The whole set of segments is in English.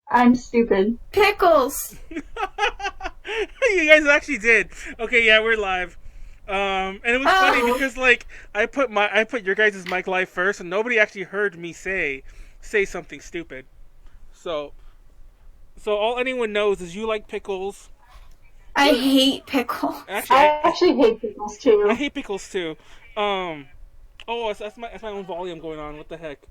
I'm stupid. Pickles! You guys actually did. Okay, yeah, we're live. And it was funny because like I put your guys' mic live first, and nobody actually heard me say something stupid. So all anyone knows is you like pickles. I hate pickles. Actually, I actually hate pickles I too. hate pickles too. Oh, that's my own volume going on. What the heck?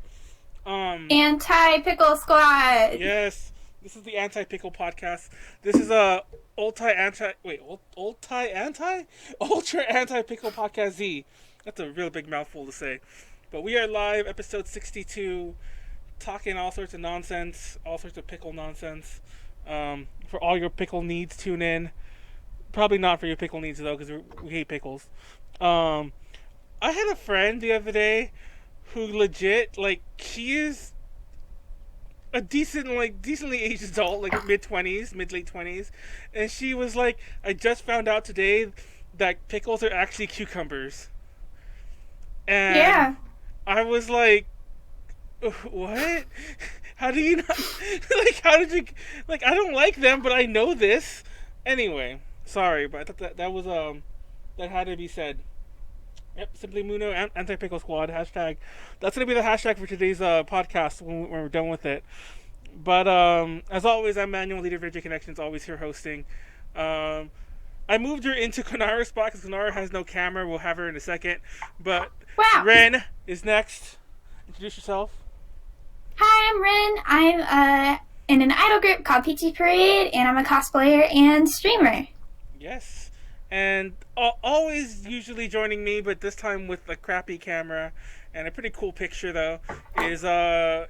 Anti-pickle squad! Yes, this is the anti-pickle podcast. This is a ultra anti-pickle podcast Z. That's a real big mouthful to say. But we are live, episode 62, talking all sorts of nonsense, all sorts of pickle nonsense. For all your pickle needs, tune in. Probably not for your pickle needs though, because we hate pickles. I had a friend the other day who legit, like, she is a decently aged adult, like mid late 20s, and she was like, I just found out today that pickles are actually cucumbers. And Yeah. I was like, what? How do you not, like, how did you, like, I don't like them, but I know this. Anyway, sorry, but I thought that was, that had to be said. Yep, Simply Muno, Anti-Pickle Squad, hashtag. That's going to be the hashtag for today's podcast when we're done with it. But as always, I'm Manuel, leader of Virgin Connections, always here hosting. I moved her into Konaru's spot because Konaru has no camera. We'll have her in a second. But Wow. Ren is next. Introduce yourself. Hi, I'm Rin. I'm in an idol group called PT Parade, and I'm a cosplayer and streamer. Yes. And always usually joining me, but this time with a crappy camera and a pretty cool picture though. Is I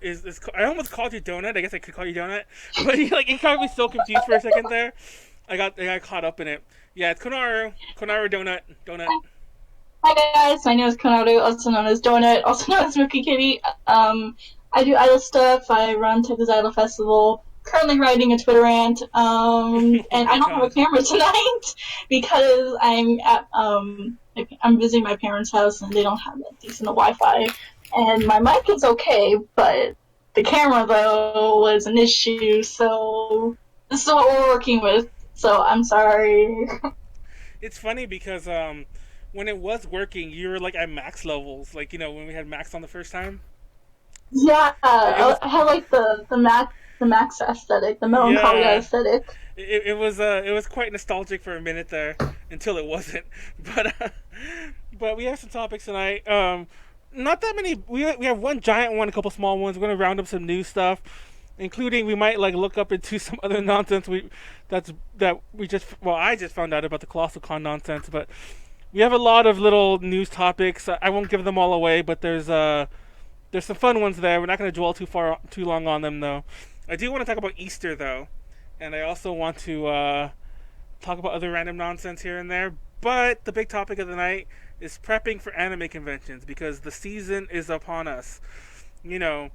almost called you Donut. I guess I could call you Donut, but it got me so confused for a second there. I got caught up in it. Yeah, it's Konaru Donut. Hi guys, my name is Konaru, also known as Donut, also known as Mookie Kitty. I do idol stuff. I run Texas Idol Festival. Currently writing a Twitter rant, and I don't have a camera tonight because I'm visiting my parents' house and they don't have that decent Wi-Fi. And my mic is okay, but the camera though was an issue. So this is what we're working with. So I'm sorry. It's funny because when it was working, you were like at max levels, like when we had max on the first time. Yeah, I had like the max aesthetic, the melancholy aesthetic. It was quite nostalgic for a minute there until it wasn't. But we have some topics tonight. Not that many. We have one giant one, a couple small ones. We're gonna round up some new stuff, including we might like look up into some other nonsense I just found out about the Colossal Con nonsense. But we have a lot of little news topics. I won't give them all away, but there's some fun ones there. We're not going to dwell too long on them, though. I do want to talk about Easter, though. And I also want to talk about other random nonsense here and there. But the big topic of the night is prepping for anime conventions, because the season is upon us. The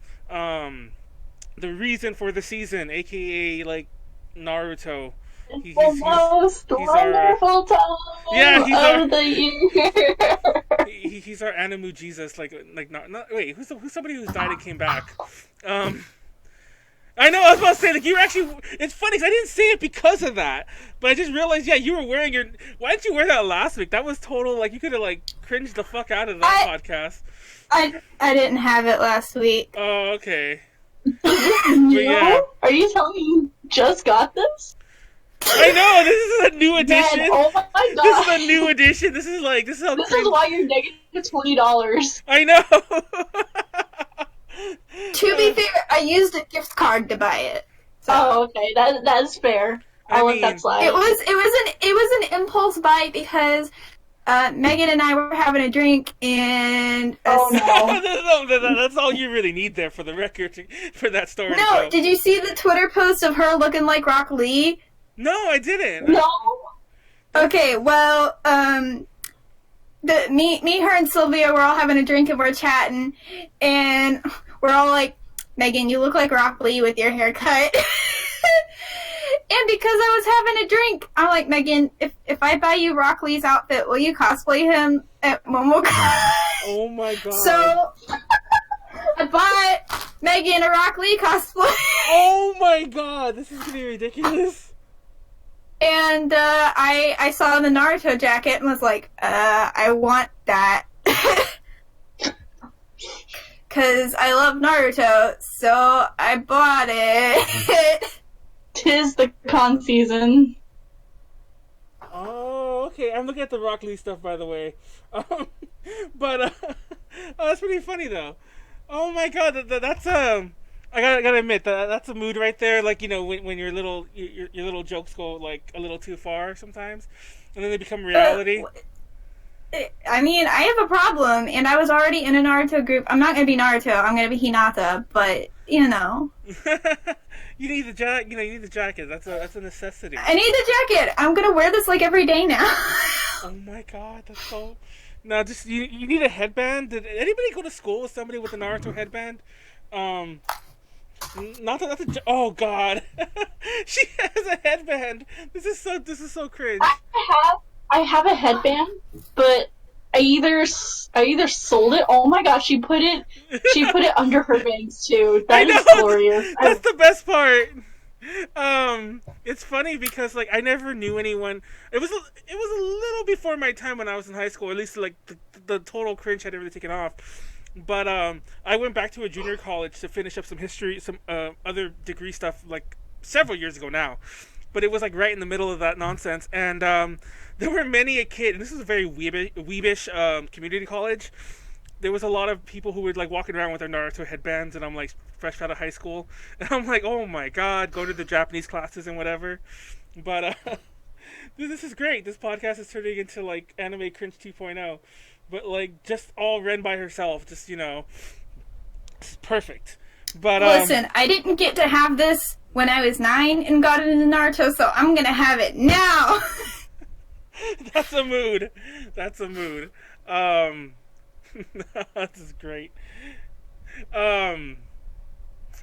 reason for the season, a.k.a. like Naruto. He's most wonderful time of the year. He's our Animu Jesus. Wait, who's somebody who's died and came back? I know. I was about to say you were actually. It's funny because I didn't say it because of that, but I just realized. Yeah, you were wearing your. Why didn't you wear that last week? That was total. You could have cringed the fuck out of that podcast. I didn't have it last week. Oh, okay. Yeah. Are you telling me you just got this? I know, this is a new edition. Man, oh my god. This is a new edition. This is why you're negative $20. I know. To be fair, I used a gift card to buy it. So. Oh, okay. That is fair. I let that slide. It was an impulse buy because Megan and I were having a drink and no, that's all you really need there for the record for that story. No, did you see the Twitter post of her looking like Rock Lee? No, I didn't. No. Okay, well, me, her, and Sylvia were all having a drink and we're chatting, and we're all like, Megan, you look like Rock Lee with your haircut. And because I was having a drink, I'm like, Megan, if I buy you Rock Lee's outfit, will you cosplay him at MomoCon? Oh my god. So I bought Megan a Rock Lee cosplay. Oh my god, this is gonna be ridiculous. And I saw the Naruto jacket and was like, I want that. Because I love Naruto, so I bought it. 'Tis the con season. Oh, okay. I'm looking at the Rock Lee stuff, by the way. But oh, that's pretty funny though. Oh my god, that's I gotta admit that's a mood right there. Like, you know, when your little jokes go like a little too far sometimes, and then they become reality. I mean, I have a problem, and I was already in a Naruto group. I'm not gonna be Naruto. I'm gonna be Hinata, but you know. You need the jacket. You know, you need the jacket. That's a necessity. I need the jacket. I'm gonna wear this like every day now. Oh my god, that's so. No, just you need a headband. Did anybody go to school with somebody with a Naruto headband? Oh god, she has a headband. This is so cringe. I have a headband, but I either sold it. Oh my gosh, she put it under her bangs too. That is glorious. That's the best part. It's funny because like I never knew anyone. It was a little before my time when I was in high school. At least like the total cringe had really taken off. But I went back to a junior college to finish up some history, some other degree stuff like several years ago now. But it was like right in the middle of that nonsense, and there were many a kid. And this is a very weebish community college. There was a lot of people who were like walking around with their Naruto headbands, and I'm like fresh out of high school, and I'm like, oh my god, go to the Japanese classes and whatever. But this is great. This podcast is turning into like anime cringe 2.0, but like just all Ren by herself. Just, you know, it's perfect. But listen, I didn't get to have this when I was 9 and got into Naruto, so I'm gonna have it now. That's a mood. That's a mood. This is great.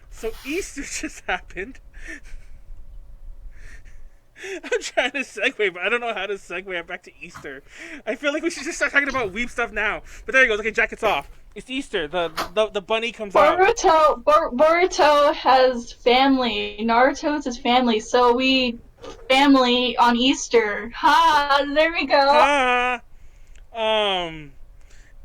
So Easter just happened. I'm trying to segue, but I don't know how to segue back to Easter. I feel like we should just start talking about weeb stuff now. But there you go. Okay, jacket's off. It's Easter. The bunny comes out. Boruto has family. Naruto's his family. So we family on Easter. Ha! There we go. Ha!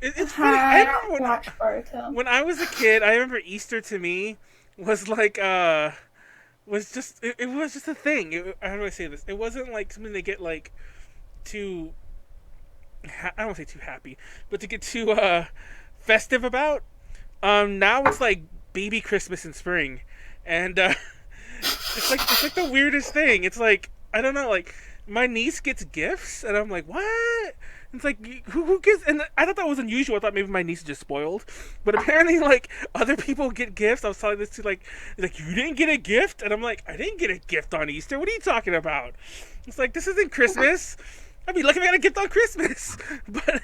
It's funny. I remember watch Boruto. when I was a kid, I remember Easter to me was like was just it was just a thing. How do I say this? It wasn't like something they get like too. I don't want to say too happy, but to get too festive about. Now it's like baby Christmas in spring, and it's like the weirdest thing. It's like, I don't know, like my niece gets gifts, and I'm like, what? It's like, who gives? And I thought that was unusual. I thought maybe my niece is just spoiled, but apparently, like, other people get gifts. I was telling this to like you didn't get a gift, and I'm like, I didn't get a gift on Easter. What are you talking about? It's like, this isn't Christmas. I'd be lucky if I got a gift on Christmas. But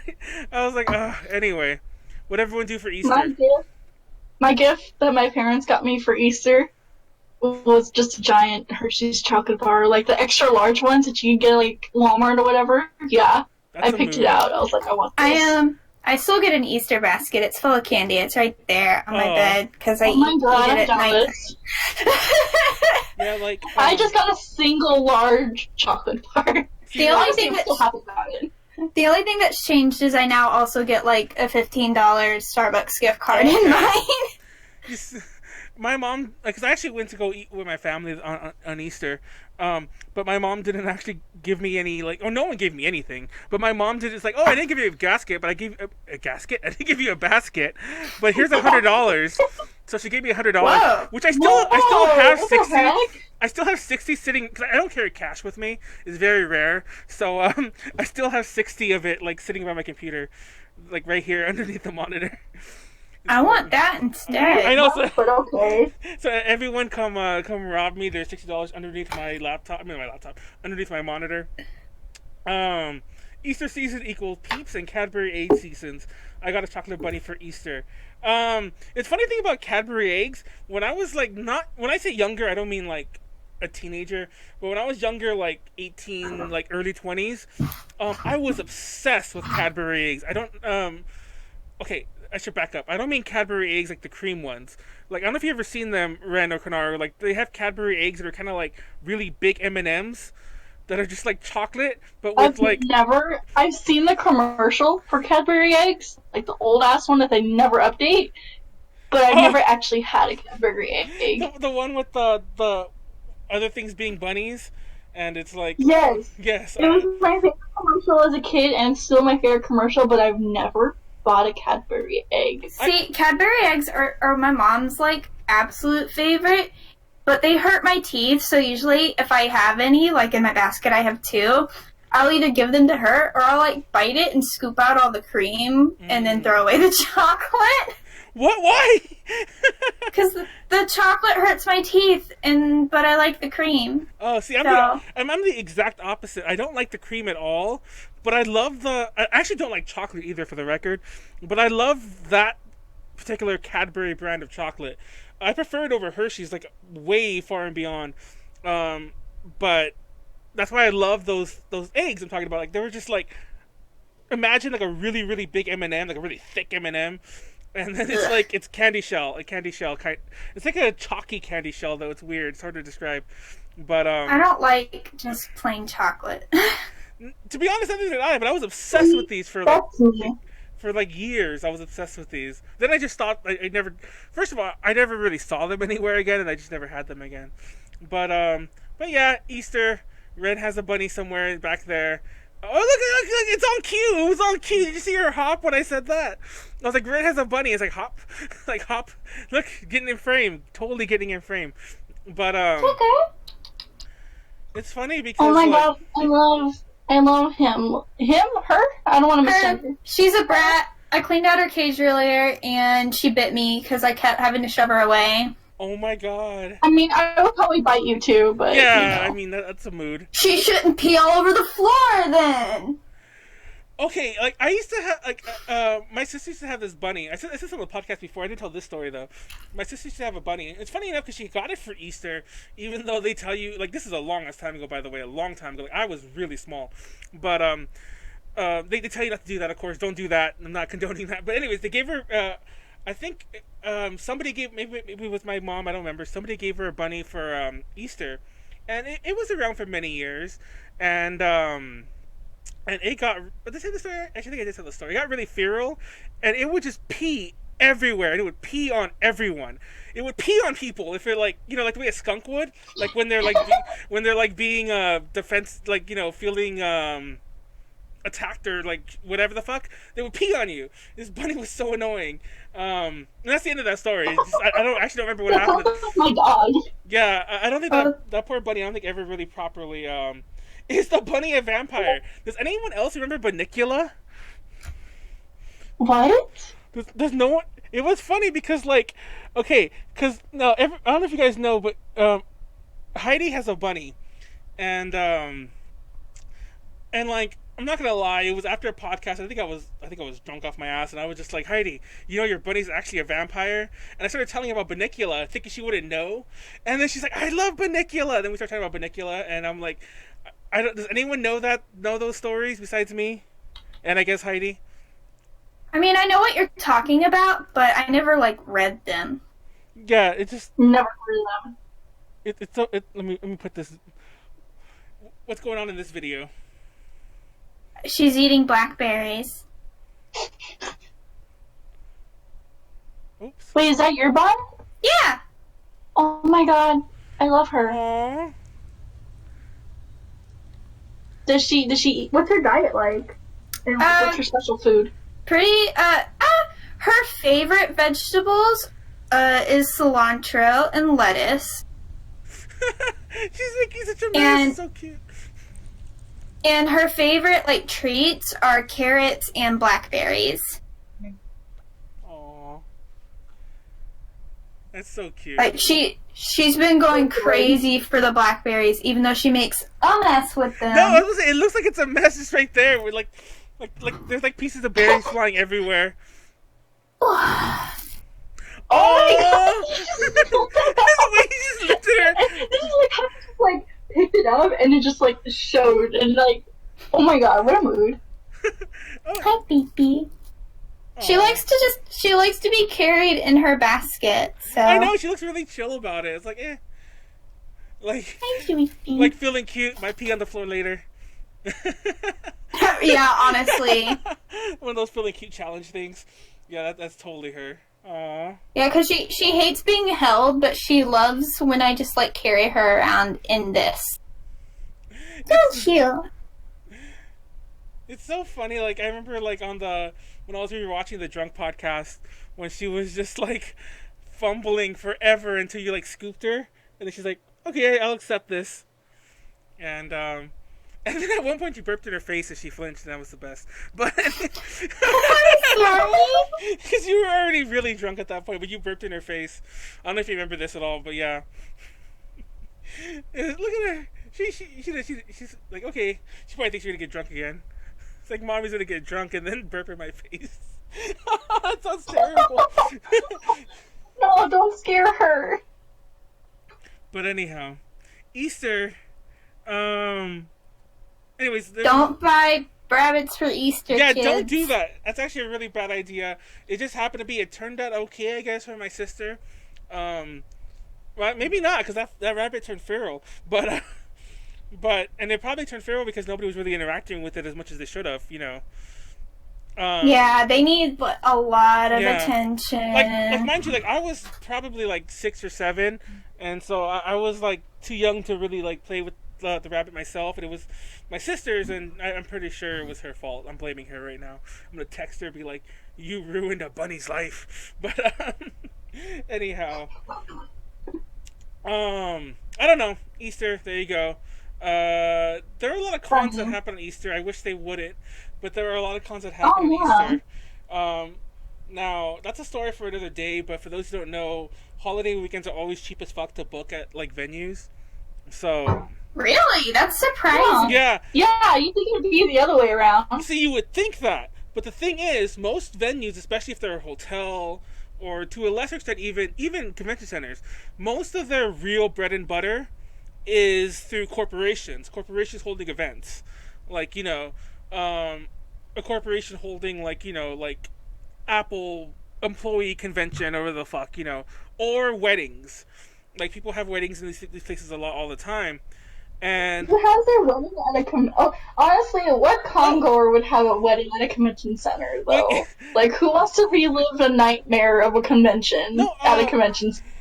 I was like, anyway, what everyone do for Easter? My gift that my parents got me for Easter was just a giant Hershey's chocolate bar, like the extra large ones that you can get like Walmart or whatever. Yeah. I picked it out. I was like, I want this. I still get an Easter basket. It's full of candy. It's right there on my bed because I eat it at night. Yeah, like I just got a single large chocolate bar. The only thing that's changed is I now also get like a $15 Starbucks gift card in mine. My mom, because I actually went to go eat with my family on Easter, but my mom didn't actually give me any, like, no one gave me anything, but my mom did. It's like, I didn't give you a gasket, but I gave a gasket? I didn't give you a basket, but here's $100. So she gave me $100, which I still have 60. I still have 60 sitting, because I don't carry cash with me. It's very rare. So I still have 60 of it, like, sitting by my computer, like, right here underneath the monitor. I want that instead. I know, but okay. So everyone come rob me. There's $60 underneath my laptop. Underneath my monitor. Easter season equals Peeps and Cadbury egg seasons. I got a chocolate bunny for Easter. It's funny thing about Cadbury eggs. When I was like when I say younger, I don't mean like a teenager, but when I was younger, like 18, like early 20s, I was obsessed with Cadbury eggs. I don't. Okay. I should back up. I don't mean Cadbury eggs like the cream ones. Like, I don't know if you've ever seen them, Ren or Konaru. Like, they have Cadbury eggs that are kind of like really big M&Ms that are just like chocolate, but with I've seen the commercial for Cadbury eggs, like the old ass one that they never update, but I've never actually had a Cadbury egg. The one with the other things being bunnies, and it's like... Yes. Yes. It was my favorite commercial as a kid, and it's still my favorite commercial, but I've never bought a Cadbury egg. See, Cadbury eggs are my mom's, like, absolute favorite, but they hurt my teeth, so usually if I have any, like in my basket I have 2, I'll either give them to her, or I'll, like, bite it and scoop out all the cream, and then throw away the chocolate. What? Why? Because the chocolate hurts my teeth, but I like the cream. Oh, see, I'm the exact opposite. I don't like the cream at all, but I love I actually don't like chocolate either, for the record, but I love that particular Cadbury brand of chocolate. I prefer it over Hershey's, like, way far and beyond. But that's why I love those eggs I'm talking about. Like, they were just like, imagine like a really, really big M&M, like a really thick M&M. And then it's like, it's candy shell. It's like a chalky candy shell, though. It's weird. It's hard to describe. But, I don't like just plain chocolate. To be honest, neither did I, but I was obsessed with these for like years. I was obsessed with these. Then I just thought, I never, first of all, I never really saw them anywhere again, and I just never had them again. But yeah, Easter, Red has a bunny somewhere back there. Oh, look, it's on cue. It was on cue. Did you see her hop when I said that? I was like, Red has a bunny. It's like, hop. Like, hop. Look, getting in frame. Totally getting in frame. But, it's funny because, oh my god, I love him. Him? Her? I don't want to mistake her. She's a brat. I cleaned out her cage earlier, and she bit me because I kept having to shove her away. Oh my god. I mean, I would probably bite you too, but... Yeah, you know. I mean, that's a mood. She shouldn't pee all over the floor, then! Okay, like, I used to have, like, my sister used to have this bunny. I said this on the podcast before. I didn't tell this story, though. My sister used to have a bunny. It's funny enough because she got it for Easter, even though they tell you, like, this is a long time ago, by the way, a long time ago. Like, I was really small. But, they tell you not to do that, of course. Don't do that. I'm not condoning that. But anyways, they gave her, I think, somebody gave, maybe it was my mom, I don't remember. Somebody gave her a bunny for, Easter. And it was around for many years. And it got, did I say the story? I think I did tell the story. It got really feral, and it would just pee everywhere, and it would pee on everyone. It would pee on people if it, like, you know, like the way a skunk would, like when they're like being defense, like, you know, feeling attacked or like whatever the fuck, they would pee on you. This bunny was so annoying. And that's the end of that story. It's just, I don't remember what happened. Oh my god. Yeah, I don't think that poor bunny, I don't think ever really properly is the bunny a vampire? Does anyone else remember Banicula? What? There's no one. It was funny because, like, okay, because no, I don't know if you guys know, but Heidi has a bunny, and like, I'm not gonna lie, it was after a podcast. I think I was drunk off my ass, and I was just like, Heidi, you know your bunny's actually a vampire. And I started telling her about Banicula, thinking she wouldn't know, and then she's like, I love Banicula. Then we started talking about Banicula, and I'm like, does anyone know those stories besides me? And I guess Heidi? I mean, I know what you're talking about, but I never, like, read them. Yeah, it just... Never heard of them. Let me put this... What's going on in this video? She's eating blackberries. Oops. Wait, is that your bun? Yeah! Oh my god. I love her. Aww. Does she eat? What's her diet like? And what's her special food? Her favorite vegetables is cilantro and lettuce. She's making such a mess. It's so cute. And her favorite, like, treats are carrots and blackberries. Aww. That's so cute. Like, she's been going crazy for the blackberries, even though she makes a mess with them. No, it looks like it's a mess just right there. With like there's like pieces of berries flying everywhere. Oh my god! The way he just looked at her. This is like how I just, like, picked it up and it just, like, showed, and, like, oh my god, what a mood. Hi, Beepy. She likes to be carried in her basket. So I know, she looks really chill about it. It's like, like, hi, Chewy. like feeling cute. Might pee on the floor later. Yeah, honestly. One of those feeling cute challenge things. Yeah, that's totally her. Aww. Yeah, because she hates being held, but she loves when I just like carry her around in this. Don't you? It's so funny. Like, I remember, like, when I was rewatching the Drunk podcast, when she was just like fumbling forever until you like scooped her, and then she's like, "Okay, I'll accept this." And then at one point you burped in her face and she flinched, and that was the best. But because you were already really drunk at that point, but you burped in her face. I don't know if you remember this at all, but yeah. Look at her. She's like, okay. She probably thinks you're gonna get drunk again. It's like, mommy's gonna get drunk and then burp in my face. That sounds terrible. No, don't scare her. But anyhow, Easter. Anyways, don't buy rabbits for Easter. Yeah, kids. Don't do that. That's actually a really bad idea. It just happened to be. It turned out okay, I guess, for my sister. Well, maybe not, because that rabbit turned feral. But and it probably turned feral because nobody was really interacting with it as much as they should have. You know. Yeah, they need a lot of attention. Like, mind you, like, I was probably like 6 or 7, and so I was like too young to really like play with the rabbit myself, and it was my sister's, and I'm pretty sure it was her fault. I'm blaming her right now. I'm gonna text her and be like, "You ruined a bunny's life." But anyhow, I don't know. Easter, there you go. There are a lot of cons that happen on Easter. I wish they wouldn't, but there are a lot of cons that happen on Easter. Now, that's a story for another day, but for those who don't know, holiday weekends are always cheap as fuck to book at like venues. So really, that's surprising. Yeah, you think it'd be the other way around. See, you would think that, but the thing is, most venues, especially if they're a hotel or to a lesser extent even convention centers, most of their real bread and butter is through corporations holding events, like, you know, a corporation holding, like, you know, like Apple employee convention or whatever the fuck, you know, or weddings. Like, people have weddings in these places all the time. And who has their wedding at a honestly, what congoer would have a wedding at a convention center, though? Like, who wants to relive a nightmare of a convention at a convention center?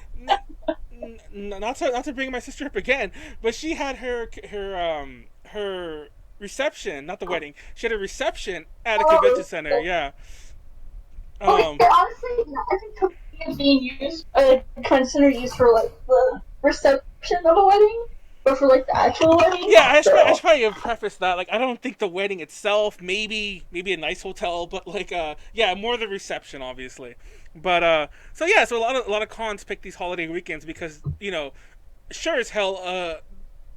Not to bring my sister up again, but she had her reception, not the wedding. She had a reception at a convention center. Yeah. Honestly, I think cooking is being used. Convention center used for like the reception of a wedding, but for like the actual wedding. Yeah, I should probably preface that. Like, I don't think the wedding itself. Maybe a nice hotel, but like, yeah, more the reception, obviously. But so a lot of cons pick these holiday weekends because, you know, sure as hell,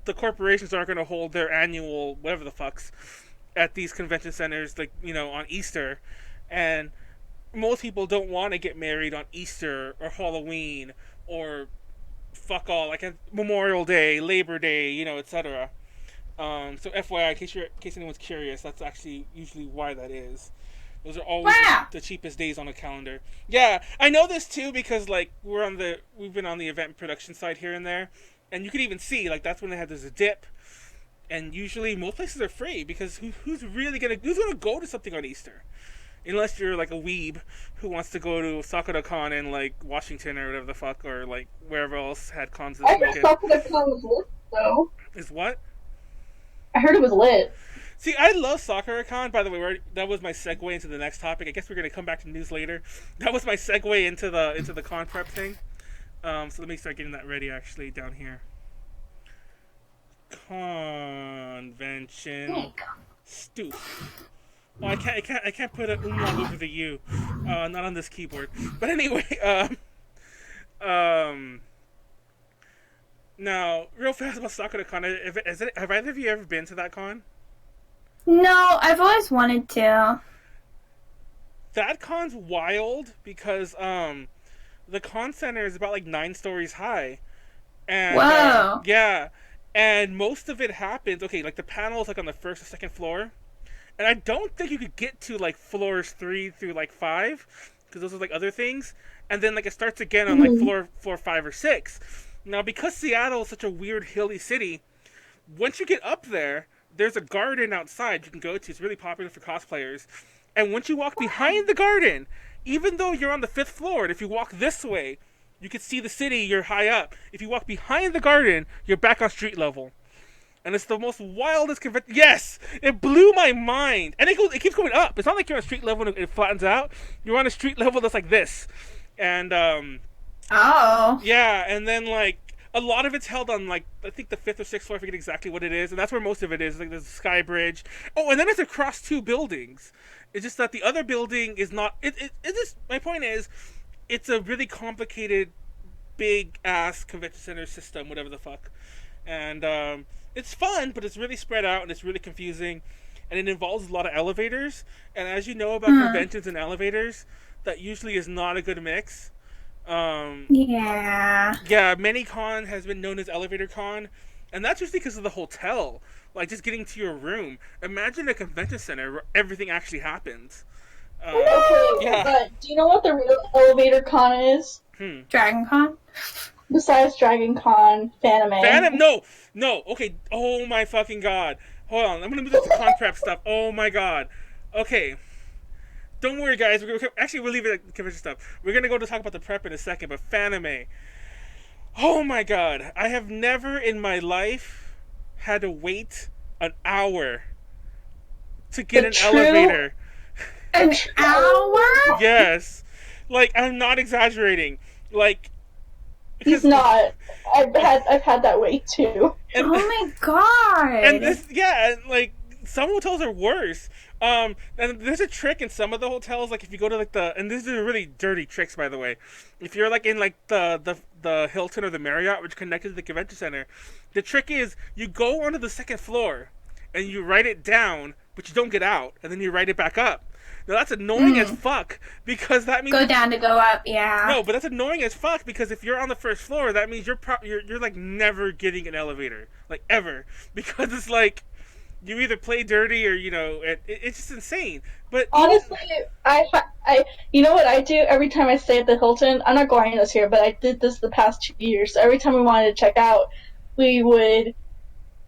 the corporations aren't going to hold their annual whatever the fucks at these convention centers, like, you know, on Easter, and most people don't want to get married on Easter or Halloween or fuck all, like Memorial Day, Labor Day, you know, etc. So FYI, in case anyone's curious, that's actually usually why that is. Those are always the cheapest days on the calendar. Yeah, I know this too because like we've been on the event production side here and there, and you could even see like that's when there's a dip, and usually most places are free because who's gonna go to something on Easter, unless you're like a weeb who wants to go to Sakura Con in like Washington or whatever the fuck, or like wherever else had cons this weekend. I heard Sakura Con was lit though. Is what? I heard it was lit. See, I love Sakura-con. By the way, that was my segue into the next topic. I guess we're gonna come back to news later. That was my segue into the con prep thing. So let me start getting that ready. Actually, down here. Convention. Stoof. Oh, I can't put an umlaut over the U. Not on this keyboard. But anyway, now, real fast about Sakura-con. Have either of you ever been to that con? No, I've always wanted to. That con's wild because the con center is about like 9 stories high. And whoa. Yeah. And most of it happens, okay, like the panel is like on the first or second floor. and I don't think you could get to like floors 3 through like 5 because those are like other things, and then like it starts again on like floor 5 or 6. Now, because Seattle is such a weird hilly city, once you get up there, there's a garden outside you can go to. It's really popular for cosplayers. And once you walk behind the garden, even though you're on the 5th floor, and if you walk this way, you can see the city, you're high up. If you walk behind the garden, you're back on street level. And it's the most wildest convention. Yes! It blew my mind. And it keeps going up. It's not like you're on street level and it flattens out. You're on a street level that's like this. And, Oh. yeah, and then, like, a lot of it's held on, like, I think the 5th or 6th floor, I forget exactly what it is, and that's where most of it is. Like, there's a sky bridge. Oh, and then it's across 2 buildings. It's just that the other building is not... It just... My point is, it's a really complicated, big-ass convention center system, whatever the fuck. And, it's fun, but it's really spread out, and it's really confusing. And it involves a lot of elevators. And as you know about conventions and elevators, that usually is not a good mix. Yeah. Yeah, ManyCon has been known as Elevator Con, and that's usually because of the hotel. Like, just getting to your room. Imagine a convention center where everything actually happens. Okay, yeah. but do you know what the real elevator con is? Dragon Con? Besides Dragon Con, Fanime. Phantom? No. Okay. Oh my fucking god. Hold on. I'm gonna move this to con prep stuff. Oh my god. Okay. Don't worry, guys. Actually, we'll leave it at convention stuff. We're gonna go to talk about the prep in a second, but Fanime. Oh my god. I have never in my life had to wait an hour to get an elevator. An hour? Yes. Like, I'm not exaggerating. Like, He's not. I've had that wait too. and, Oh my god. and this, yeah, and, like, some hotels are worse. And there's a trick in some of the hotels, like if you go to like and these are really dirty tricks, by the way. If you're like in like the Hilton or the Marriott, which connected to the convention center, the trick is you go onto the 2nd floor and you write it down, but you don't get out, and then you write it back up. Now that's annoying as fuck, because that means go down to go up, yeah. no, but that's annoying as fuck, because if you're on the 1st floor, that means you're like never getting an elevator, like ever, because it's like you either play dirty or it's just insane. But honestly, I you know what I do every time I stay at the Hilton? I'm not going this here, but I did this the past 2 years. So every time we wanted to check out, we would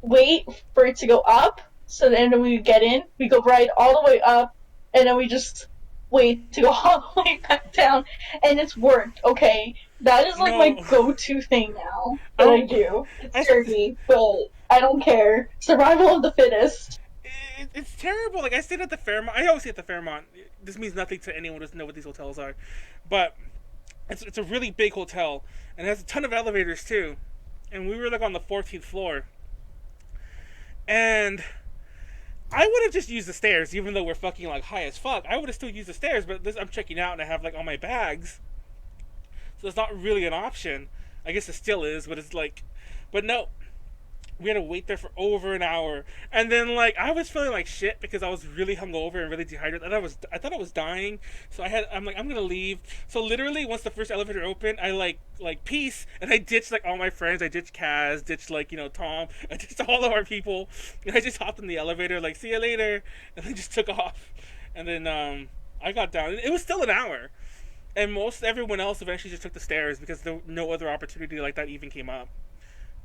wait for it to go up. So then we would get in, we go right all the way up, and then we just wait to go all the way back down, and it's worked. Okay, that is like my go-to thing now that I do. It's dirty, but I don't care. Survival of the fittest. It's terrible. Like, I stayed at the Fairmont. I always stay at the Fairmont. This means nothing to anyone who doesn't know what these hotels are, but it's a really big hotel, and it has a ton of elevators too. And we were like on the 14th floor, and I would have just used the stairs, even though we're fucking like high as fuck. I would have still used the stairs, but I'm checking out and I have like all my bags, so it's not really an option. I guess it still is, but it's like, but no. We had to wait there for over an hour, and then like I was feeling like shit because I was really hungover and really dehydrated. I thought I was dying, so I'm like, I'm gonna leave. So literally, once the first elevator opened, I like peace, and I ditched like all my friends. I ditched Kaz, ditched like Tom. I ditched all of our people, and I just hopped in the elevator like, see you later, and then just took off. And then I got down. It was still an hour, and everyone else eventually just took the stairs because no other opportunity like that even came up.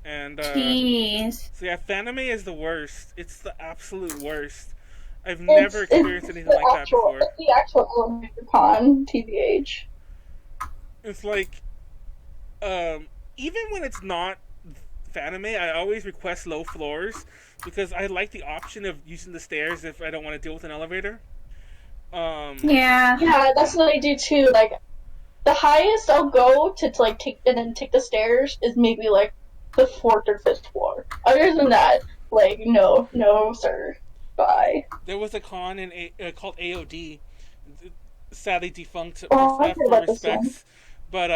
And jeez. So yeah, Fanime is the worst. It's the absolute worst. I've never experienced anything like that before. It's the actual elevator con, TBH. It's like, even when it's not Fanime, I always request low floors because I like the option of using the stairs if I don't want to deal with an elevator. Yeah, that's what I do too. Like, the highest I'll go to like take the stairs is maybe like the 4th or 5th floor. Other than that, like, no, sir, bye. There was a con called AOD, sadly defunct for respects, but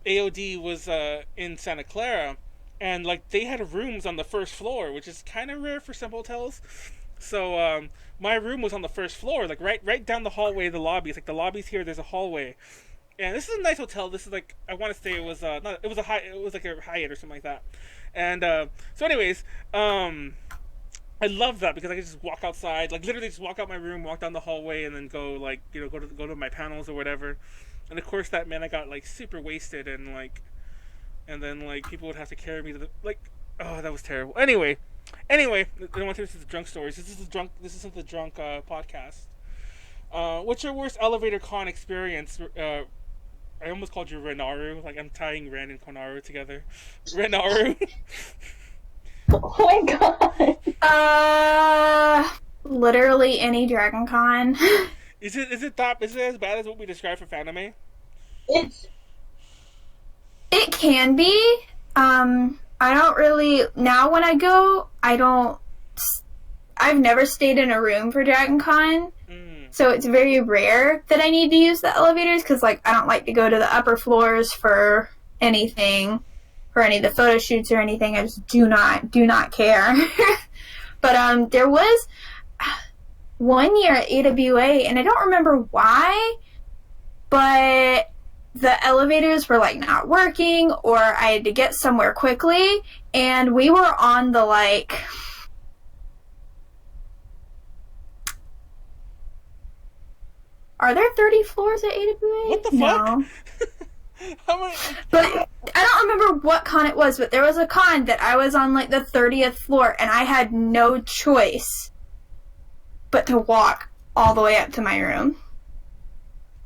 AOD was in Santa Clara, and like they had rooms on the 1st floor, which is kind of rare for some hotels. So my room was on the 1st floor, like right down the hallway of the lobby. It's like the lobby's here. There's a hallway. And this is a nice hotel. This is like, I want to say it was like a Hyatt or something like that. And so anyways, I love that because I can just walk outside, like literally just walk out my room, walk down the hallway, and then go like go to my panels or whatever. And of course that meant I got like super wasted and then like people would have to carry me to the like. Oh, that was terrible. Anyway, I don't want to listen to the drunk stories. This isn't the drunk podcast. What's your worst elevator con experience? I almost called you Renaru. Like I'm tying Ren and Konaru together. Renaru. Oh my god. Literally any Dragon Con. Is it as bad as what we described for Fanime? It can be. I don't really, now when I go, I've never stayed in a room for Dragon Con. So it's very rare that I need to use the elevators because, like, I don't like to go to the upper floors for anything, for any of the photo shoots or anything. I just do not care. But there was one year at AWA, and I don't remember why, but the elevators were, like, not working, or I had to get somewhere quickly, and we were on the, like... Are there 30 floors at AWA? What the fuck? No. How many? But I don't remember what con it was, but there was a con that I was on, like, the 30th floor, and I had no choice but to walk all the way up to my room.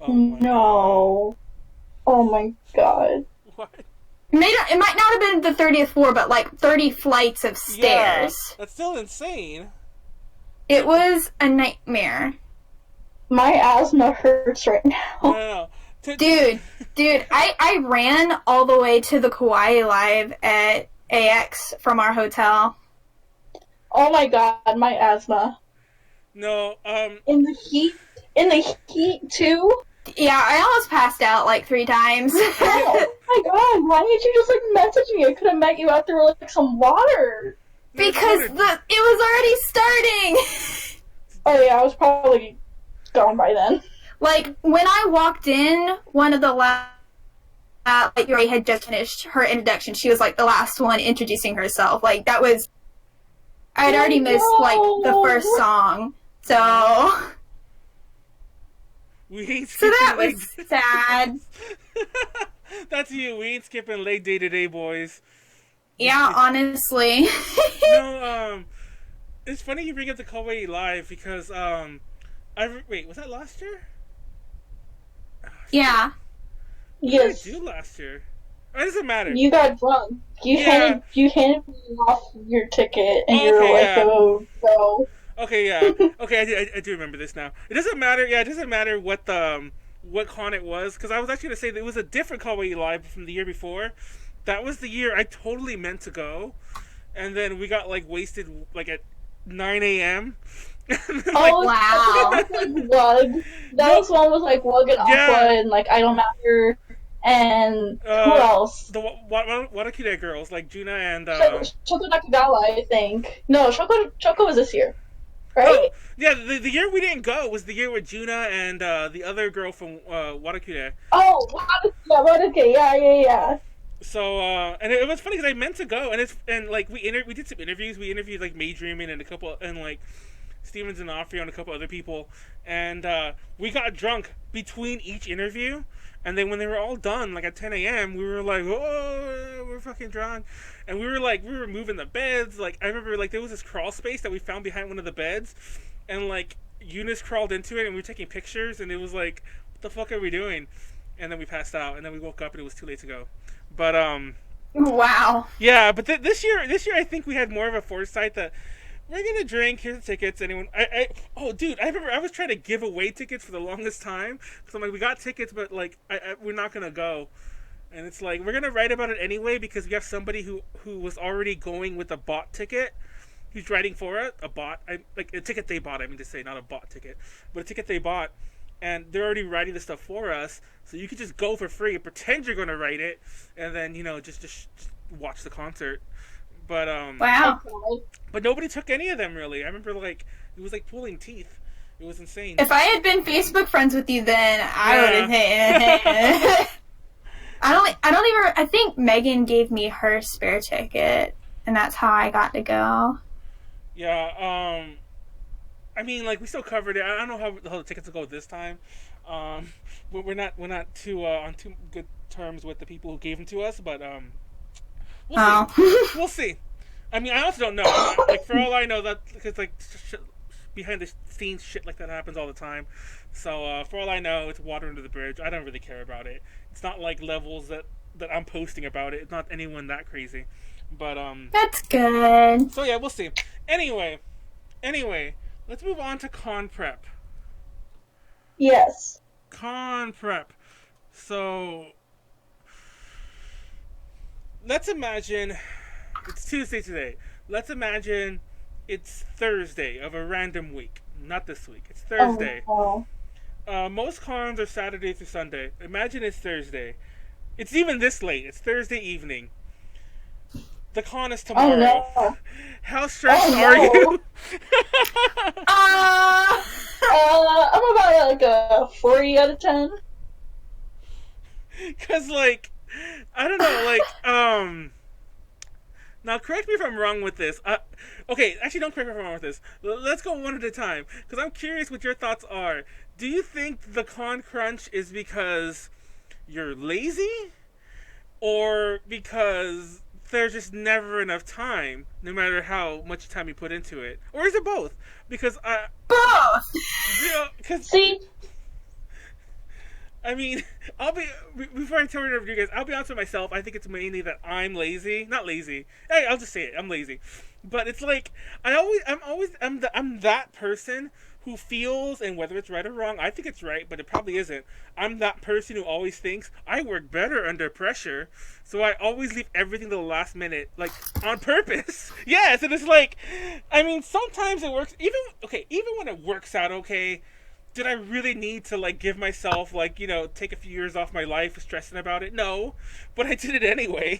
Oh my No. Oh my god. What? It might not have been the 30th floor, but, like, 30 flights of stairs. Yeah, that's still insane. It was a nightmare. My asthma hurts right now. No. Dude, I ran all the way to the Kawaii Live at AX from our hotel. Oh my god, my asthma. No, In the heat too? Yeah, I almost passed out like 3 times. Oh my god, why didn't you just, like, message me? I could have met you out there with, like, some water. Because it was already starting! Oh yeah, I was probably gone by then. Like, when I walked in, one of the last... like, Yuri had just finished her introduction. She was, like, the last one introducing herself. Like, that was... I had already missed, like, the first song. So that was sad. That's you. We ain't skipping late day-to-day, boys. Yeah, honestly. No, it's funny you bring up the Koei Live because, wait, was that last year? Yeah. Yes. What did I do last year? It doesn't matter. You got drunk. You handed me off your ticket, and you were like, yeah. "Oh, go." Okay, yeah. Okay, I do remember this now. It doesn't matter. Yeah, it doesn't matter what con it was, because I was actually gonna say that it was a different Kawaii Live from the year before. That was the year I totally meant to go, and then we got like wasted like at 9 a.m. Oh wow! Like Wug. That was one with like Wug and Aqua and like I Don't Matter, and who else? The Watakure girls like Juna and Shoko Nakagawa, I think. No, Shoko was this year. Right? Oh, yeah, the year we didn't go was the year with Juna and the other girl from Watakure. Oh, Watakure, yeah. So and it was funny because I meant to go, and like we did some interviews. We interviewed like Maydreaming and a couple and like Steven D'Onofrio and a couple other people, and we got drunk between each interview. And then when they were all done, like at 10 a.m., we were like, "Oh, we're fucking drunk," and we were moving the beds. Like I remember, like there was this crawl space that we found behind one of the beds, and like Eunice crawled into it, and we were taking pictures, and it was like, "What the fuck are we doing?" And then we passed out, and then we woke up, and it was too late to go. But wow. Yeah, but this year I think we had more of a foresight that we're gonna drink. Here's the tickets. Anyone? Oh, dude, I remember I was trying to give away tickets for the longest time because I'm like, we got tickets, but like, we're not gonna go. And it's like we're gonna write about it anyway because we have somebody who was already going with a bought ticket. Who's writing for it? A bot, like a ticket they bought. I mean to say, not a bought ticket, but a ticket they bought, and they're already writing the stuff for us. So you could just go for free and pretend you're gonna write it, and then just watch the concert. But wow. But nobody took any of them really. I remember like it was like pulling teeth. It was insane. If I had been Facebook friends with you, then I would have. I think Megan gave me her spare ticket, and that's how I got to go. Yeah. I mean, like, we still covered it. I don't know how the tickets will go this time. Um, we're not too on too good terms with the people who gave them to us, but we'll see. Oh. We'll see. I mean, I also don't know. Like, for all I know, that because like behind the scenes shit like that happens all the time. So for all I know, it's water under the bridge. I don't really care about it. It's not like levels that I'm posting about it. It's not anyone that crazy. But That's good. so yeah, we'll see. Anyway, let's move on to con prep. Yes. Con prep. So let's imagine it's Tuesday today. Let's imagine it's Thursday of a random week. Not this week. It's Thursday. Oh, Most cons are Saturday through Sunday. Imagine it's Thursday. It's even this late. It's Thursday evening. The con is tomorrow. oh no. How stressed Oh, are no. you? I'm about like a 40 out of 10. Because, like, I don't know, like, now correct me if I'm wrong with this. Okay, actually, don't correct me if I'm wrong with this. Let's go one at a time, because I'm curious what your thoughts are. Do you think the con crunch is because you're lazy, or because there's just never enough time, no matter how much time you put into it? Or is it both? Because Both. you know, because See, I mean, before I turn it over to you guys, I'll be honest with myself. I think it's mainly that I'm lazy. Not lazy. Hey, I'll just say it. I'm lazy. But it's like I'm that person who feels, and whether it's right or wrong, I think it's right, but it probably isn't. I'm that person who always thinks I work better under pressure, so I always leave everything to the last minute, like on purpose. Yes, and it's like, I mean, sometimes it works. Even when it works out okay. Did I really need to, like, give myself, like, take a few years off my life stressing about it? No, but I did it anyway.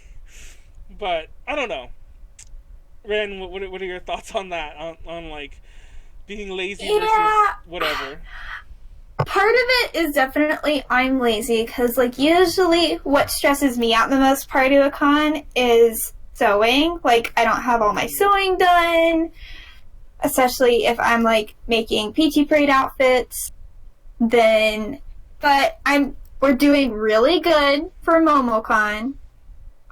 But I don't know. Ren, what are your thoughts on that? On like being lazy versus whatever? Part of it is definitely I'm lazy, because, like, usually what stresses me out the most part of a con is sewing. Like, I don't have all my sewing done, especially if I'm, like, making PT Parade outfits. But we're doing really good for MomoCon.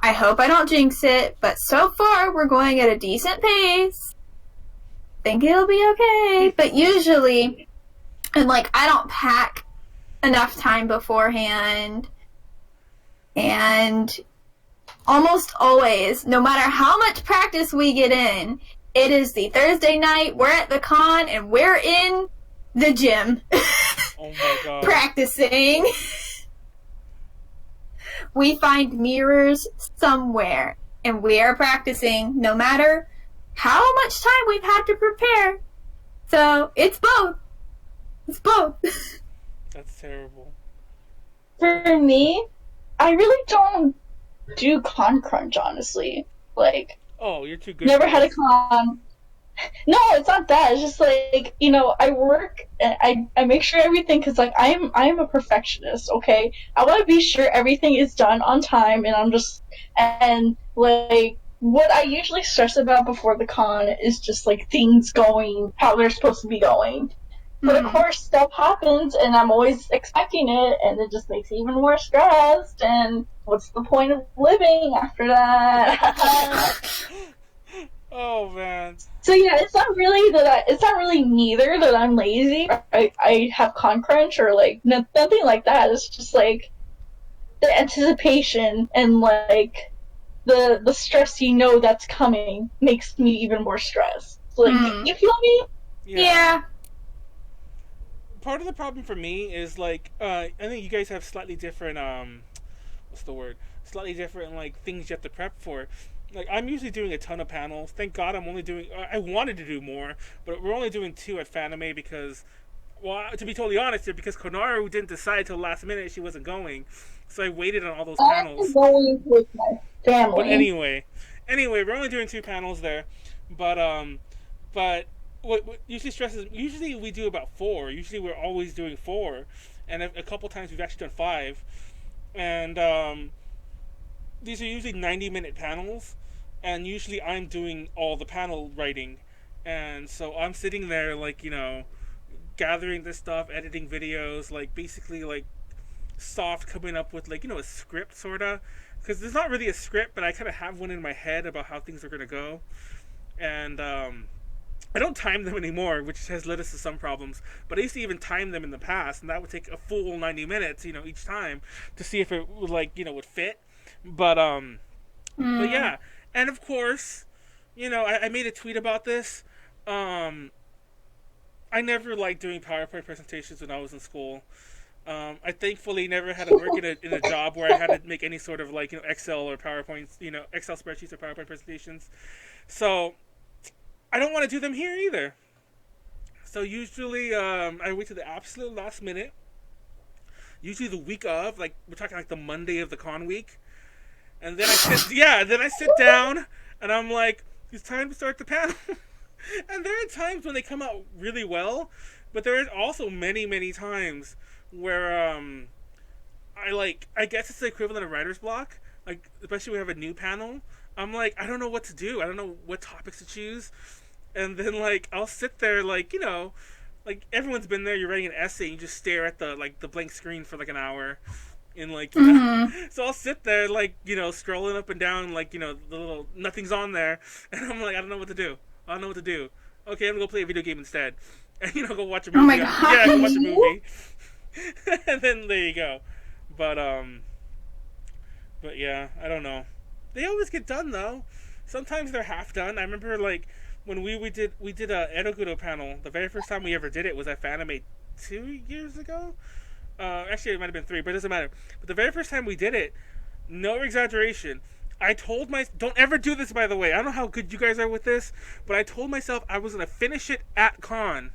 I hope I don't jinx it, but so far we're going at a decent pace. Think it'll be okay. But usually, and, like, I don't pack enough time beforehand. And almost always, no matter how much practice we get in, it is the Thursday night, we're at the con, and we're in the gym. Oh my god. Practicing. We find mirrors somewhere, and we are practicing no matter how much time we've had to prepare. So, it's both. It's both. That's terrible. for me, I really don't do con crunch, honestly. Like, Oh, you're too good. never for had a this. con. No, it's not that. It's just like, I work and I make sure everything, because like I'm a perfectionist. Okay, I want to be sure everything is done on time, and like what I usually stress about before the con is just like things going how they're supposed to be going. But of course, stuff happens, and I'm always expecting it, and it just makes me even more stressed. And what's the point of living after that? Oh man. So yeah, it's not really neither that I'm lazy. I have con crunch or like nothing like that. It's just like the anticipation and like the stress that's coming makes me even more stressed. Like you feel me? Yeah. Part of the problem for me is like I think you guys have slightly different what's the word? Slightly different like things you have to prep for. Like I'm usually doing a ton of panels. Thank God I'm only doing. I wanted to do more, but we're only doing 2 at Fanime because, well, to be totally honest, because Konaru didn't decide till last minute she wasn't going, so I waited on all those panels. I'm going with my family. But anyway, we're only doing 2 panels there, but what usually stresses. Usually we do about 4. Usually we're always doing 4, and a couple times we've actually done 5, and these are usually 90-minute panels, and usually I'm doing all the panel writing, And so I'm sitting there, like, gathering this stuff, editing videos, like, basically, like, soft coming up with, like, a script, sort of. Because there's not really a script, but I kind of have one in my head about how things are going to go. And, I don't time them anymore, which has led us to some problems. But I used to even time them in the past, and that would take a full 90 minutes, each time to see if it would, like, would fit. But yeah. And of course, I made a tweet about this. I never liked doing PowerPoint presentations when I was in school. I thankfully never had to work in a job where I had to make any sort of, like, Excel or PowerPoints, Excel spreadsheets or PowerPoint presentations. So I don't want to do them here either. So usually I wait to the absolute last minute. Usually the week of, like, we're talking like the Monday of the con week. And then I sit down and I'm like, it's time to start the panel. And there are times when they come out really well, but there are also many, many times where I guess it's the equivalent of writer's block. Like, especially when we have a new panel. I'm like, I don't know what to do. I don't know what topics to choose. And then, like, I'll sit there, like, like, everyone's been there. You're writing an essay, and you just stare at the blank screen for, like, an hour. And, like, so I'll sit there, like, scrolling up and down, like, the little, nothing's on there. And I'm like, I don't know what to do. I don't know what to do. Okay, I'm gonna go play a video game instead. And, go watch a movie. Oh my God. Yeah, go watch a movie. And then there you go. But yeah, I don't know. They always get done, though. Sometimes they're half done. I remember, like, when we did a Edogudo panel, the very first time we ever did it was at Fanime 2 years ago. Actually, it might have been 3, but it doesn't matter. But the very first time we did it, no exaggeration, I told don't ever do this, by the way. I don't know how good you guys are with this, but I told myself I was going to finish it at con.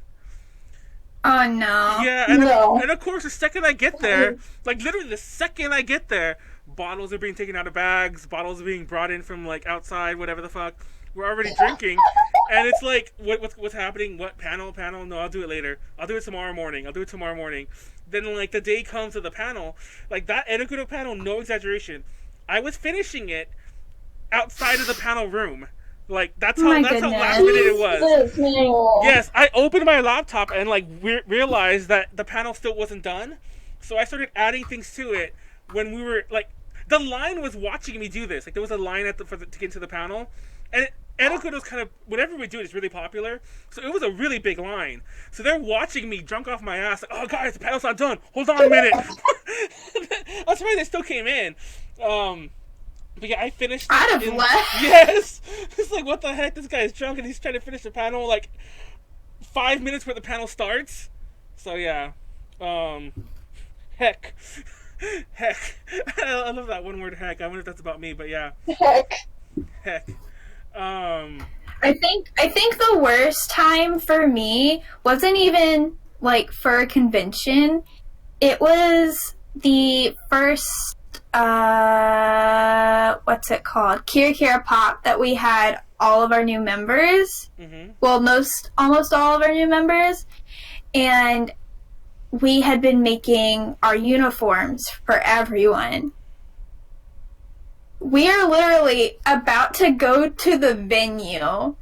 Oh, no. Yeah, and of course, the second I get there, like, literally the second I get there, bottles are being taken out of bags, bottles are being brought in from, like, outside, whatever the fuck. We're already drinking, and it's like, what's happening? What panel? No, I'll do it later. I'll do it tomorrow morning. Then, like, the day comes to the panel, like, that Edogudo panel, no exaggeration, I was finishing it outside of the panel room. Like, that's how last minute it was. Yes, I opened my laptop and, like, realized that the panel still wasn't done. So I started adding things to it when we were, like, the line was watching me do this. Like, there was a line to get into the panel. And Edogudo's kind of, whenever we do it, it's really popular. So it was a really big line. So they're watching me drunk off my ass. Like, oh, guys, the panel's not done. Hold on a minute. I'm surprised they still came in. But yeah, I finished it. I'd have left. Yes! It's like, what the heck? This guy's drunk and he's trying to finish the panel, like, 5 minutes before the panel starts. So yeah. Heck. Heck. I love that one word, heck. I wonder if that's about me, but yeah. Heck. I think the worst time for me wasn't even, like, for a convention. It was the first what's it called? Kira Pop that we had all of our new members. Mm-hmm. Well, almost all of our new members. And we had been making our uniforms for everyone. We are literally about to go to the venue,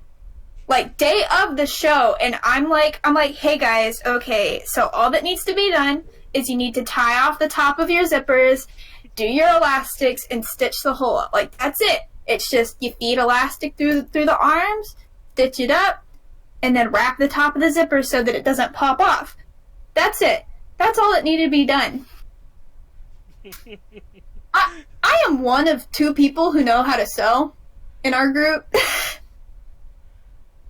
like, day of the show, and I'm like, hey guys, okay, so all that needs to be done is you need to tie off the top of your zippers, do your elastics, and stitch the hole up. Like, that's it. It's just you feed elastic through the arms, stitch it up, and then wrap the top of the zipper so that it doesn't pop off. That's it. That's all that needed to be done. I am one of 2 people who know how to sew in our group.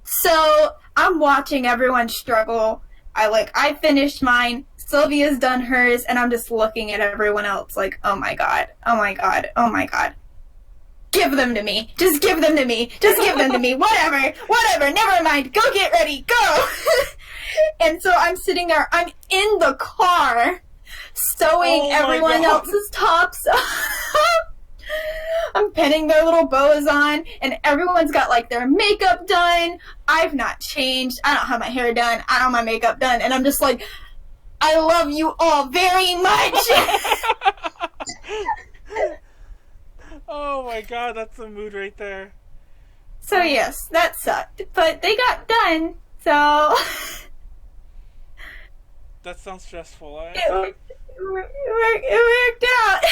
So I'm watching everyone struggle. I finished mine. Sylvia's done hers, and I'm just looking at everyone else like, oh my god, oh my god, oh my god. Give them to me. Just give them to me. Just give them to me. Whatever. Never mind. Go get ready. Go. And so I'm sitting there. I'm in the car sewing everyone else's tops up. I'm pinning their little bows on, and everyone's got, like, their makeup done. I've not changed. I don't have my hair done. I don't have my makeup done. And I'm just like, I love you all very much. Oh my god, that's the mood right there. So yes, that sucked. But they got done, so... That sounds stressful. it worked out.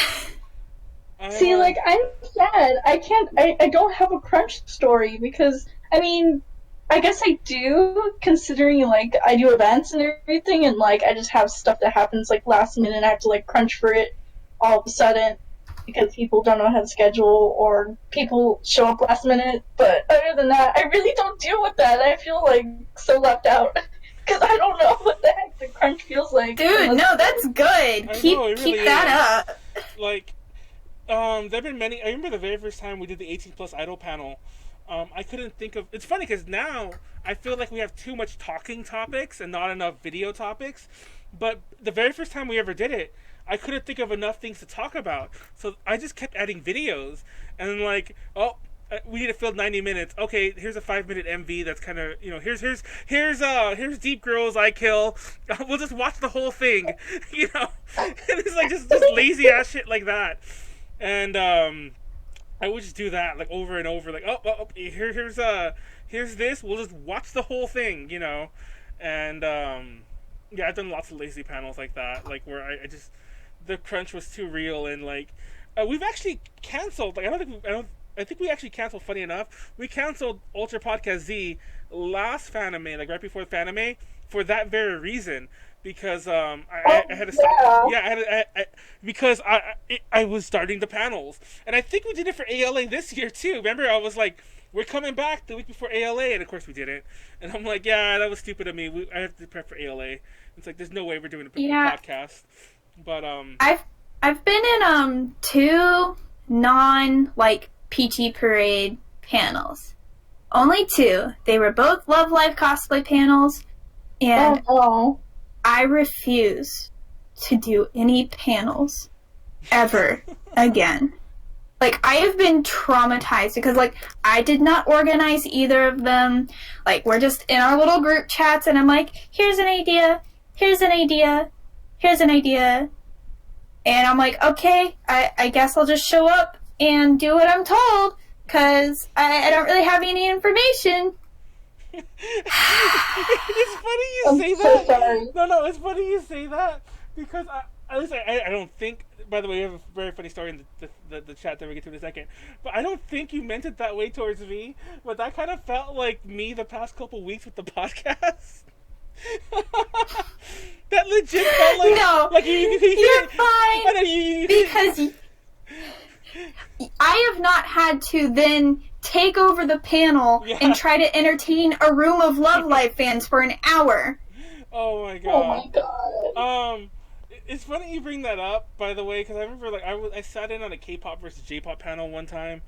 See, like, I'm sad. I don't have a crunch story because, I mean, I guess I do, considering, like, I do events and everything, and, like, I just have stuff that happens, like, last minute, and I have to, like, crunch for it all of a sudden because people don't know how to schedule or people show up last minute. But other than that, I really don't deal with that. I feel, like, so left out because I don't know what the heck the crunch feels like. Dude, no, that's good. Keep that up. Like, there've been many. I remember the very first time we did the 18 plus idol panel. I couldn't think of. It's funny because now I feel like we have too much talking topics and not enough video topics. But the very first time we ever did it, I couldn't think of enough things to talk about. So I just kept adding videos, and then like, oh, we need to fill 90 minutes. Okay, here's a 5-minute MV that's kind of, you know, here's Deep Girls I Kill. We'll just watch the whole thing, you know. And it's like just lazy ass shit like that. And I would just do that like over and over, like here's this. We'll just watch the whole thing, you know. And yeah, I've done lots of lazy panels like that, like where I just the crunch was too real, and like we've actually canceled. Like I think we actually canceled. Funny enough, we canceled Ultra Podcast Z last Fanime, like right before Fanime, for that very reason. Because I had to stop. Yeah, because I was starting the panels, and I think we did it for ALA this year too. Remember, I was like, "We're coming back the week before ALA," and of course we didn't. And I'm like, "Yeah, that was stupid of me. I have to prep for ALA." It's like, there's no way we're doing a podcast. But I've been in 2 non PT Parade panels. Only 2. They were both Love Live cosplay panels, and I refuse to do any panels ever again. Like, I have been traumatized because, like, I did not organize either of them. Like, we're just in our little group chats, and I'm like, here's an idea, here's an idea, here's an idea. And I'm like, okay, I guess I'll just show up and do what I'm told, because I don't really have any information. It's funny you say that. Sorry. No, it's funny you say that because at least I don't think. By the way, we have a very funny story in the chat that we'll get to in a second. But I don't think you meant it that way towards me. But that kind of felt like me the past couple weeks with the podcast. That legit felt like like you're fine because I have not had to then take over the panel and try to entertain a room of Love Live fans for an hour. Oh my god. Oh my god. It's funny you bring that up, by the way, because I remember like I sat in on a K-pop versus J-pop panel one time,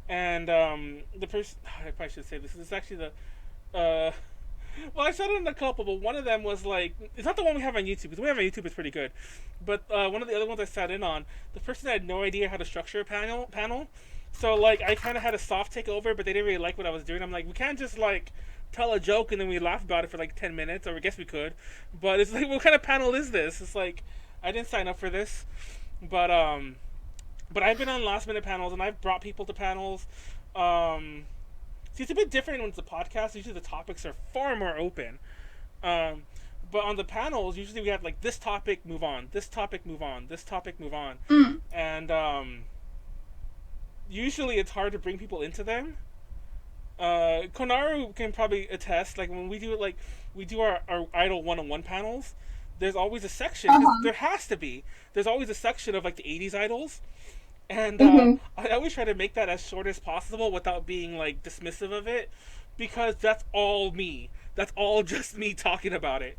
and the person I probably should say this. This is actually the well, I sat in a couple, but one of them was like, it's not the one we have on YouTube, because the one we have on YouTube is pretty good. But one of the other ones I sat in on, the person had no idea how to structure a panel. So, like, I kind of had a soft takeover, but they didn't really like what I was doing. I'm like, we can't just, like, tell a joke and then we laugh about it for, like, 10 minutes, or I guess we could. But it's like, what kind of panel is this? It's like, I didn't sign up for this. But I've been on last-minute panels, and I've brought people to panels. See, it's a bit different when it's a podcast. Usually the topics are far more open. But on the panels, usually we have, like, this topic, move on. This topic, move on. This topic, move on. And, usually it's hard to bring people into them. Konaru can probably attest, like, when we do it, like, we do our Idol 1-on-1 panels, there's always a section, 'cause there has to be. There's always a section of, like, the 80s idols. And I always try to make that as short as possible without being, like, dismissive of it, because that's all me. That's all just me talking about it.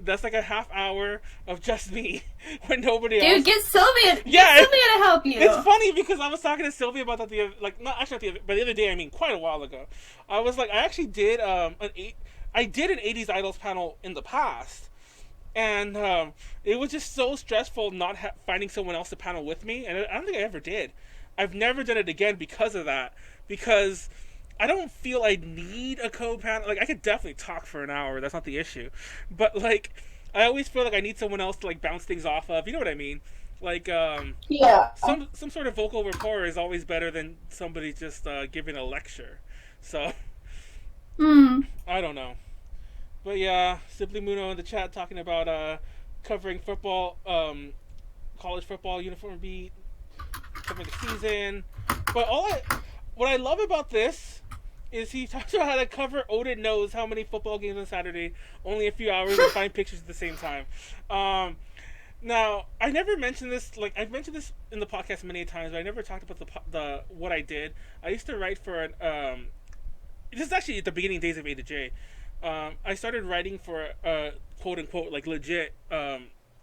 That's like a half hour of just me when nobody else. Dude, get Sylvia. Get Sylvia to help you. It's funny because I was talking to Sylvia about that the other day. I mean, quite a while ago. I was like, I actually did an 80s idols panel in the past, and it was just so stressful not finding someone else to panel with me, and I don't think I ever did. I've never done it again because of that. Because I don't feel I need a co-panel. Like, I could definitely talk for an hour. That's not the issue. But, like, I always feel like I need someone else to, like, bounce things off of. You know what I mean? Like Yeah. some sort of vocal rapport is always better than somebody just giving a lecture. So I don't know. But yeah, Simply Muno in the chat talking about covering football, college football uniform beat, covering the season. But what I love about this is he talks about how to cover Odin knows how many football games on Saturday, only a few hours, and find pictures at the same time. Now, I never mentioned this. Like, I've mentioned this in the podcast many times, but I never talked about the what I did. I used to write for an. This is actually at the beginning days of A to J. I started writing for a quote unquote like legit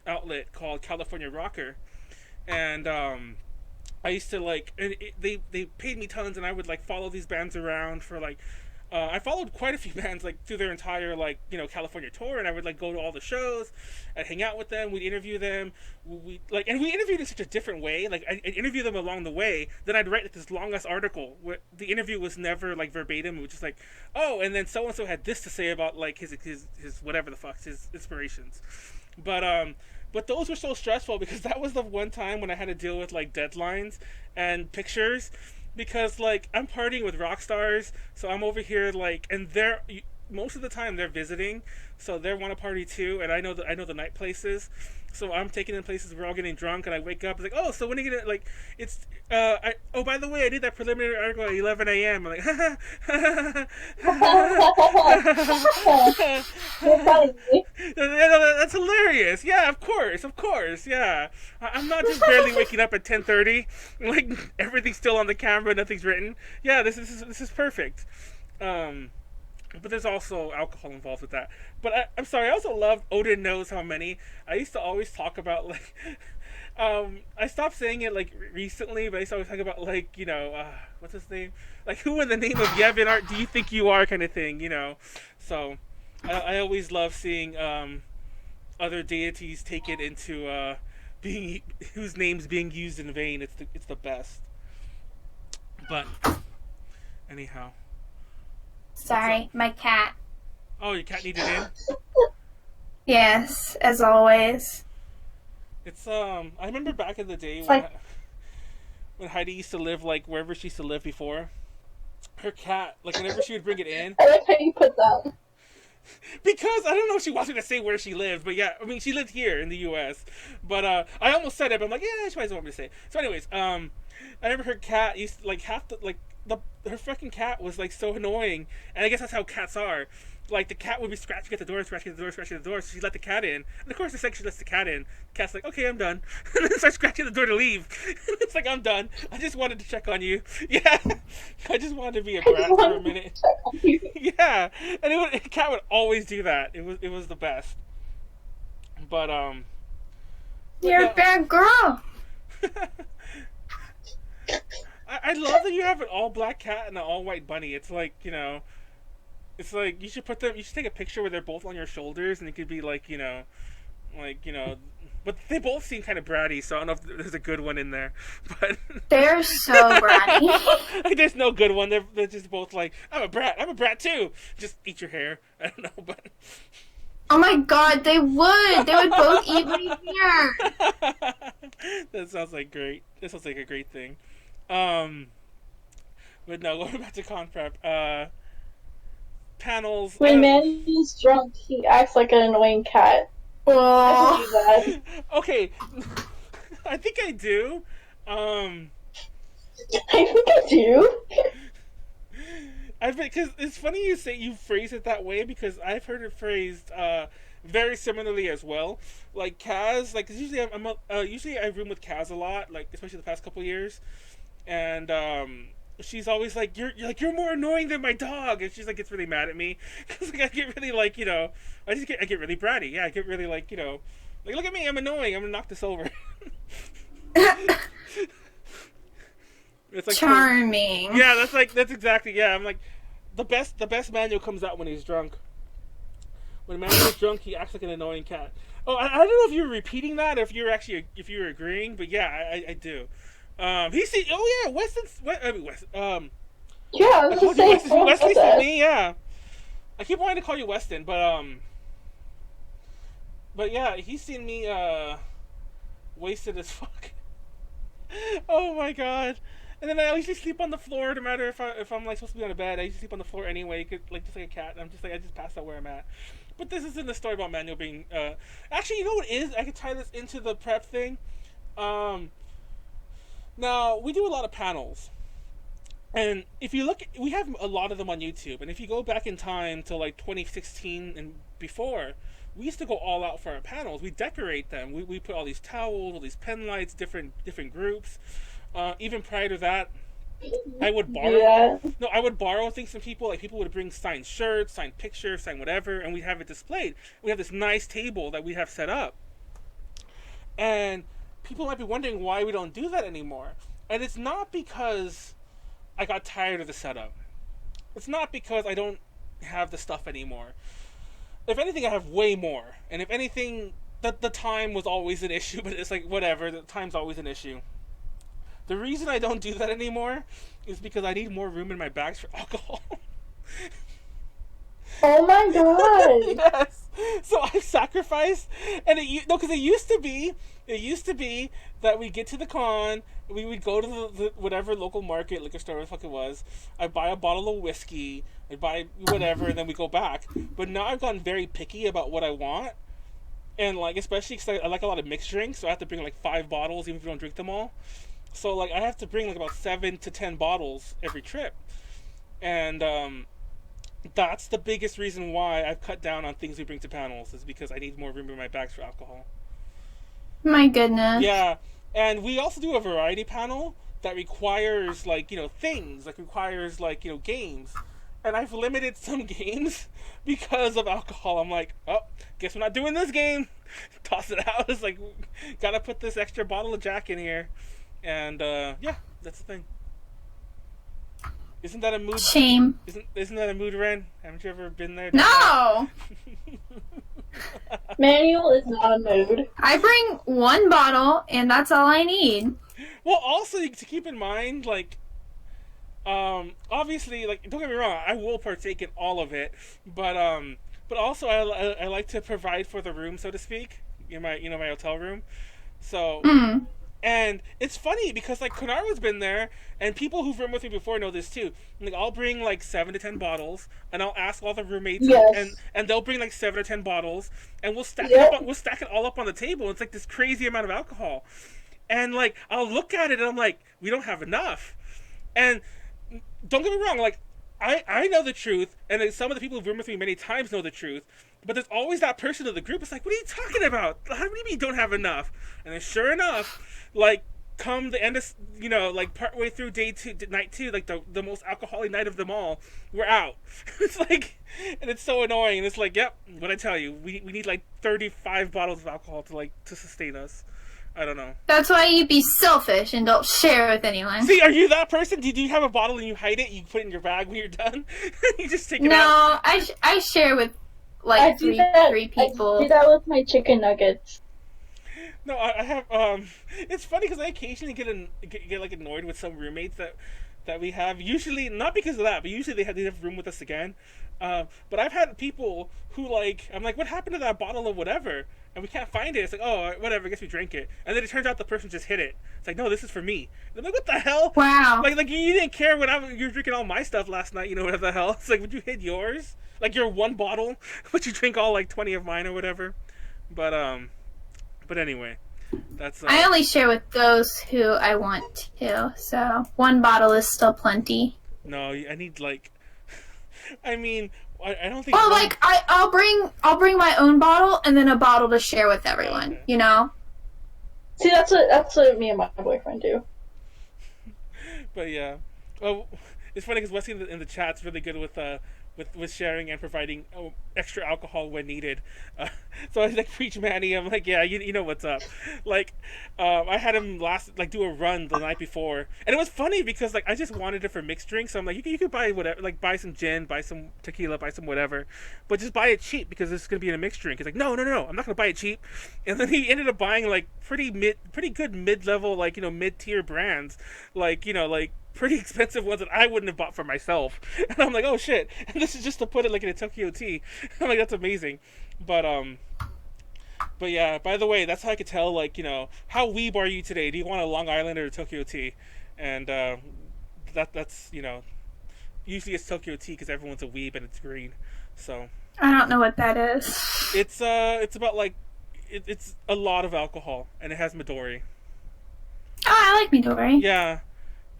outlet called California Rocker, and I used to like, and they paid me tons, and I would like follow these bands around for like. I followed quite a few bands like through their entire like California tour, and I would like go to all the shows, I'd hang out with them, we'd interview them, we interviewed in such a different way. Like I'd interview them along the way, then I'd write like, this long ass article where the interview was never like verbatim. It was just like, oh, and then so and so had this to say about like his whatever the fuck his inspirations, but those were so stressful because that was the one time when I had to deal with like deadlines and pictures. Because like I'm partying with rock stars, so I'm over here like, and they're most of the time they're visiting, so they want to party too, and I know the night places, so I'm taking them places. We're all getting drunk, and I wake up, it's like, oh, so when are you gonna like? It's oh, by the way, I did that preliminary article at 11 a.m. I'm like, that's hilarious. Yeah, of course, yeah. I'm not just barely waking up at 10:30, like everything's still on the camera, nothing's written. Yeah, this is perfect. But there's also alcohol involved with that. But I'm sorry, I also love Odin knows how many. I used to always talk about like, I stopped saying it like recently, but I used to always talk about like what's his name? Like who in the name of Yevon art do you think you are, kind of thing, So I always love seeing other deities take it into being whose names being used in vain. It's the best. But anyhow. Sorry, my cat. Oh, your cat needed in? Yes, as always. It's I remember back in the day when Heidi used to live like wherever she used to live before. Her cat, like whenever she would bring it in. I like how you put that. Because I don't know if she wants me to say where she lived, but yeah, I mean she lived here in the U.S. But I almost said it, but I'm like, yeah, she doesn't want me to say it. So anyways, I remember her cat used to like have to like. Her fucking cat was like so annoying, and I guess that's how cats are. Like the cat would be scratching at the door, scratching at the door, so she let the cat in. And of course, the second she lets the cat in, the cat's like, "Okay, I'm done," and then starts scratching at the door to leave. It's like, "I'm done. I just wanted to check on you." Yeah, I just wanted to be a brat for a minute. Yeah, and the cat would always do that. It was the best. But You're a bad girl. I love that you have an all-black cat and an all-white bunny. It's like, it's like you should take a picture where they're both on your shoulders, and it could be like, but they both seem kind of bratty, so I don't know if there's a good one in there. But they're so bratty. Like, there's no good one. They're just both like, I'm a brat too. Just eat your hair. I don't know, but. Oh my god, they would both eat my hair. That sounds like great. That sounds like a great thing. But no, going back to con prep, panels. When Manny's drunk, he acts like an annoying cat. Oh. Okay, I think I do. I think I do. Because it's funny you phrase it that way, because I've heard it phrased very similarly as well. Like Kaz, like 'cause usually usually I room with Kaz a lot, like especially the past couple years. And she's always like, you're more annoying than my dog, and she's like gets really mad at me because like I get really like I get really bratty. Yeah, I get really like like look at me, I'm annoying. I'm gonna knock this over. It's like charming. Yeah, that's exactly. Yeah, I'm like the best Manuel comes out when he's drunk. When Manuel's drunk, he acts like an annoying cat. Oh, I don't know if you're repeating that or if you're agreeing, but yeah, I do. He's seen. Oh yeah, Weston's. Yeah, I was just saying. Wesley's seen me. Yeah, I keep wanting to call you Weston, but yeah, he's seen me wasted as fuck. Oh my god. And then I usually sleep on the floor, no matter if I'm like supposed to be on a bed. I usually sleep on the floor anyway, like just like a cat. I'm just like I just pass out where I'm at. But this isn't the story about Manuel being. Actually, you know what it is? I could tie this into the prep thing. Now we do a lot of panels, and if you look, we have a lot of them on YouTube. And if you go back in time to like 2016 and before, we used to go all out for our panels. We decorate them. We put all these towels, all these pen lights, different groups. Even prior to that, I would borrow. Yeah. No, I would borrow things from people. Like people would bring signed shirts, signed pictures, signed whatever, and we'd have it displayed. We have this nice table that we have set up, and people might be wondering why we don't do that anymore. And it's not because I got tired of the setup. It's not because I don't have the stuff anymore. If anything, I have way more. And if anything, the time was always an issue. But it's like whatever. The time's always an issue. The reason I don't do that anymore is because I need more room in my bags for alcohol. Oh my god! Yes. So I've sacrificed, and because it used to be that we get to the con, we would go to the whatever local market, liquor store, whatever the fuck it was. I'd buy a bottle of whiskey, I'd buy whatever, and then we go back. But now I've gotten very picky about what I want, and like especially because I like a lot of mixed drinks, so I have to bring like 5 bottles even if you don't drink them all. So like I have to bring like about 7 to 10 bottles every trip, and that's the biggest reason why I've cut down on things we bring to panels, is because I need more room in my bags for alcohol. My goodness. Yeah, and we also do a variety panel that requires like things, like requires like games, and I've limited some games because of alcohol. I'm like, oh, guess we're not doing this game. Toss it out. It's like, gotta put this extra bottle of Jack in here. And yeah, that's the thing. Isn't that a mood? Shame. Isn't that a mood, Ren? Haven't you ever been there? No! Manuel is not a mood. I bring 1 bottle, and that's all I need. Well, also to keep in mind, like, obviously, like, don't get me wrong, I will partake in all of it, but also I like to provide for the room, so to speak, in my my hotel room. So. And it's funny because like Konaru's been there, and people who've roomed with me before know this too. Like I'll bring like 7 to 10 bottles, and I'll ask all the roommates, yes. and they'll bring like 7 or 10 bottles, and we'll stack it all up on the table. It's like this crazy amount of alcohol, and like I'll look at it and I'm like, we don't have enough. And don't get me wrong, like I know the truth, and some of the people who've roomed with me many times know the truth. But there's always that person in the group. It's like, what are you talking about? How do you mean you don't have enough? And then sure enough, like, come the end of, like partway through night 2, like the most alcoholic night of them all, we're out. It's like, and it's so annoying. And it's like, yep, what I tell you, we need like 35 bottles of alcohol to sustain us. I don't know. That's why you be selfish and don't share with anyone. See, are you that person? Do you have a bottle and you hide it? You put it in your bag when you're done? You just take it out? No, I share with like three people. I do that with my chicken nuggets. No, I have. It's funny because I occasionally get like annoyed with some roommates that we have. Usually not because of that, but usually they have room with us again. But I've had people who like, I'm like, what happened to that bottle of whatever? And we can't find it. It's like, oh, whatever, I guess we drank it. And then it turns out the person just hid it. It's like, no, this is for me. And I'm like, what the hell? Wow. Like you didn't care when you were drinking all my stuff last night. Whatever the hell. It's like, would you hid yours? Like your 1 bottle, but you drink all like 20 of mine or whatever. But anyway, that's. I only share with those who I want to. So 1 bottle is still plenty. No, I need like. I mean, I don't think. Well, like I'll bring my own bottle and then a bottle to share with everyone. Okay. See, that's what me and my boyfriend do. But yeah, well, it's funny because Wesley in the chat's really good with sharing and providing extra alcohol when needed. So I was like, preach Manny. I'm like, yeah, you know what's up. Like, I had him do a run the night before, and it was funny because like I just wanted it for mixed drinks. So I'm like, you could buy whatever, like buy some gin, buy some tequila, buy some whatever, but just buy it cheap because it's gonna be in a mixed drink. He's like, no, I'm not gonna buy it cheap. And then he ended up buying like pretty good mid-level, like mid-tier brands, like like pretty expensive ones that I wouldn't have bought for myself. And I'm like, oh shit. And this is just to put it like in a Tokyo tea. I'm like, that's amazing. But But yeah, by the way, that's how I could tell, like, how weeb are you today? Do you want a Long Island or a Tokyo tea? And that's usually it's Tokyo tea because everyone's a weeb and it's green. So I don't know what that is. it's about like it's a lot of alcohol and it has Midori. Oh, I like Midori. Yeah.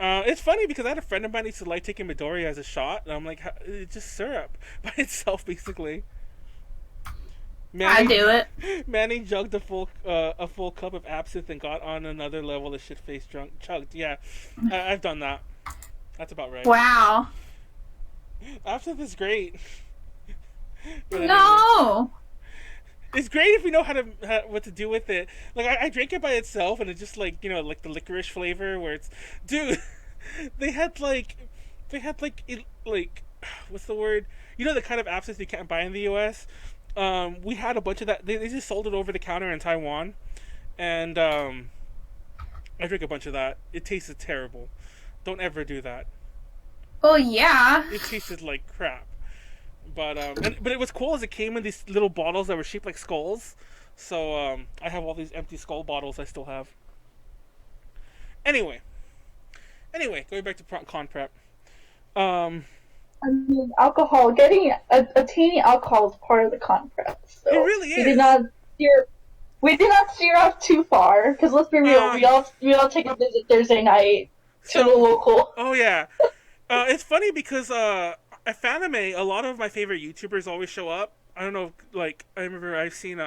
It's funny because I had a friend of mine who used to like taking Midori as a shot, and I'm like, it's just syrup by itself, basically. I do it. Manny jugged a full cup of absinthe and got on another level of shit-faced drunk. Chugged, yeah. I've done that. That's about right. Wow. Absinthe is great. But No! Anyway, it's great if you know what to do with it. Like, I drank it by itself, and it's just like, like the licorice flavor, where it's... Dude, they had like, what's the word? The kind of absinthe you can't buy in the U.S.? We had a bunch of that. They just sold it over the counter in Taiwan, and I drank a bunch of that. It tasted terrible. Don't ever do that. Well, yeah. It tasted like crap. But it was cool as it came in these little bottles that were shaped like skulls. So I have all these empty skull bottles I still have. Anyway, going back to con prep. Alcohol, getting obtaining alcohol is part of the con prep. So it really is. We did not steer off too far because let's be real, we all take a visit Thursday night to the local. Oh yeah, it's funny because at Fanime, a lot of my favorite YouTubers always show up. I don't know, like I remember I've seen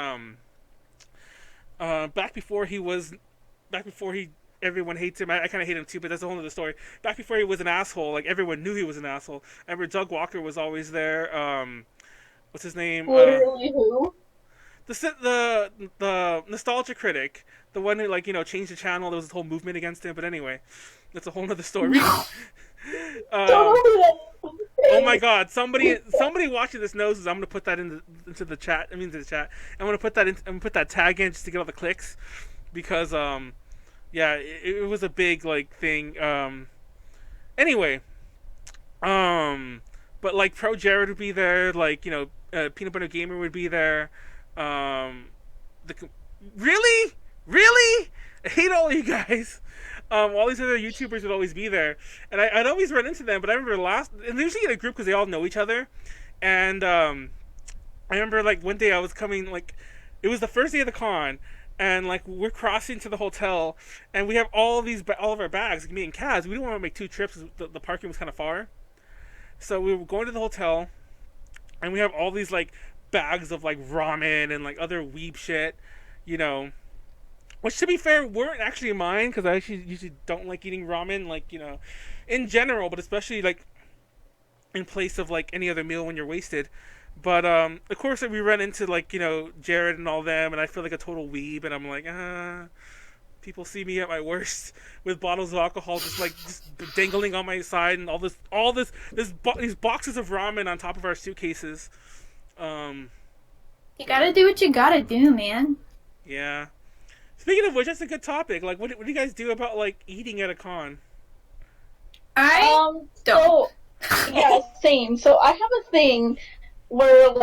back before everyone hates him. I kind of hate him too, but that's a whole other story. Back before he was an asshole, like everyone knew he was an asshole. I remember Doug Walker was always there. What's his name? Literally who? The nostalgia critic, the one who changed the channel. There was this whole movement against him. But anyway, that's a whole other story. Oh my God! Somebody watching this knows. I'm gonna put that into the chat. I mean, to the chat. I'm gonna put that tag in just to get all the clicks, because yeah, it was a big thing. Anyway, but Pro Jared would be there. Peanut Butter Gamer would be there. Really, I hate all of you guys. All these other YouTubers would always be there, and I'd always run into them. But I remember and they're usually in a group because they all know each other. And I remember one day I was coming, it was the first day of the con, and we're crossing to the hotel, and we have all of our bags. Me and Kaz, we didn't want to make two trips. The parking was kind of far, so we were going to the hotel, and we have all these bags of ramen and other weeb shit, Which, to be fair, weren't actually mine, because I usually don't like eating ramen, in general, but especially, in place of, any other meal when you're wasted. But, of course, we run into, Jared and all them, and I feel like a total weeb, and I'm like, people see me at my worst, with bottles of alcohol just dangling on my side, and these boxes of ramen on top of our suitcases. You gotta do what you gotta do, man. Yeah. Speaking of which, that's a good topic. What do you guys do about eating at a con? I don't. So, yeah, same. So I have a thing where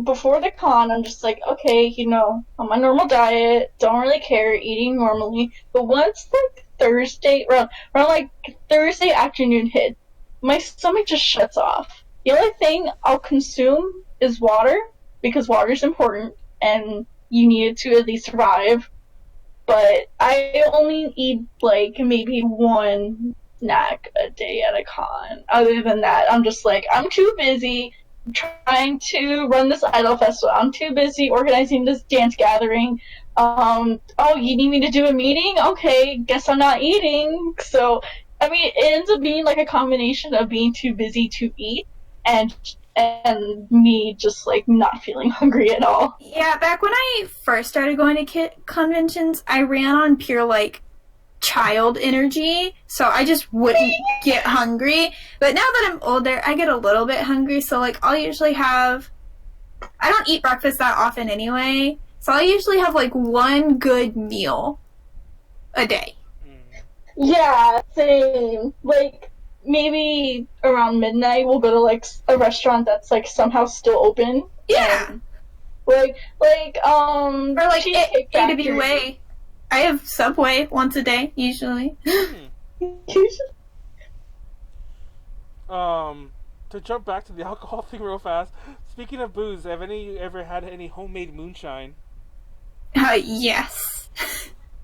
before the con, I'm just okay, on my normal diet, don't really care, eating normally. But once Thursday, around Thursday afternoon hit, my stomach just shuts off. The only thing I'll consume is water, because water is important and you need it to at least survive. But I only eat maybe one snack a day at a con. Other than that, I'm just I'm too busy trying to run this idol festival. I'm too busy organizing this dance gathering. Oh, you need me to do a meeting? Okay, guess I'm not eating. So, I mean, it ends up being a combination of being too busy to eat and me just not feeling hungry at all. Yeah, back when I first started going to conventions, I ran on pure child energy, so I just wouldn't get hungry. But now that I'm older, I get a little bit hungry, so I'll usually have, I don't eat breakfast that often anyway, so I'll usually have one good meal a day. Yeah, same. Maybe around midnight we'll go to a restaurant that's somehow still open. Yeah. And Or like Cheesecake A to B Factory. Way. I have Subway once a day, usually. To jump back to the alcohol thing real fast. Speaking of booze, have any you ever had any homemade moonshine? Yes.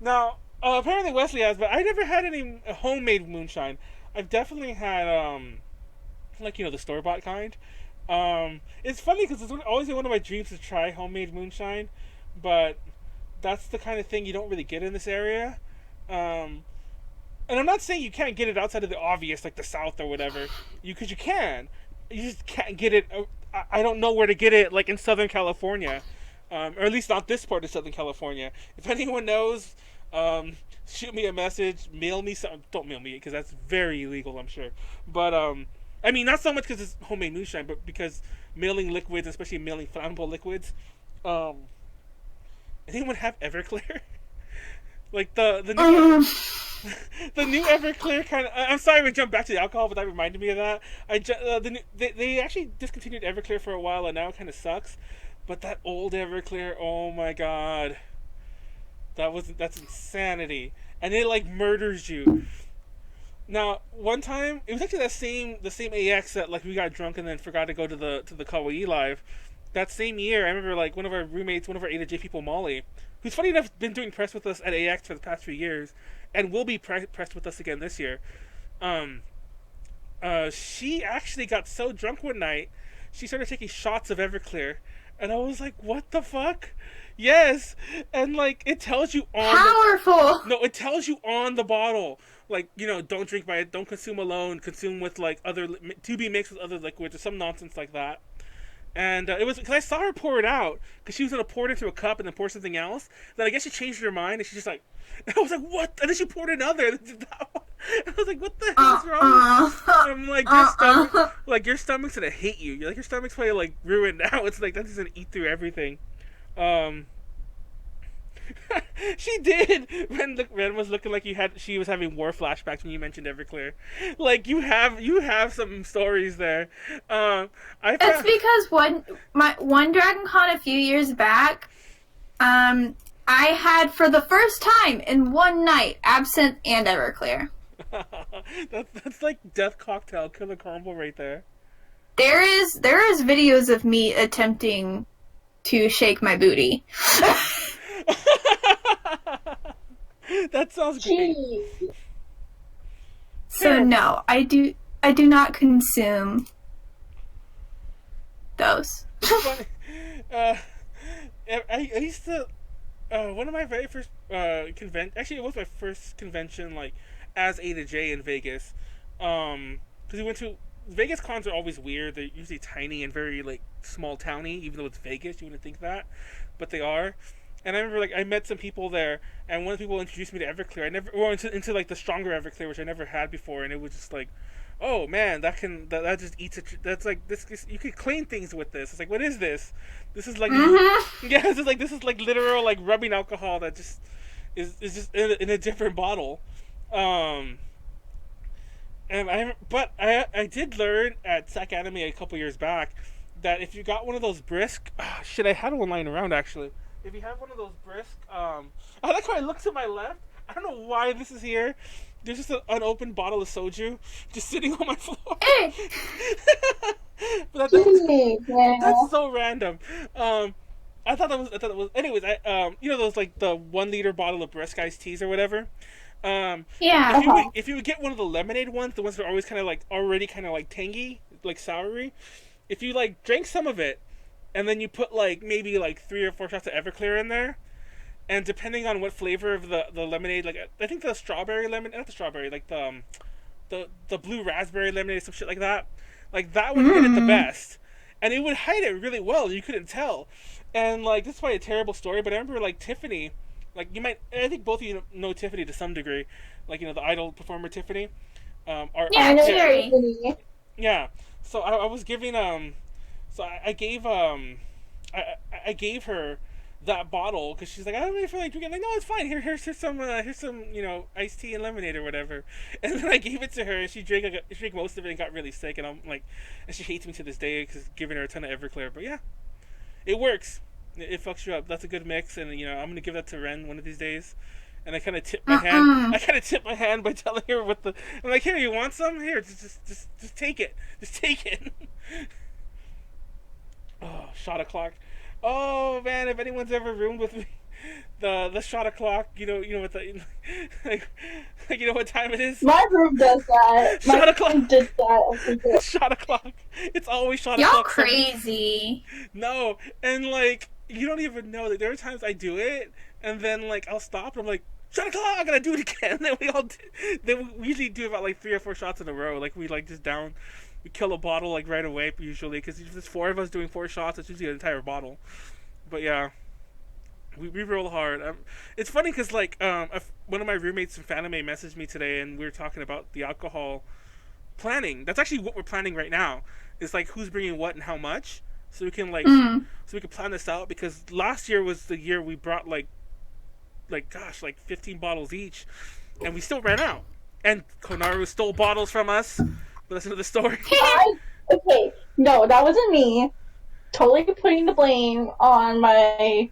Now, apparently Wesley has, but I never had any homemade moonshine. I've definitely had, like, the store bought kind. It's funny because it's always been one of my dreams to try homemade moonshine, but that's the kind of thing you don't really get in this area. And I'm not saying you can't get it outside of the obvious, like the South or whatever. Because you can. You just can't get it. I don't know where to get it, like in Southern California. Or at least not this part of Southern California. If anyone knows, shoot me a message, mail me something. Don't mail me, because that's very illegal, I'm sure. But, I mean, not so much because it's homemade moonshine, but because mailing liquids, especially mailing flammable liquids, anyone have Everclear? Like the new the new Everclear kind of. I'm sorry we jumped back to the alcohol, but that reminded me of that. They actually discontinued Everclear for a while, and now it kind of sucks. But that old Everclear, oh my god, that's insanity, and it like murders you. Now, one time it was actually the same AX that like we got drunk and then forgot to go to the Kawaii live. That same year, I remember like one of our roommates, one of our A to J people, Molly, who's funny enough been doing press with us at AX for the past few years, and will be pressed with us again this year. She actually got so drunk one night, she started taking shots of Everclear, and I was like, "What the fuck?" Yes, and like it tells you on Powerful. no, it tells you on the bottle, like don't drink by it, don't consume alone, consume with like other to be mixed with other liquids or some nonsense like that. And it was because I saw her pour it out because she was gonna pour it into a cup and then pour something else. Then I guess she changed her mind and she's just like, and I was like, what? And then she poured another. And I was like, what the hell is wrong? And I'm like your stomach's gonna hate you. You're like your stomach's probably like ruined now. It's like that's gonna eat through everything. She did. Ren was looking like she was having war flashbacks when you mentioned Everclear. Like you have some stories there. It's because one Dragon Con a few years back, I had for the first time in one night absinthe and Everclear. that's like death cocktail, killer combo right there. There is videos of me attempting to shake my booty. That sounds great. So no, I do not consume those. Funny. I used to one of my very first actually it was my first convention like as A to J in Vegas. Because we went to Vegas cons are always weird. They're usually tiny and very like small towny, even though it's Vegas, you wouldn't think that, but they are. And I remember, like, I met some people there, and one of the people introduced me to Everclear. Into like the stronger Everclear, which I never had before, and it was just like, oh man, that just eats it. That's like this. You could clean things with this. It's like, what is this? This is like, yeah, this is like literal like rubbing alcohol that just is just in a different bottle. And I did learn at SAC Anime a couple years back that if you got one of those brisk, shit, I had one lying around actually. If you have one of those brisk, I like how I look to my left. I don't know why this is here. There's just an unopened bottle of soju just sitting on my floor. But that's so random. I thought that was. Anyways, those like the 1 liter bottle of brisk iced teas or whatever. Yeah. If you would get one of the lemonade ones, the ones that are always kind of like already kind of like tangy, like soury. If you like drank some of it. And then you put like maybe like 3 or 4 shots of Everclear in there, and depending on what flavor of the lemonade, like I think the strawberry lemonade, not the strawberry, like the blue raspberry lemonade, some shit like that would hit it the best, and it would hide it really well. You couldn't tell, and like this is probably a terrible story, but I remember like Tiffany, like I think both of you know Tiffany to some degree, like the idol performer Tiffany. Yeah. So I was giving So I gave I gave her that bottle because she's like, I don't really feel like drinking. I'm like, no, it's fine. Here's some iced tea and lemonade or whatever. And then I gave it to her, and she drank most of it and got really sick. And I'm like, and she hates me to this day because giving her a ton of Everclear. But yeah, it works. It fucks you up. That's a good mix, and I'm gonna give that to Ren one of these days. And I kind of tip my hand. I kind of tip my hand by telling her what the. I'm like, here, you want some? Here, just take it. Just take it. Oh, shot o'clock. Oh man, if anyone's ever roomed with me, the shot o'clock, you know what the like you know what time it is? My room does that. Shot o'clock. Did that. Shot o'clock. It's always shot Y'all o'clock. crazy. No, and like you don't even know that there are times I do it, and then like I'll stop and I'm like, shot o'clock, I gotta do it again. Then we usually do about like 3 or 4 shots in a row. Like we like just down. We kill a bottle like right away usually because if there's 4 of us doing 4 shots, it's usually an entire bottle. But yeah, we roll hard. It's funny because like one of my roommates from Fanime messaged me today, and we were talking about the alcohol planning. That's actually what we're planning right now. It's like who's bringing what and how much, so we can so we can plan this out. Because last year was the year we brought like 15 bottles each, and we still ran out. And Konaru stole bottles from us. But listen to the story. Okay, no, that wasn't me. Totally putting the blame on my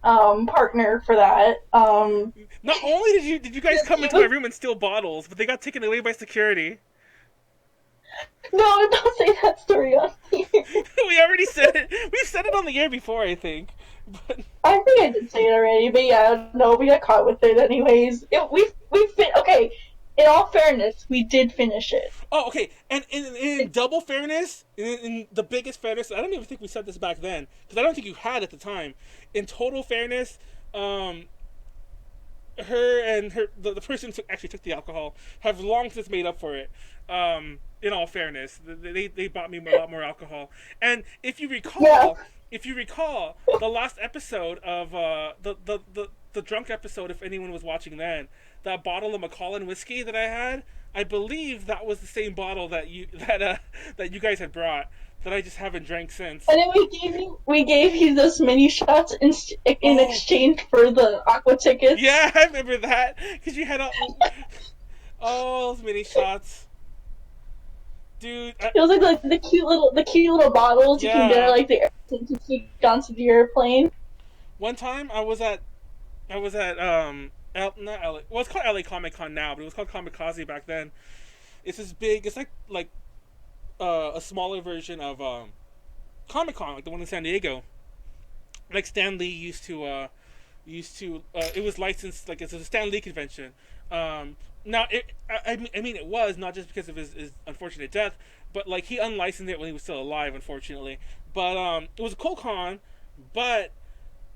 partner for that. Not only did you guys come into my room and steal bottles, but they got taken away by security. No, don't say that story on here. We already said it. We've said it on the air before, I think. But I think I did say it already, but yeah, no, we got caught with it anyways. Okay. In all fairness, we did finish it. Oh, okay. And in double fairness, in the biggest fairness, I don't even think we said this back then, because I don't think you had at the time. In total fairness, her and the person who actually took the alcohol have long since made up for it. In all fairness, they bought me a lot more alcohol. And if you recall, the last episode of the drunk episode, if anyone was watching then, that bottle of Macallan whiskey that I had, I believe that was the same bottle that you guys had brought that I just haven't drank since. And then we gave you those mini shots in exchange for the aqua tickets. Yeah, I remember that because you had all those mini shots, dude. It was like the cute little bottles you can get at like the airplane to keep onto the airplane. One time I was at not LA. Well, it's called LA Comic Con now, but it was called Kamikaze back then. It's this big. It's like a smaller version of Comic Con, like the one in San Diego. Like Stan Lee used to. It was licensed like it's a Stan Lee convention. Now, I mean, it was not just because of his unfortunate death, but like he unlicensed it when he was still alive, unfortunately. But it was a cool con, but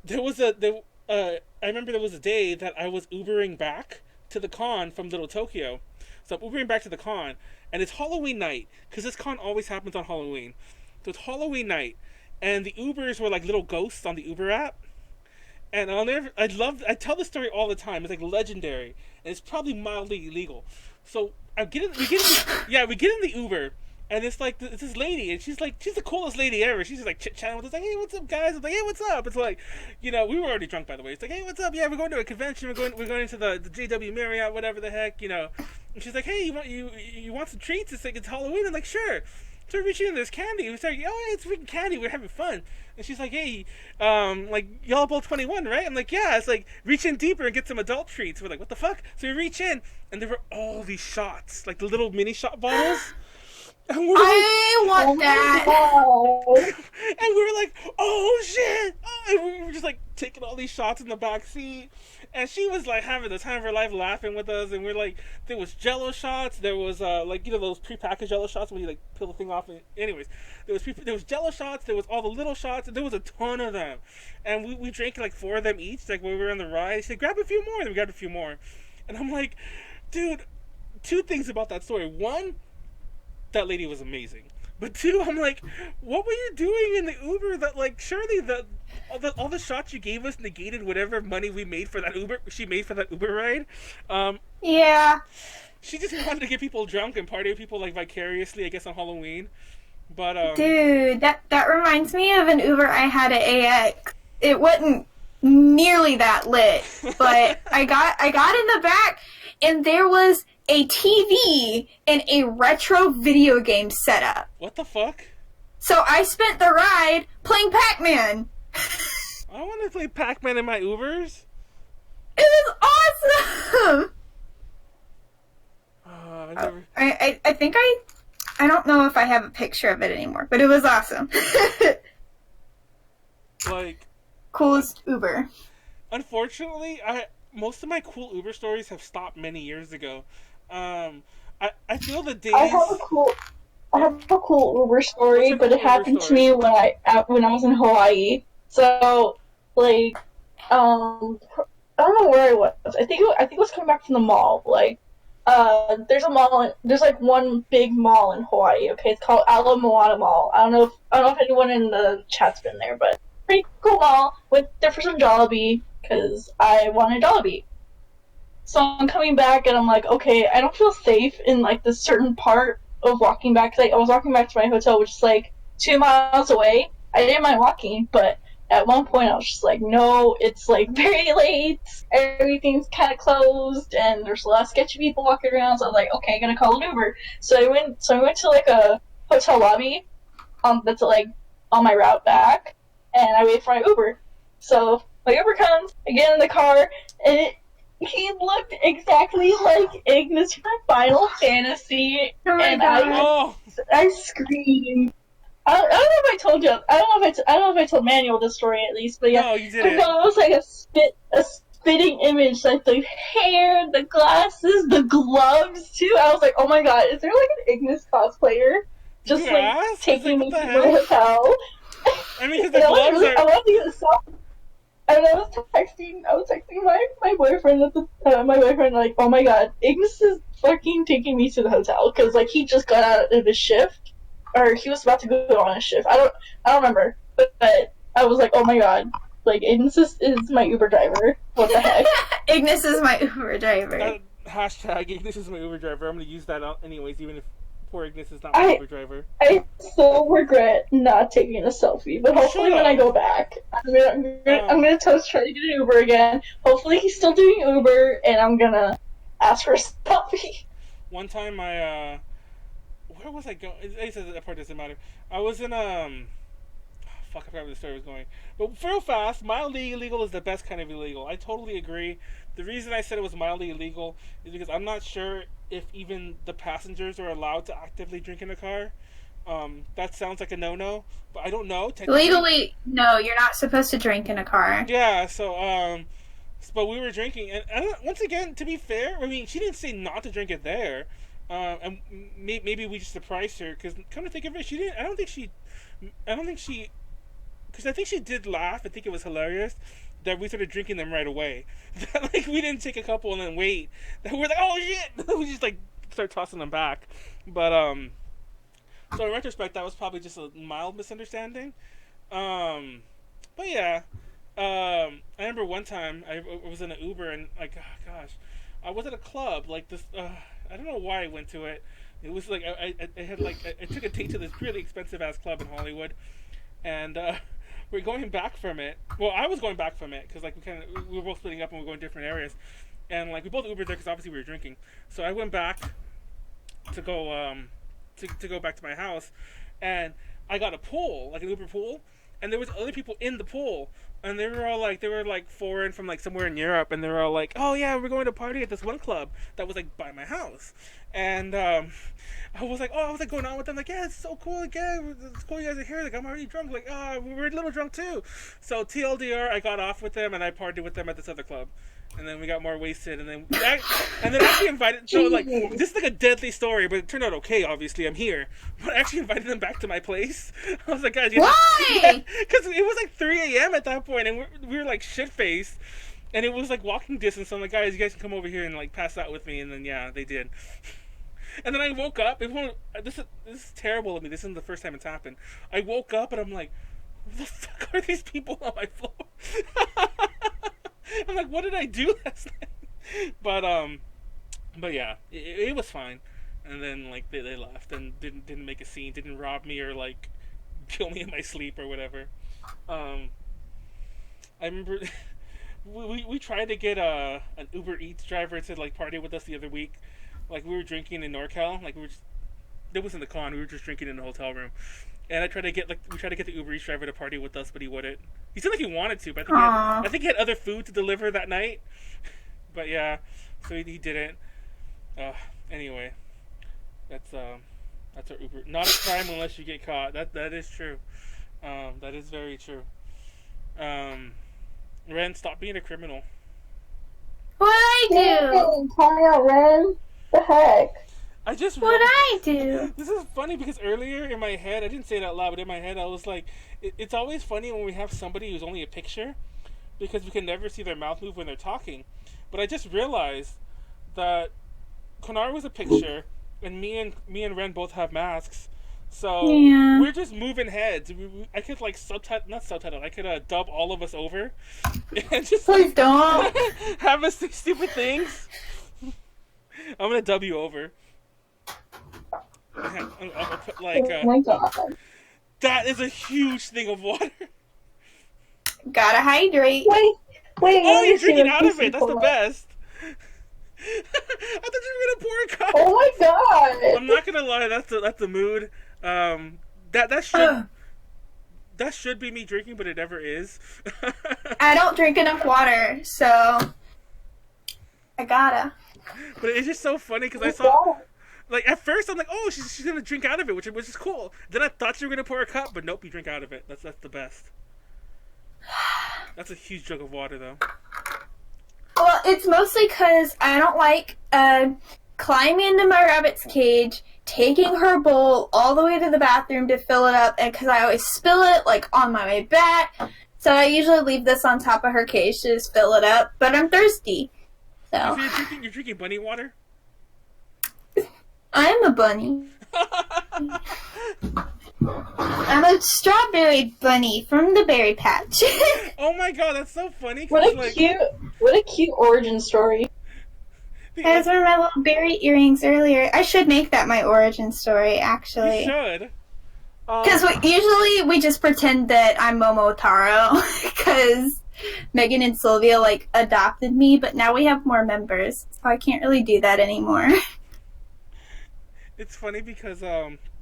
I remember there was a day that I was Ubering back to the con from Little Tokyo. So I'm Ubering back to the con, and it's Halloween night, because this con always happens on Halloween. So it's Halloween night, and the Ubers were like little ghosts on the Uber app. And I tell this story all the time. It's like legendary, and it's probably mildly illegal. So we get in the Uber, and it's like it's this lady, and she's the coolest lady ever. She's just like chit-chatting with us, like, hey, what's up, guys? I'm like, hey, what's up? It's like, we were already drunk, by the way. It's like, hey, what's up? Yeah, we're going to a convention. We're going into the JW Marriott, whatever the heck, And she's like, hey, you want some treats? It's like, it's Halloween. I'm like, sure. So we're reaching in, there's candy. We're like, oh, yeah, it's freaking candy. We're having fun. And she's like, hey, like, y'all both 21, right? I'm like, yeah. It's like, reach in deeper and get some adult treats. We're like, what the fuck? So we reach in, and there were all these shots, like the little mini shot bottles. And I want that. And we were like, oh shit! And we were just like taking all these shots in the back seat, and she was like having the time of her life, laughing with us. And we're like, there was Jello shots. There was those prepackaged Jello shots when you like peel the thing off. Anyways, there was Jello shots. There was all the little shots. And there was a ton of them, and we drank like 4 of them each. Like when we were on the ride, she said, grab a few more. And we grabbed a few more, and I'm like, dude, 2 things about that story. One, that lady was amazing. But 2, I'm like, what were you doing in the Uber that, like, surely all the shots you gave us negated whatever money she made for that Uber ride? Yeah. She just wanted to get people drunk and party with people, like, vicariously, I guess, on Halloween. But, dude, that reminds me of an Uber I had at AX. It wasn't nearly that lit, but I got in the back, and there was a TV and a retro video game setup. What the fuck? So I spent the ride playing Pac-Man. I want to play Pac-Man in my Ubers. It was awesome. I never. I think I don't know if I have a picture of it anymore, but it was awesome. Like, Coolest Uber. unfortunately, most of my cool Uber stories have stopped many years ago. I feel the days. I have a cool Uber What's story, your but cool it Uber happened to story? me when I was in Hawaii. So, like, I don't know where I was. I think it was coming back from the mall. Like, there's like one big mall in Hawaii. Okay, it's called Ala Moana Mall. I don't know if anyone in the chat's been there, but pretty cool mall. Went there for some Jollibee because I wanted Jollibee. So I'm coming back and I'm like, okay, I don't feel safe in like this certain part of walking back. Like I was walking back to my hotel, which is like 2 miles away. I didn't mind walking, but at one point I was just like, no, it's like very late. Everything's kind of closed, and there's a lot of sketchy people walking around. So I was like, okay, I'm gonna call an Uber. So I went to like a hotel lobby, that's like on my route back, and I waited for my Uber. So my Uber comes, I get in the car, and he looked exactly like Ignis from Final Fantasy, Oh my and god. Oh, I screamed. I don't know if I told you. I don't know if I told Manuel this story at least, but yeah. no, you But didn't. no, it was like a spitting image, like the hair, the glasses, the gloves too. I was like, oh my god, is there like an Ignis cosplayer Did just you like ask? I was taking like, me what to the my hell? hotel? I mean, because And the I was gloves really, I are. wanted to get a selfie. And I was texting my boyfriend at my boyfriend like, oh my god, Ignis is fucking taking me to the hotel because like he just got out of his shift, or he was about to go on a shift. I don't remember, but I was like, oh my god, like Ignis is my Uber driver. What the heck? Ignis is my Uber driver. Hashtag Ignis is my Uber driver. I'm gonna use that out anyways, even if poor Ignis is not my Uber driver. I still regret not taking a selfie, but hopefully when I go back, I'm gonna try to get an Uber again. Hopefully he's still doing Uber, and I'm gonna ask for a selfie. One time where was I going? I said that part doesn't matter. I was in fuck, I forgot where the story was going. But real fast, mildly illegal is the best kind of illegal. I totally agree. The reason I said it was mildly illegal is because I'm not sure if even the passengers are allowed to actively drink in a car. That sounds like a no-no, but I don't know. Legally, no, you're not supposed to drink in a car. Yeah, so but we were drinking, and once again, to be fair, I mean, she didn't say not to drink it there, and maybe we just surprised her because come to think of it, she didn't. I don't think she, because I think she did laugh. I think it was hilarious that we started drinking them right away. Like we didn't take a couple and then wait. We're like, oh shit! We just like start tossing them back. But so in retrospect, that was probably just a mild misunderstanding. But yeah, I remember one time I was in an Uber and like, oh, gosh, I was at a club like this. I don't know why I went to it. It was like I had like I took a date to this really expensive ass club in Hollywood, and we're going back from it. Well, I was going back from it because like we were both splitting up and we were going different areas, and like we both Ubered there because obviously we were drinking. So I went back to go to go back to my house, and I got a pool, like an Uber pool, and there was other people in the pool, and they were like foreign from like somewhere in Europe, and they were all like, oh yeah, we're going to party at this one club that was like by my house, and I was like going on with them like, yeah, it's so cool, like, yeah, it's cool you guys are here, like I'm already drunk, like we're a little drunk too. So TLDR, I got off with them and I partied with them at this other club. And then we got more wasted, and then actually invited. So like, this is like a deadly story, but it turned out okay. Obviously, I'm here, but I actually invited them back to my place. I was like, guys, why? Because it was like 3 a.m. at that point, and we were like shit faced, and it was like walking distance. So I'm like, guys, you guys can come over here and like pass out with me, and then yeah, they did. And then I woke up. This is terrible of me. This isn't the first time it's happened. I woke up and I'm like, what the fuck are these people on my floor? I'm like, what did I do last night? But yeah, it was fine. And then like they left and didn't make a scene, didn't rob me or like kill me in my sleep or whatever. I remember we tried to get an Uber Eats driver to like party with us the other week. Like we were drinking in NorCal, like we were just it wasn't the con. We were just drinking in the hotel room, and we tried to get the Uber Eats driver to party with us, but he wouldn't. He said like he wanted to, but I think he had other food to deliver that night. But yeah, so he didn't. Anyway, that's our Uber. Not a crime unless you get caught. That is true. That is very true. Ren, stop being a criminal. What I do? Call me out, Ren. The heck? What I do? This is funny because earlier in my head, I didn't say it out loud, but in my head I was like, it's always funny when we have somebody who's only a picture, because we can never see their mouth move when they're talking. But I just realized that Konaru was a picture, and me and Ren both have masks. So we're just moving heads. I could like not subtitle. I could dub all of us over, and just Please don't have us say stupid things. I'm gonna dub you over. I'll put like. Oh my god! That is a huge thing of water. gotta hydrate. Wait. Oh, you're drinking out of it. That's the best. I thought you were gonna pour a cup. Oh my god! I'm not gonna lie. That's the mood. That should be me drinking, but it never is. I don't drink enough water, so I gotta. But it's just so funny because I saw, like, at first I'm like, oh, she's gonna drink out of it, which is cool. Then I thought you were gonna pour a cup, but nope, you drink out of it. That's the best. That's a huge jug of water, though. Well, it's mostly because I don't like climbing into my rabbit's cage, taking her bowl all the way to the bathroom to fill it up, and because I always spill it like on my way back, so I usually leave this on top of her cage to just fill it up. But I'm thirsty, so You're drinking bunny water. I'm a bunny. I'm a strawberry bunny from the berry patch. Oh my god, that's so funny. What a cute origin story. Those were my little berry earrings earlier. I should make that my origin story, actually. You should. Because usually we just pretend that I'm Momotaro, because Megan and Sylvia, like, adopted me, but now we have more members, so I can't really do that anymore. It's funny because,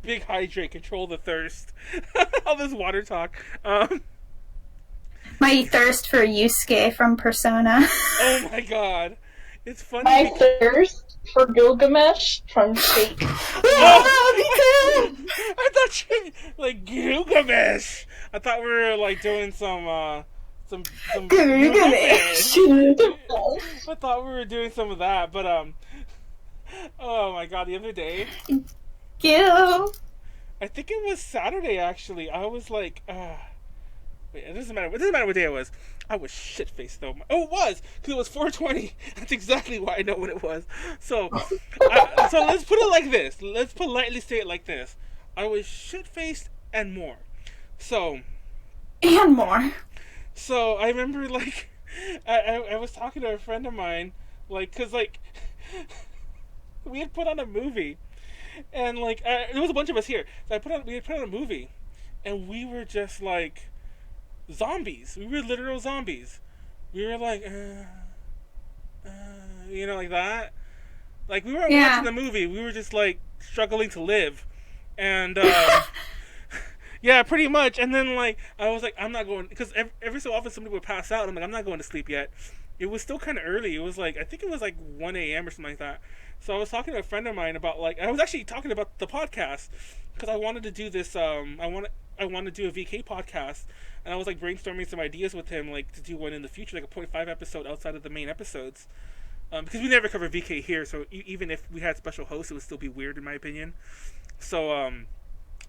big hydrate, control the thirst. All this water talk. My thirst for Yusuke from Persona. Oh my god. It's funny. My thirst for Gilgamesh from Fate. Oh, me too! I thought you like Gilgamesh. I thought we were like doing some Gilgamesh. I thought we were doing some of that, but oh my god, the other day. Gil. I think it was Saturday actually. I was like, wait, it doesn't matter. It doesn't matter what day it was. I was shit faced though. Oh, it was because it was 420. That's exactly why I know what it was. So, so let's put it like this. Let's politely say it like this. I was shit faced and more. So. And more. So I remember like, I was talking to a friend of mine, like, cause like, we had put on a movie, and like, there was a bunch of us here. So we had put on a movie, and we were just like. Zombies. We were literal zombies. We were like, you know, like that. Like, we weren't watching the movie. We were just, like, struggling to live. And, yeah, pretty much. And then, like, I was like, I'm not going, because every so often somebody would pass out. I'm like, I'm not going to sleep yet. It was still kind of early. It was, like, I think it was, like, 1 a.m. or something like that. So I was talking to a friend of mine about, like, I was actually talking about the podcast, because I wanted to do this, I want to do a VK podcast. And I was like brainstorming some ideas with him, like to do one in the future, like a 0.5 episode outside of the main episodes, because we never cover VK here. So even if we had special hosts, it would still be weird in my opinion. So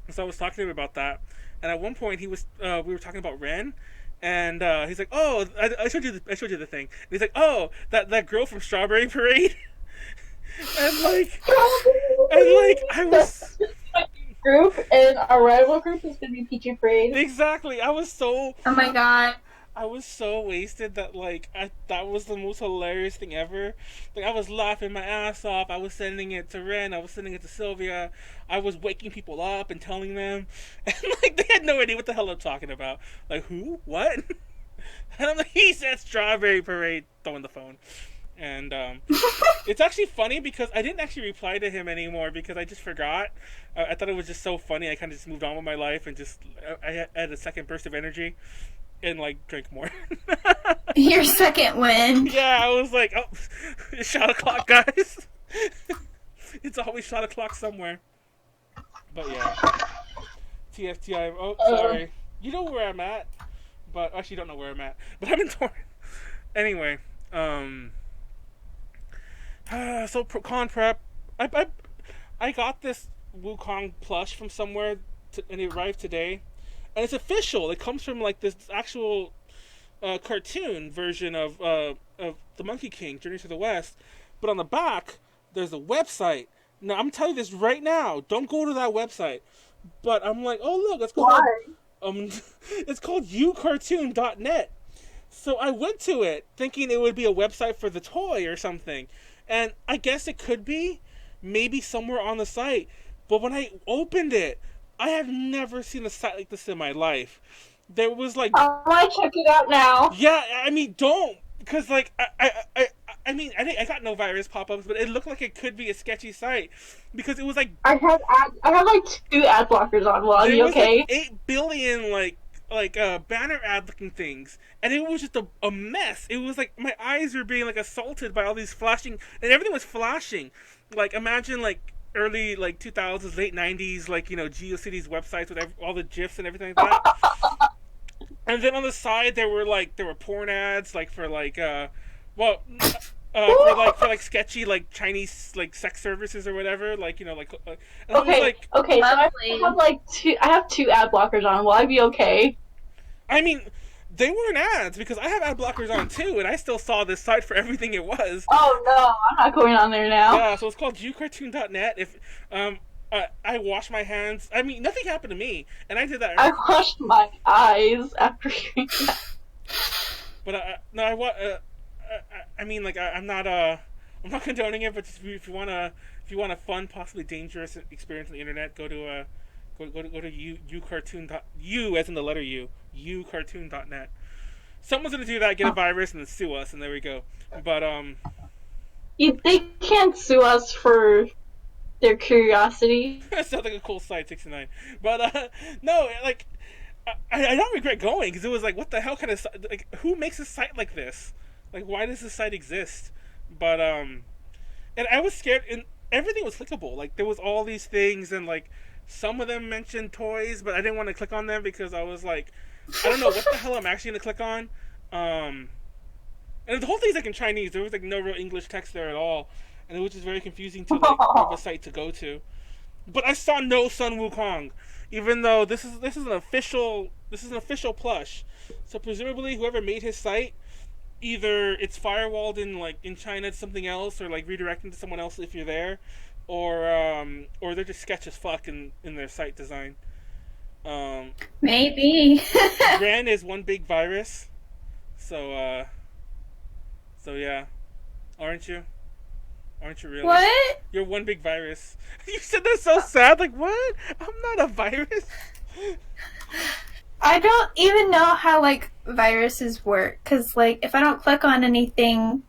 so I was talking to him about that, and at one point we were talking about Ren, and he's like, "Oh, I showed you the thing." And he's like, "Oh, that girl from Strawberry Parade," and like I was. Group and our rival group is gonna be PG Parade. Exactly. Oh my god. I was so wasted that like that was the most hilarious thing ever. Like I was laughing my ass off. I was sending it to Ren. I was sending it to Sylvia. I was waking people up and telling them, and like they had no idea what the hell I'm talking about. Like who? What? And I'm like, he said Strawberry Parade. Throwing the phone. And it's actually funny because I didn't actually reply to him anymore because I just forgot. I thought it was just so funny. I kind of just moved on with my life and just I had a second burst of energy and like drank more. Your second win. Yeah, I was like, oh, it's shot o'clock, guys. It's always shot o'clock somewhere. But yeah, TFTI. Oh, sorry. You know where I'm at, but actually, you don't know where I'm at. But I'm in Torrent. Anyway, so con prep. I got this Wukong plush from somewhere, and it arrived today, and it's official. It comes from like this actual cartoon version of the Monkey King, Journey to the West. But on the back, there's a website. Now I'm telling you this right now. Don't go to that website. But I'm like, oh look, it's called it's called ucartoon.net. So I went to it thinking it would be a website for the toy or something. And I guess it could be, maybe somewhere on the site. But when I opened it, I have never seen a site like this in my life. There was like... I want to check it out now. Yeah, I mean, don't. Because, like, I mean, I got no virus pop-ups, but it looked like it could be a sketchy site. Because it was like... I have like 2 ad blockers on. Well, are you okay? Like 8 billion, like banner ad looking things, and it was just a mess. It was like my eyes were being like assaulted by all these flashing, and everything was flashing. Like imagine like early like 2000s, late 90s, like GeoCities websites with all the gifs and everything like that. And then on the side there were porn ads like for like for sketchy like Chinese like sex services or whatever, like and Okay, it was like, okay, so I have 2 ad blockers on. Will I be okay? I mean, they weren't ads because I have ad blockers on too, and I still saw this site for everything it was. Oh no, I'm not going on there now. Yeah, so it's called ucartoon.net. If I washed my hands. I mean, nothing happened to me, and I did that. I washed my eyes after. But I mean, like I'm not condoning it, but just if you want a fun, possibly dangerous experience on the internet, go to ucartoon.u as in the letter U, ucartoon.net. Someone's gonna do that, get a virus, and then sue us, and there we go. But they can't sue us for their curiosity. That sounds like a cool site, 69. But no, like I don't regret going because it was like, what the hell kind of like who makes a site like this? Like, why does this site exist? But and I was scared, and everything was clickable. Like there was all these things, and like some of them mentioned toys, but I didn't want to click on them because I was like, I don't know what the hell I'm actually gonna click on. And the whole thing's like in Chinese. There was like no real English text there at all, and it was just very confusing to like have a site to go to. But I saw no Sun Wukong, even though this is an official plush. So presumably whoever made his site, either it's firewalled in China to something else, or like redirecting to someone else if you're there, or they're just sketch as fuck in their site design. Maybe. Ren is one big virus, so yeah, aren't you? Aren't you really? What? You're one big virus. You said that so sad. Like what? I'm not a virus. I don't even know how like viruses work, because like if I don't click on anything,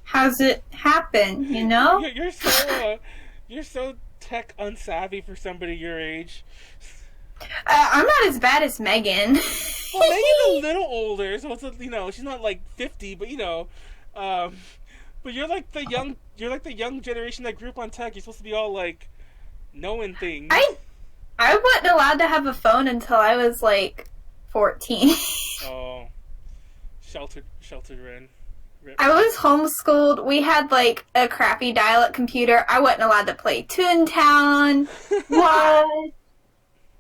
how's it happen? You know? You're so tech unsavvy for somebody your age. I'm not as bad as Megan. Well, Megan's a little older, so it's she's not like 50, but but you're like the young generation that grew up on tech. You're supposed to be all like knowing things. I wasn't allowed to have a phone until I was like 14. Oh, sheltered Ren. Rip. I was homeschooled. We had like a crappy dial-up computer. I wasn't allowed to play Toontown. What?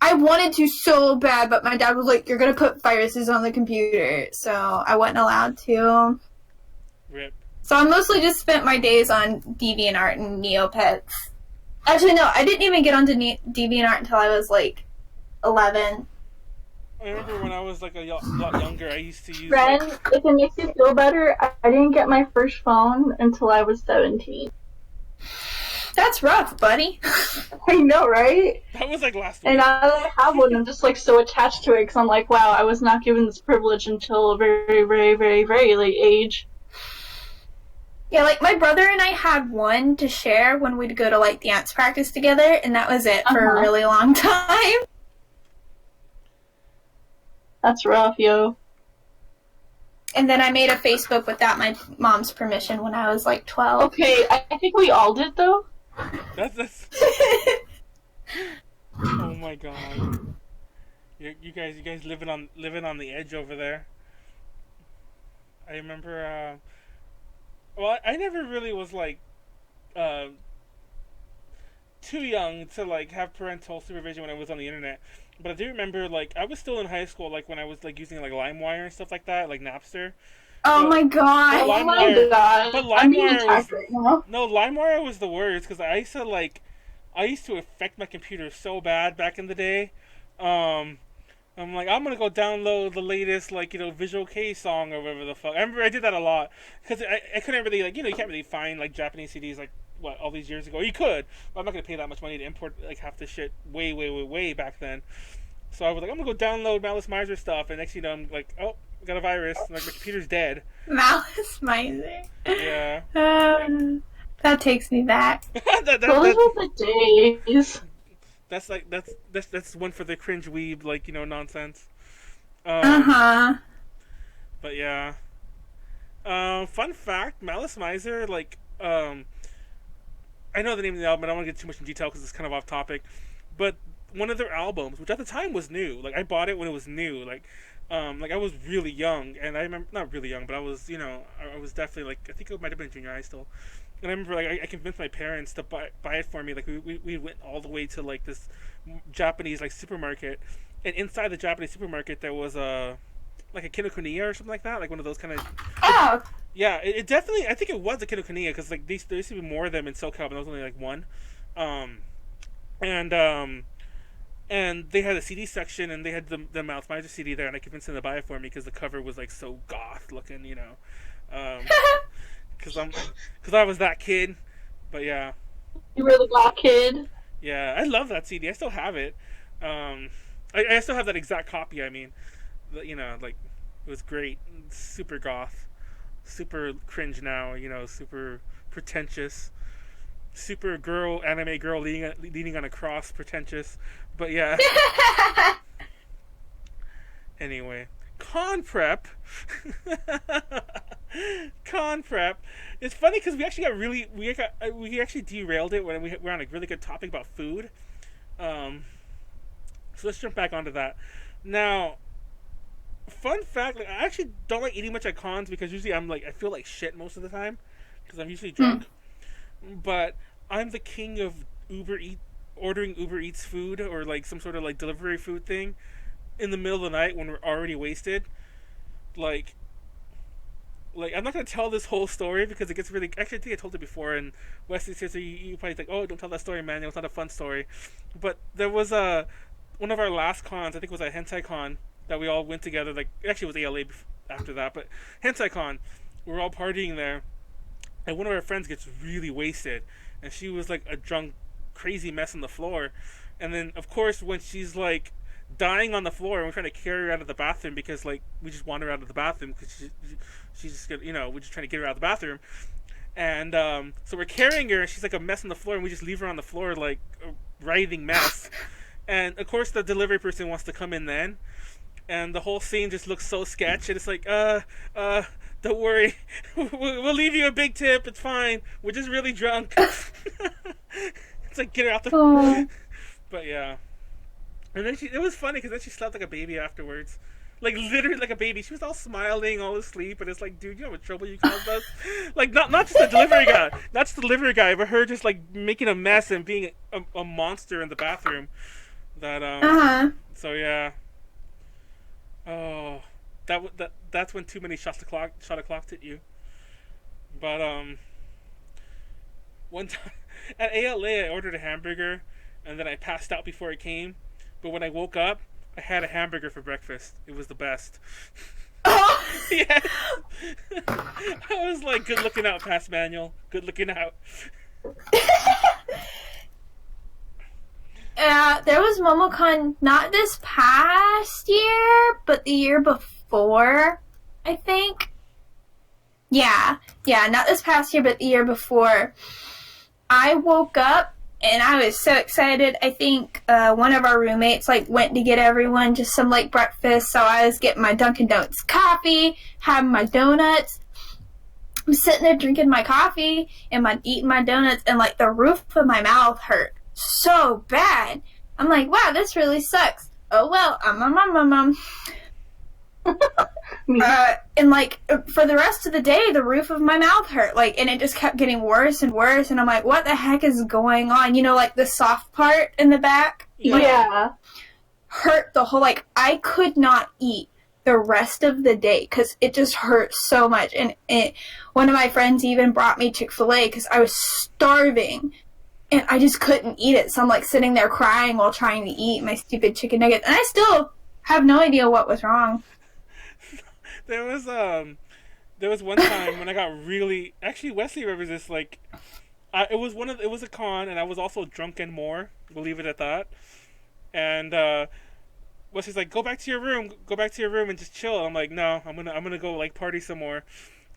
I wanted to so bad, but my dad was like, "You're gonna put viruses on the computer," so I wasn't allowed to. Rip. So I mostly just spent my days on DeviantArt and Neopets. Actually, no, I didn't even get onto DeviantArt until I was like 11. I remember when I was like a lot younger, I used to use. Ren, if it makes you feel better, I didn't get my first phone until I was 17. That's rough, buddy. I know, right? That was like last week. And now that I have one, I'm just like so attached to it because I'm like, wow, I was not given this privilege until a very, very, very, very late age. Yeah, like, my brother and I had one to share when we'd go to, like, dance practice together, and that was it for a really long time. That's rough, yo. And then I made a Facebook without my mom's permission when I was, like, 12. Okay, I think we all did, though. That's oh my god. You guys living on the edge over there. I remember well, I never really was like uh too young to like have parental supervision when I was on the internet. But I do remember like I was still in high school like when I was like using like LimeWire and stuff like that, like Napster. Oh my god. Oh my god. But I'm being LimeWire attacked right now. no, LimeWire was the worst because I used to affect my computer so bad back in the day. I'm like, I'm gonna go download the latest, like, Visual K song or whatever the fuck. I remember I did that a lot because I couldn't really, like, you can't really find like Japanese CDs like what all these years ago. You could, but I'm not gonna pay that much money to import like half this shit way back then. So I was like, I'm gonna go download Malice Miser stuff, and next thing you know, I'm like, oh, I got a virus, and, like my computer's dead. Malice Miser. Yeah. That takes me back. Those were the days. That's like that's one for the cringe weeb, like, nonsense. Uh-huh. But yeah. Fun fact, Malice Miser, like, I know the name of the album, but I don't want to get too much in detail because it's kind of off topic. But one of their albums, which at the time was new, like I bought it when it was new, like I was really young, and I remember not really young, but I was, I was definitely like I think it might have been junior high still. And I remember, like, I convinced my parents to buy it for me. Like, we went all the way to, like, this Japanese, like, supermarket. And inside the Japanese supermarket, there was like, a Kinokuniya or something like that. Like, one of those kind of... Oh! Yeah, it definitely... I think it was a Kinokuniya, because, like, there used to be more of them in SoCal, but there was only, like, one. And they had a CD section, and they had the Mouth Miser CD there, and I convinced them to buy it for me, because the cover was, like, so goth-looking, Because I was that kid. But yeah. You were the black kid. Yeah, I love that CD. I still have it. I still have that exact copy, I mean. Like, it was great. Super goth. Super cringe now, super pretentious. Super anime girl leaning on a cross, pretentious. But yeah. Anyway. Con prep. Con prep. It's funny because we actually we actually derailed it when we were on a really good topic about food. So let's jump back onto that. Now, fun fact: like, I actually don't like eating much at cons because usually I feel like shit most of the time because I'm usually drunk. But I'm the king of ordering Uber Eats food or like some sort of like delivery food thing in the middle of the night when we're already wasted. Like I'm not gonna tell this whole story because it gets really. Actually, I think I told it before, and Wesley says you probably think, oh, don't tell that story, man. It was not a fun story. But there was one of our last cons. I think it was a Hentai Con that we all went together. Like actually, it was ALA after that, but Hentai Con, we were all partying there, and one of our friends gets really wasted, and she was like a drunk, crazy mess on the floor, and then of course when she's like dying on the floor and we're trying to carry her out of the bathroom because like we just want her out of the bathroom because she's just we're just trying to get her out of the bathroom, and so we're carrying her and she's like a mess on the floor and we just leave her on the floor like a writhing mess, and of course the delivery person wants to come in then, and the whole scene just looks so sketch, and it's like don't worry, we'll leave you a big tip, it's fine, we're just really drunk. It's like get her out the but yeah. And then it was funny because then she slept like a baby afterwards. Like, literally like a baby. She was all smiling, all asleep, and it's like, dude, you know what trouble you caused us? Like, not just the delivery guy. Not just the delivery guy, but her just, like, making a mess and being a monster in the bathroom. So, yeah. Oh. That's when too many shot o'clock hit you. But, one time, at ALA, I ordered a hamburger, and then I passed out before it came. But when I woke up, I had a hamburger for breakfast. It was the best. Yeah. I was like, good looking out, Pass Manuel. Good looking out. There was MomoCon not this past year, but the year before, I think. Yeah, not this past year, but the year before. I woke up and I was so excited. I think one of our roommates like went to get everyone just some like breakfast. So I was getting my Dunkin' Donuts coffee, having my donuts. I'm sitting there drinking my coffee and eating my donuts, and like the roof of my mouth hurt so bad. I'm like, wow, this really sucks. Oh well, and like for the rest of the day, the roof of my mouth hurt, like, and it just kept getting worse and worse. And I'm like, what the heck is going on? You know, like the soft part in the back, Yeah. hurt the whole. Like I could not eat the rest of the day because it just hurt so much. And one of my friends even brought me Chick-fil-A because I was starving. And I just couldn't eat it. So I'm like sitting there crying while trying to eat my stupid chicken nuggets. And I still have no idea what was wrong. There was one time when I got really, actually Wesley remembers this, like it was a con, and I was also drunk and more. We'll leave it at that. And Wesley's like, go back to your room and just chill. I'm like, no, I'm gonna go like party some more.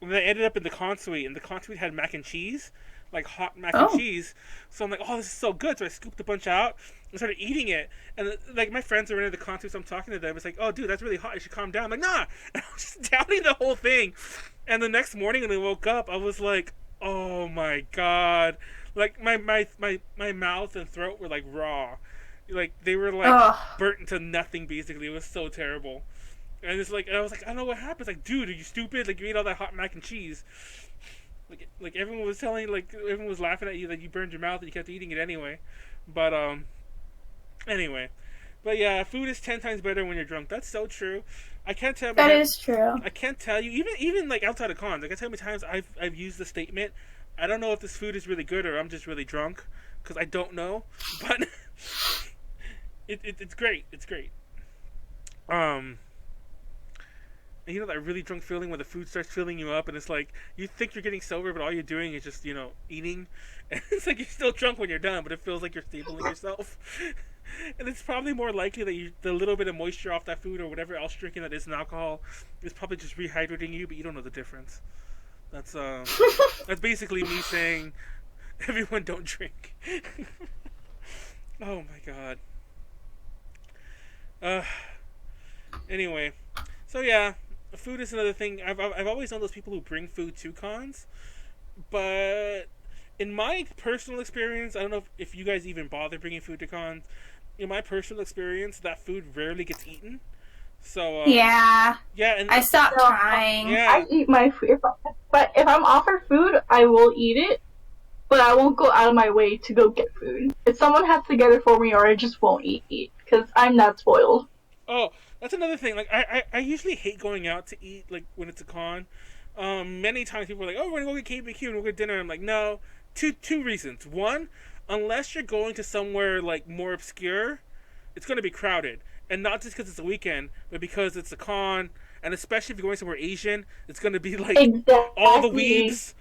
And then I ended up in the con suite, and the con suite had mac and cheese, like hot mac and cheese. So I'm like, oh, this is so good. So I scooped a bunch out and started eating it. And like my friends are in the con suite, so I'm talking to them. It's like, oh, dude, that's really hot. You should calm down. I'm like, nah. And I was just downing the whole thing. And the next morning when I woke up, I was like, oh my god, like my mouth and throat were like raw, like they were like burnt into nothing. Basically, it was so terrible. And it's like, I was like, I don't know what happened. It's like, dude, are you stupid? Like, you ate all that hot mac and cheese. Like everyone was everyone was laughing at you that you burned your mouth and you kept eating it anyway. But anyway, but yeah, food is 10 times better when you're drunk. That's so true. I can't tell. That is true. I can't tell you, even like outside of cons. I can tell you how many times I've used the statement, I don't know if this food is really good or I'm just really drunk, because I don't know. But it's great. It's great. And you know that really drunk feeling when the food starts filling you up, and it's like you think you're getting sober, but all you're doing is just eating. And it's like you're still drunk when you're done, but it feels like you're stabling yourself. And it's probably more likely that the little bit of moisture off that food or whatever else drinking that isn't alcohol is probably just rehydrating you, but you don't know the difference. That's that's basically me saying, everyone don't drink. Oh my god. Anyway, so yeah, food is another thing. I've always known those people who bring food to cons, but in my personal experience, I don't know if you guys even bother bringing food to cons. In my personal experience, that food rarely gets eaten. So yeah, and I stopped trying. Yeah. I eat my food, but if I'm offered food, I will eat it. But I won't go out of my way to go get food. If someone has to get it for me, or I just won't eat because I'm not spoiled. Oh, that's another thing. Like I usually hate going out to eat, like when it's a con. Many times people are like, "Oh, we're gonna go get KBQ and we'll get dinner." I'm like, no. Two reasons. One, unless you're going to somewhere like more obscure, it's gonna be crowded, and not just because it's a weekend, but because it's a con, and especially if you're going somewhere Asian, it's gonna be like all the weebs.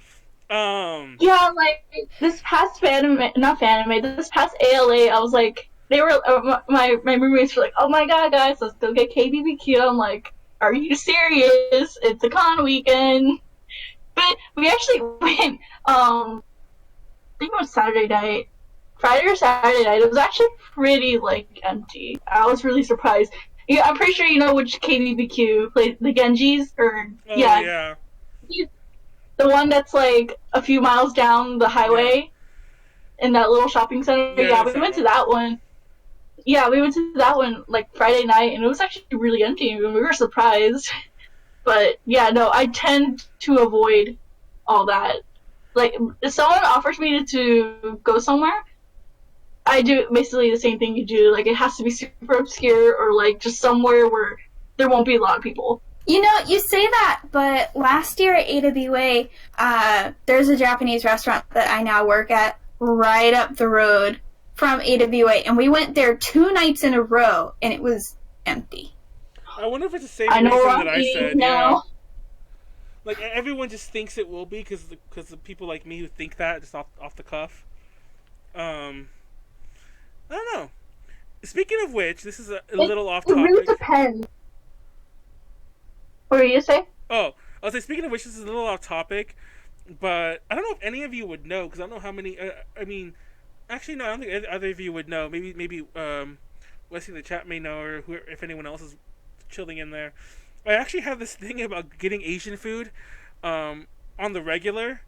Yeah, like this past this past ALA, I was like, they were my roommates were like, "Oh my god, guys, let's go get KBBQ." I'm like, "Are you serious? It's a con weekend." But we actually went. I think it was Saturday night, Friday or Saturday night. It was actually pretty like empty. I was really surprised. Yeah, I'm pretty sure you know which KBBQ place, the Genji's, or yeah. The one that's like a few miles down the highway in that little shopping center. Yeah, we went to that one. Yeah, we went to that one like Friday night, and it was actually really empty, and we were surprised. But yeah, no, I tend to avoid all that. Like, if someone offers me to go somewhere, I do basically the same thing you do. Like, it has to be super obscure or like just somewhere where there won't be a lot of people. You know, you say that, but last year at AWA, there's a Japanese restaurant that I now work at right up the road from AWA, and we went there 2 nights in a row, and it was empty. I wonder if it's the same reason that I said. Now. Yeah. Like, everyone just thinks it will be because of people like me who think that just off the cuff. I don't know. Speaking of which, this is a little off topic. It really depends. What were you say? Oh, I'll say, speaking of which, this is a little off topic, but I don't know if any of you would know, because I don't know how many. I mean, actually, no, I don't think either of you would know. Maybe Wesley in the chat may know, or if anyone else is chilling in there. I actually have this thing about getting Asian food on the regular,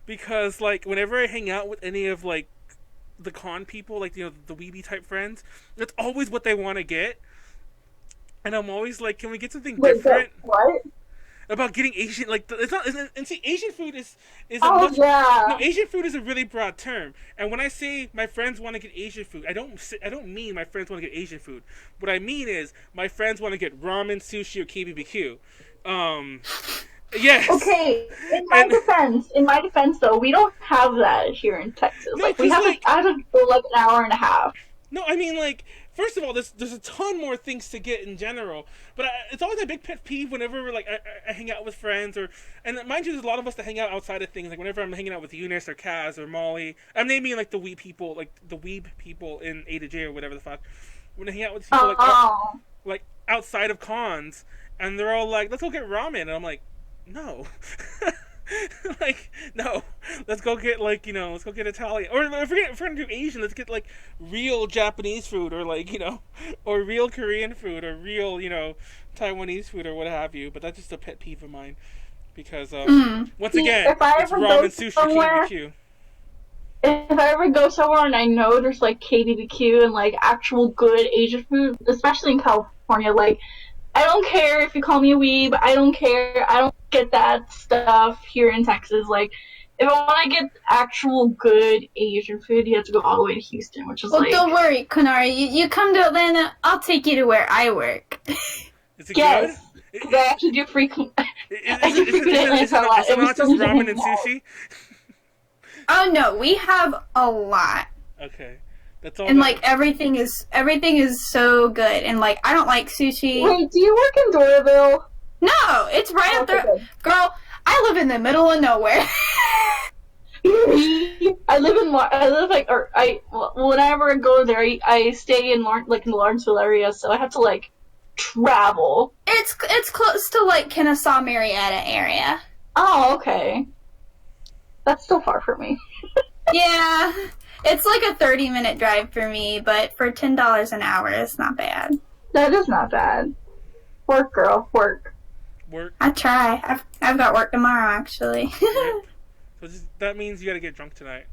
because like whenever I hang out with any of like the con people, like the weeby type friends, that's always what they want to get, and I'm always like, can we get something different? What? About getting Asian, like it's not, and see, Asian food is yeah. no, Asian food is a really broad term, and when I say my friends want to get Asian food, I don't mean my friends want to get Asian food. What I mean is my friends want to get ramen, sushi, or KBBQ. Yes. Okay. In my defense, though, we don't have that here in Texas. No, we have I have to go like an hour and a half. No, I mean, like, first of all, there's a ton more things to get in general, but it's always a big pet peeve whenever like I hang out with friends, and mind you, there's a lot of us that hang out outside of things. Like whenever I'm hanging out with Eunice or Kaz or Molly, I'm naming like the weeb people in A to J or whatever the fuck. When I hang out with people like outside of cons, and they're all like, "Let's go get ramen," and I'm like, "No." Like, no, let's go get let's go get Italian, or if we're gonna do Asian, let's get like real Japanese food, or like or real Korean food, or real Taiwanese food, or what have you. But that's just a pet peeve of mine, because once again, it's ramen, sushi, KBBQ. If I ever go somewhere and I know there's like KBBQ and like actual good Asian food, especially in California, like, I don't care if you call me a weeb. I don't care. I don't get that stuff here in Texas. Like, if I want to get actual good Asian food, you have to go all the way to Houston, which is well, don't worry, Konaru. You come to Atlanta, I'll take you to where I work. Is it yes, good? Because I actually do frequent. I do frequent Atlanta a lot. Is it not just ramen and sushi? Oh no, we have a lot. Okay. That's all. And like everything is so good, and like I don't like sushi. Wait, do you work in Doraville? No, it's right up there. Good. Girl, I live in the middle of nowhere. Whenever I go there, I stay in the Lawrenceville area, so I have to like travel. It's close to like Kennesaw Marietta area. Oh, okay. That's still far for me. Yeah. It's like a 30-minute drive for me, but for $10 an hour, it's not bad. That is not bad. Work, girl, work. Work. I try. I've got work tomorrow, actually. So that means you gotta get drunk tonight.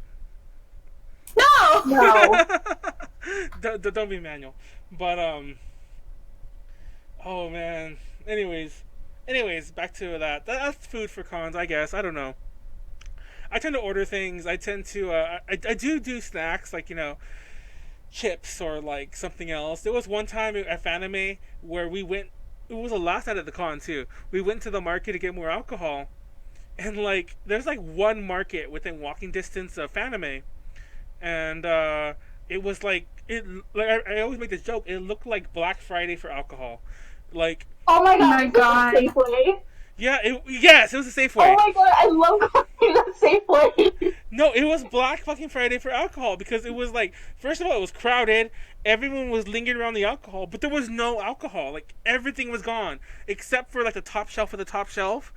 No! Don't be Manuel. But oh man. Anyways, back to that. That's food for cons, I guess. I don't know. I tend to order things. I tend to. I do snacks like chips or like something else. There was one time at Fanime where we went. It was the last night at the con too. We went to the market to get more alcohol, and like there's like one market within walking distance of Fanime, and it was like I always make this joke. It looked like Black Friday for alcohol, like. Oh my god! Oh my god! Safeway. Yeah, yes, it was a Safeway. Oh my god, I love going to Safeway. No, it was Black fucking Friday for alcohol, because it was like, first of all, it was crowded. Everyone was lingering around the alcohol, but there was no alcohol. Like, everything was gone, except for like the top shelf of the top shelf,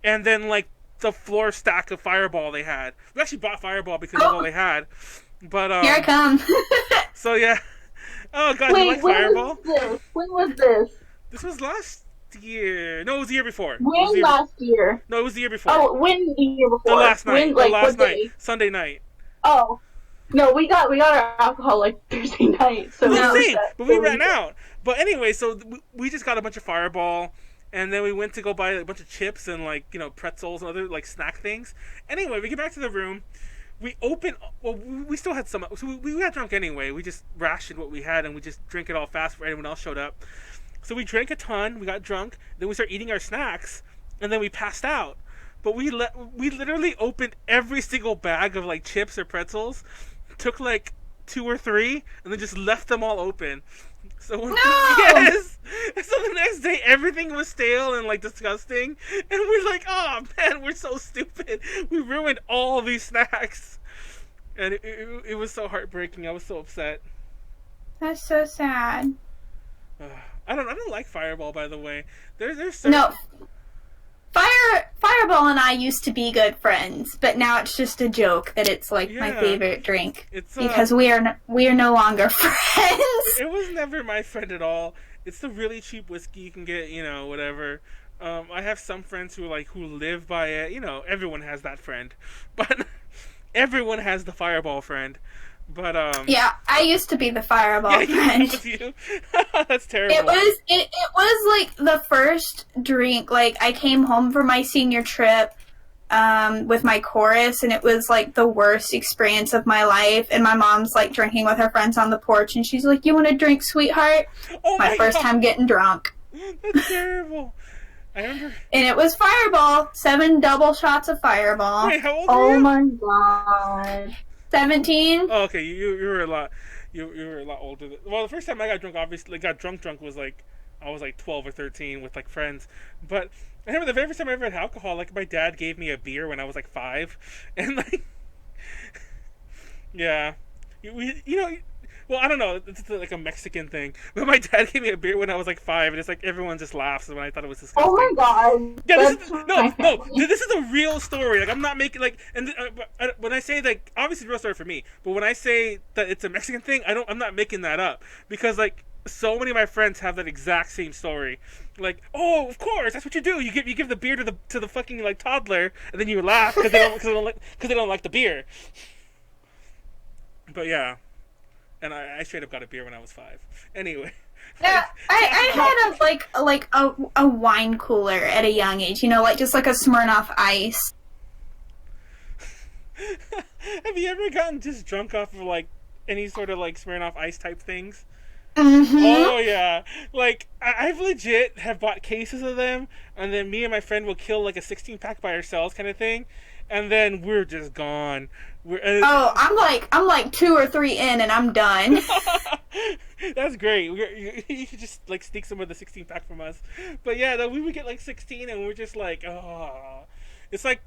and then like the floor stack of Fireball they had. We actually bought Fireball because that's all they had. But here I come. So yeah. Oh god, you like Fireball? When was this? This was last year. No, it was the year before. Last year? No, it was the year before. Oh, when the year before? The last night. When, the last night. day? Sunday night. Oh. No, we got our alcohol like Thursday night. So but we ran out. But anyway, so we just got a bunch of Fireball, and then we went to go buy a bunch of chips and like pretzels and other like snack things. Anyway, we get back to the room. We open. Well, we still had some. So we got drunk anyway. We just rationed what we had, and we just drank it all fast before anyone else showed up. So we drank a ton, we got drunk, then we started eating our snacks, and then we passed out. But we literally opened every single bag of like chips or pretzels, took like 2 or 3, and then just left them all open. So yes. So the next day everything was stale and like disgusting, and we're like, oh man, we're so stupid. We ruined all these snacks, and it was so heartbreaking. I was so upset. That's so sad. I don't like Fireball, by the way. There's certain... No. Fireball Fireball and I used to be good friends, but now it's just a joke that it's like my favorite drink because we are no longer friends. It was never my friend at all. It's the really cheap whiskey you can get, whatever. I have some friends who live by it. Everyone has that friend, but everyone has the Fireball friend. But yeah, I used to be the Fireball friend. That was you. That's terrible. It was like the first drink. Like I came home from my senior trip with my chorus, and it was like the worst experience of my life. And my mom's like drinking with her friends on the porch, and she's like, "You want a drink, sweetheart?" Oh my first time getting drunk. That's terrible. I remember. And it was Fireball. 7 double shots of Fireball. Wait, how old were you? Oh my god. 17. Oh, okay, you were a lot. You were a lot older. Well, the first time I got drunk, obviously, drunk was like I was like 12 or 13 with like friends. But I remember the very first time I ever had alcohol. Like my dad gave me a beer when I was like 5, and like, yeah, well, I don't know. It's like a Mexican thing. But my dad gave me a beer when I was like 5, and it's like everyone just laughs when I thought it was disgusting. Oh my god. Yeah, this is a real story. Like I'm not making when I say like obviously it's a real story for me, but when I say that it's a Mexican thing, I'm not making that up because like so many of my friends have that exact same story. Like, oh, of course, that's what you do. You give the beer to the fucking like toddler, and then you laugh because they don't like the beer. But yeah. And I straight up got a beer when I was 5. Anyway. Yeah, I had a wine cooler at a young age. Like just like a Smirnoff Ice. Have you ever gotten just drunk off of like any sort of like Smirnoff Ice type things? Mm-hmm. Oh yeah, like I've legit have bought cases of them, and then me and my friend will kill like a 16-pack by ourselves, kind of thing, and then we're just gone. I'm like 2 or 3 in, and I'm done. That's great. You could just like sneak some of the 16-pack from us, but yeah, we would get like 16, and we're just like, oh, it's like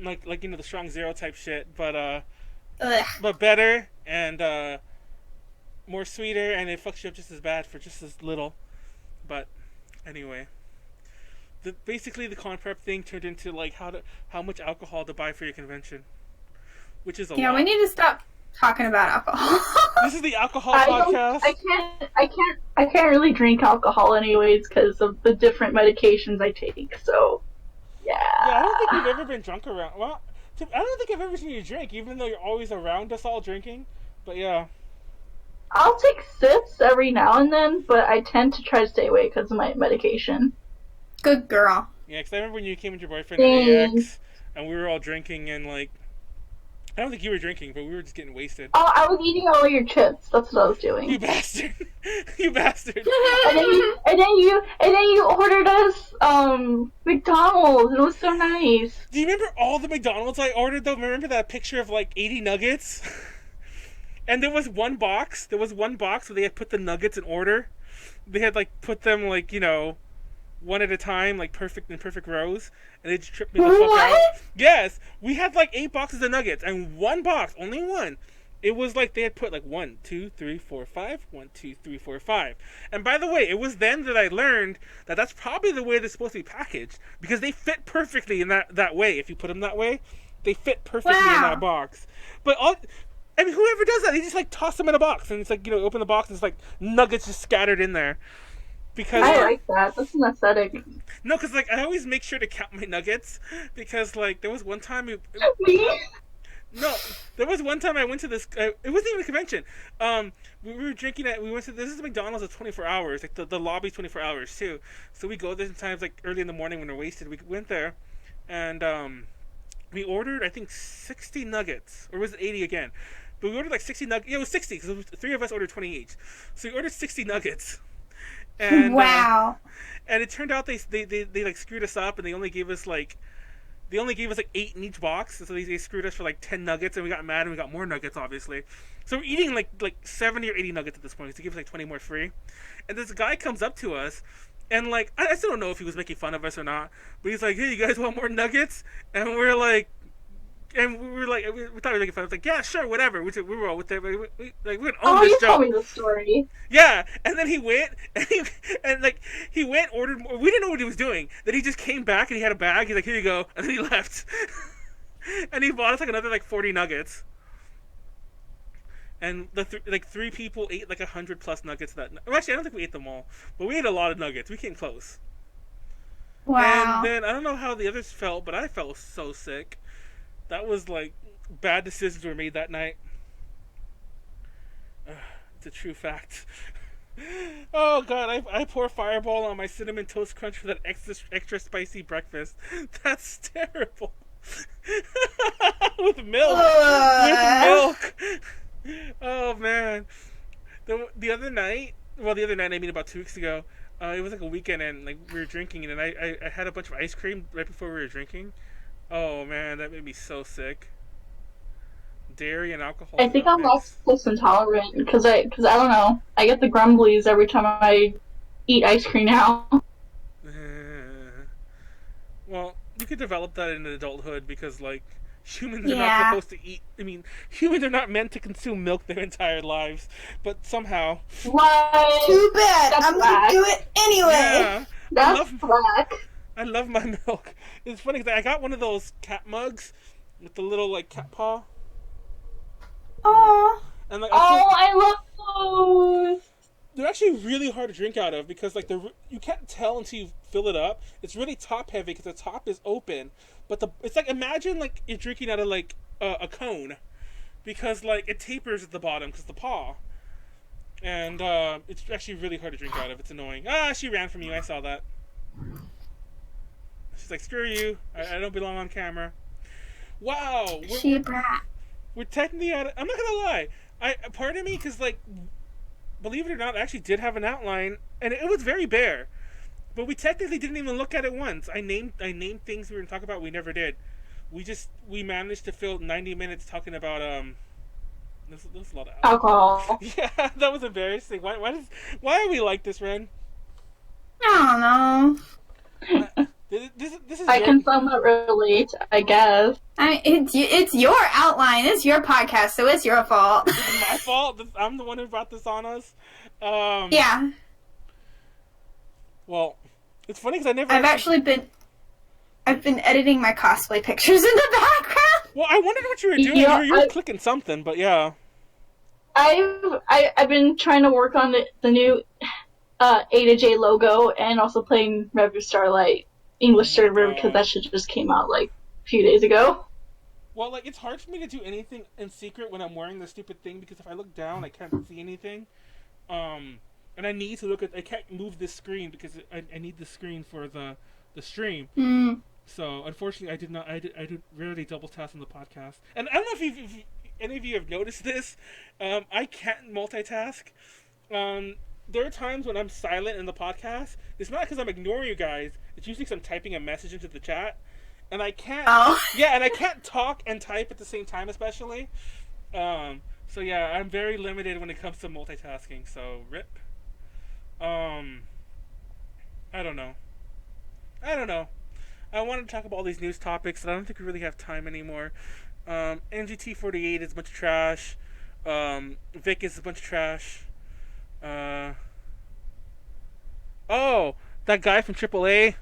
like the strong zero type shit, but better and more sweeter, and it fucks you up just as bad for just as little. But anyway, basically the con prep thing turned into like how much alcohol to buy for your convention, which is a lot. Yeah, we need to stop talking about alcohol. This is the alcohol podcast. I can't really drink alcohol anyways because of the different medications I take. So yeah. I don't think you've ever been drunk around. Well, I don't think I've ever seen you drink, even though you're always around us all drinking. But yeah. I'll take sips every now and then, but I tend to try to stay away because of my medication. Good girl. Yeah, because I remember when you came with your boyfriend at AX, and we were all drinking, and like, I don't think you were drinking, but we were just getting wasted. Oh, I was eating all your chips. That's what I was doing. You bastard! You bastard! and then you ordered us McDonald's. It was so nice. Do you remember all the McDonald's I ordered though? Remember that picture of like 80 nuggets? And there was one box. There was one box where they had put the nuggets in order. They had like put them like one at a time, like perfect rows, and they just tripped me the fuck out. Yes, we had like 8 boxes of nuggets, and one box, only one. It was like they had put like 1, 2, 3, 4, 5, 1, 2, 3, 4, 5. And by the way, it was then that I learned that that's probably the way they're supposed to be packaged, because they fit perfectly in that way. If you put them that way, they fit perfectly in that box. But whoever does that, they just like toss them in a box, and it's like open the box, and it's like nuggets just scattered in there. Because I like that. That's an aesthetic. No, because like I always make sure to count my nuggets, because like there was one time there was one time I went to this. It wasn't even a convention. We were drinking at. We went to this is McDonald's at 24 hours. Like the lobby's 24 hours too. So we go there sometimes like early in the morning when we're wasted. We went there, and we ordered I think 60 nuggets, or was it 80 again? But we ordered like 60 nuggets. Yeah, it was 60 because 3 of us ordered 20 each. So we ordered 60 nuggets. And, wow. And it turned out they like screwed us up, and they only gave us like 8 in each box. So they screwed us for like 10 nuggets, and we got mad, and we got more nuggets, obviously. So we're eating like 70 or 80 nuggets at this point, because they give us like 20 more free. And this guy comes up to us, and like I still don't know if he was making fun of us or not, but he's like, "Hey, you guys want more nuggets?" And we're like, and we were like, we thought we were making fun. I was like, yeah, sure, whatever. We were all with it. We're gonna own Oh, this you joke. told me the story. Yeah, and then he went, he went, ordered more. We didn't know what he was doing. Then he just came back and he had a bag. He's like, here you go, and then he left. And he bought us like another like 40 nuggets. And the three people ate like 100+ nuggets that. Well, actually, I don't think we ate them all, but we ate a lot of nuggets. We came close. Wow. And then I don't know how the others felt, but I felt so sick. That was like bad decisions were made that night. It's a true fact. Oh god, I pour Fireball on my cinnamon toast crunch for that extra spicy breakfast. That's terrible. With milk. With milk. Oh man. The other night, I mean about 2 weeks ago, it was like a weekend and like we were drinking and I had a bunch of ice cream right before we were drinking. Oh man, that made me so sick. Dairy and alcohol. I think I'm lactose intolerant because I don't know. I get the grumblies every time I eat ice cream now. Well, you could develop that in adulthood because like humans are not supposed to eat. I mean, humans are not meant to consume milk their entire lives, but somehow. What? Too bad. That's I'm gonna do it anyway. Yeah, That's black. I love my milk. It's funny because I got one of those cat mugs with the little like cat paw. Aww. And like, I love those. they're actually really hard to drink out of because like you can't tell until you fill it up. It's really top heavy because the top is open, but it's like imagine like you're drinking out of like a cone because like it tapers at the bottom because the paw, and it's actually really hard to drink out of. It's annoying. She ran from you. I saw that. She's like, screw you. I don't belong on camera. Wow. She a brat. We're technically at it. I'm not gonna lie. Pardon me, because like, believe it or not, I actually did have an outline, and it was very bare. But we technically didn't even look at it once. I named things we were gonna talk about. We never did. We managed to fill 90 minutes talking about There's a lot of alcohol. Yeah, that was embarrassing. Why are we like this, Ren? I don't know. This is I can somewhat relate, I guess. It's your outline. It's your podcast, so it's your fault. It's my fault. I'm the one who brought this on us. Yeah. Well, it's funny because I've been editing my cosplay pictures in the background. Well, I wondered what you were doing. Yeah, you were clicking something, but yeah. I've been trying to work on the new A to J logo and also playing Rev Starlight English server because that shit just came out like a few days ago. Well, like it's hard for me to do anything in secret when I'm wearing this stupid thing because if I look down, I can't see anything. And I need to look at. I can't move this screen because I need the screen for the stream. Mm. So unfortunately, I did rarely double task on the podcast. And I don't know if any of you have noticed this. I can't multitask. There are times when I'm silent in the podcast. It's not because I'm ignoring you guys. It's usually because I'm typing a message into the chat, and I can't. Oh. Yeah, and I can't talk and type at the same time, especially. So yeah, I'm very limited when it comes to multitasking. So rip. I don't know. I want to talk about all these news topics, and I don't think we really have time anymore. NGT48 is a bunch of trash. Vic is a bunch of trash. Oh, that guy from AAA,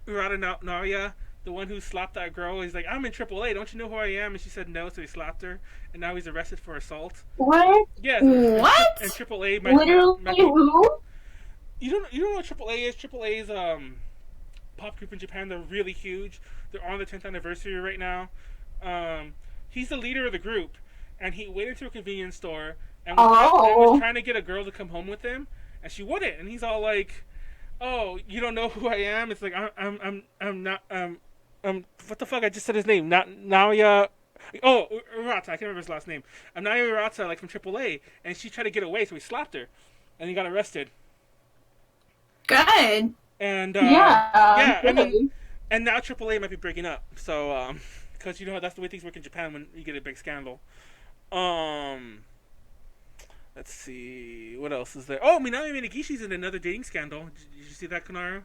Urata Naoya, the one who slapped that girl. He's like, I'm in AAA, don't you know who I am? And she said no, so he slapped her, and now he's arrested for assault. What? Yes. What? And AAA Literally who? You don't know what AAA is? AAA is pop group in Japan. They're really huge. They're on their 10th anniversary right now. He's the leader of the group, and he went into a convenience store and was trying to get a girl to come home with him, and she wouldn't. And he's all like, "Oh, you don't know who I am?" It's like I'm not what the fuck? I just said his name. Not Naoya. Oh, Urata. I can't remember his last name. I'm Naoya Urata, like from AAA, and she tried to get away, so he slapped her, and he got arrested. Good. And yeah, I mean, and now AAA might be breaking up. So because you know that's the way things work in Japan when you get a big scandal. Let's see what else is there. Oh, Minami Minegishi's in another dating scandal. Did you see that, Konaru?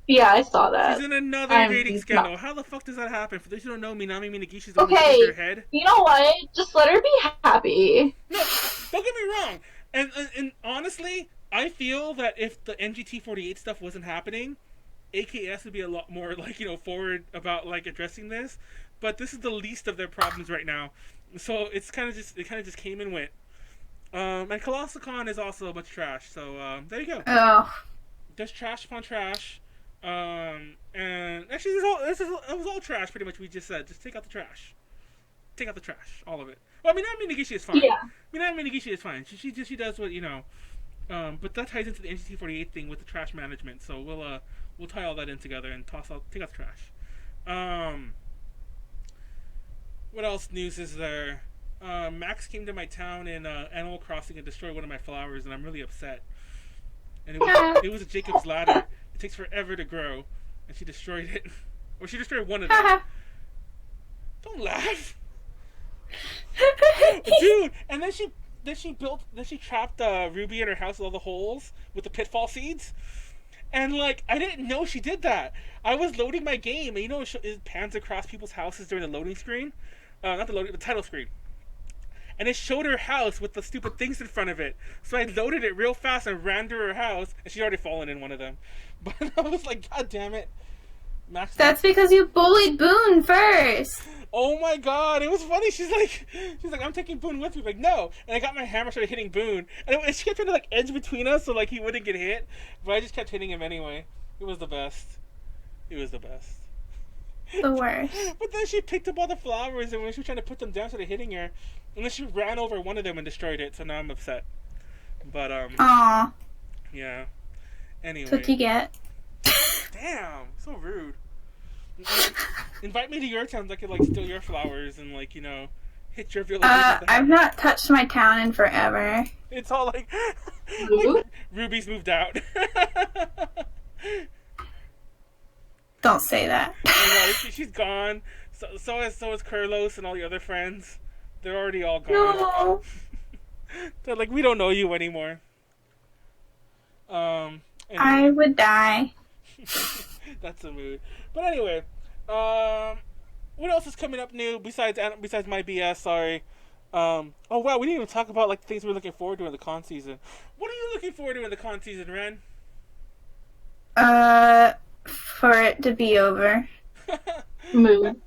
Yeah, I saw that. She's in another I'm dating scandal. not- How the fuck does that happen? For those who don't know, Minami Minegishi is the one who Okay, shaved her head. you know what? Just let her be happy. No, don't get me wrong. And honestly, I feel that if the NGT48 stuff wasn't happening, AKS would be a lot more like, forward about like addressing this. But this is the least of their problems right now. So it kind of just came and went. And Colossal Con is also a bunch of trash. So there you go. Oh. There's trash upon trash. And actually, it was all trash. Pretty much, we just said, just take out the trash. Take out the trash, all of it. Well, I mean, Minami Minegishi is fine. Yeah. Minami Minegishi is fine. She does what but that ties into the NGT48 thing with the trash management. So we'll tie all that in together and take out the trash. What else news is there? Max came to my town in Animal Crossing and destroyed one of my flowers, and I'm really upset. And it was a Jacob's ladder. It takes forever to grow, and she destroyed it. Or she destroyed one of them. Don't laugh, dude. And then she trapped Ruby in her house with all the holes with the pitfall seeds. And like, I didn't know she did that. I was loading my game, and it pans across people's houses during the loading screen, the title screen. And it showed her house with the stupid things in front of it. So I loaded it real fast and ran to her house, and she'd already fallen in one of them. But I was like, God damn it. Max. That's because you bullied Boone first. Oh my god, it was funny. She's like, I'm taking Boone with me. I'm like, no. And I got my hammer, started hitting Boone. And she kept trying to like edge between us so like he wouldn't get hit. But I just kept hitting him anyway. It was the best. The worst. But then she picked up all the flowers, and when she was trying to put them down, started hitting her. And then she ran over one of them and destroyed it, so now I'm upset. But, Aw. yeah. Anyway. That's what you get. Damn, so rude. Invite me to your town so I could, like, steal your flowers and, like, hit your village. I've not touched my town in forever. It's all like Ruby's moved out. Don't say that. She's gone. So is Carlos and all the other friends. They're already all gone. No. They're like, we don't know you anymore. Anyway. I would die. That's a mood. But anyway, what else is coming up new besides my BS? Sorry. Oh wow, we didn't even talk about like things we're looking forward to in the con season. What are you looking forward to in the con season, Ren? For it to be over. Mood.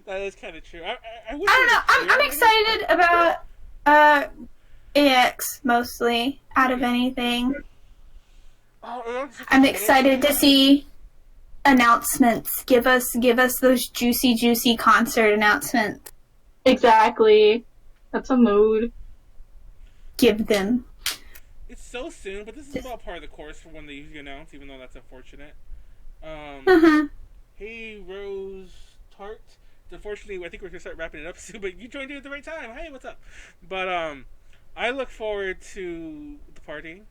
That is kind of true. I don't know. I'm excited about AX mostly out of anything. I'm excited to see announcements. Give us those juicy concert announcements. Exactly. That's a mood. Give them. It's so soon, but this is all part of the course for when they usually announce, even though that's unfortunate. Hey, Rose Tart. Unfortunately, I think we're going to start wrapping it up soon, but you joined in at the right time. Hey, what's up? But I look forward to the party.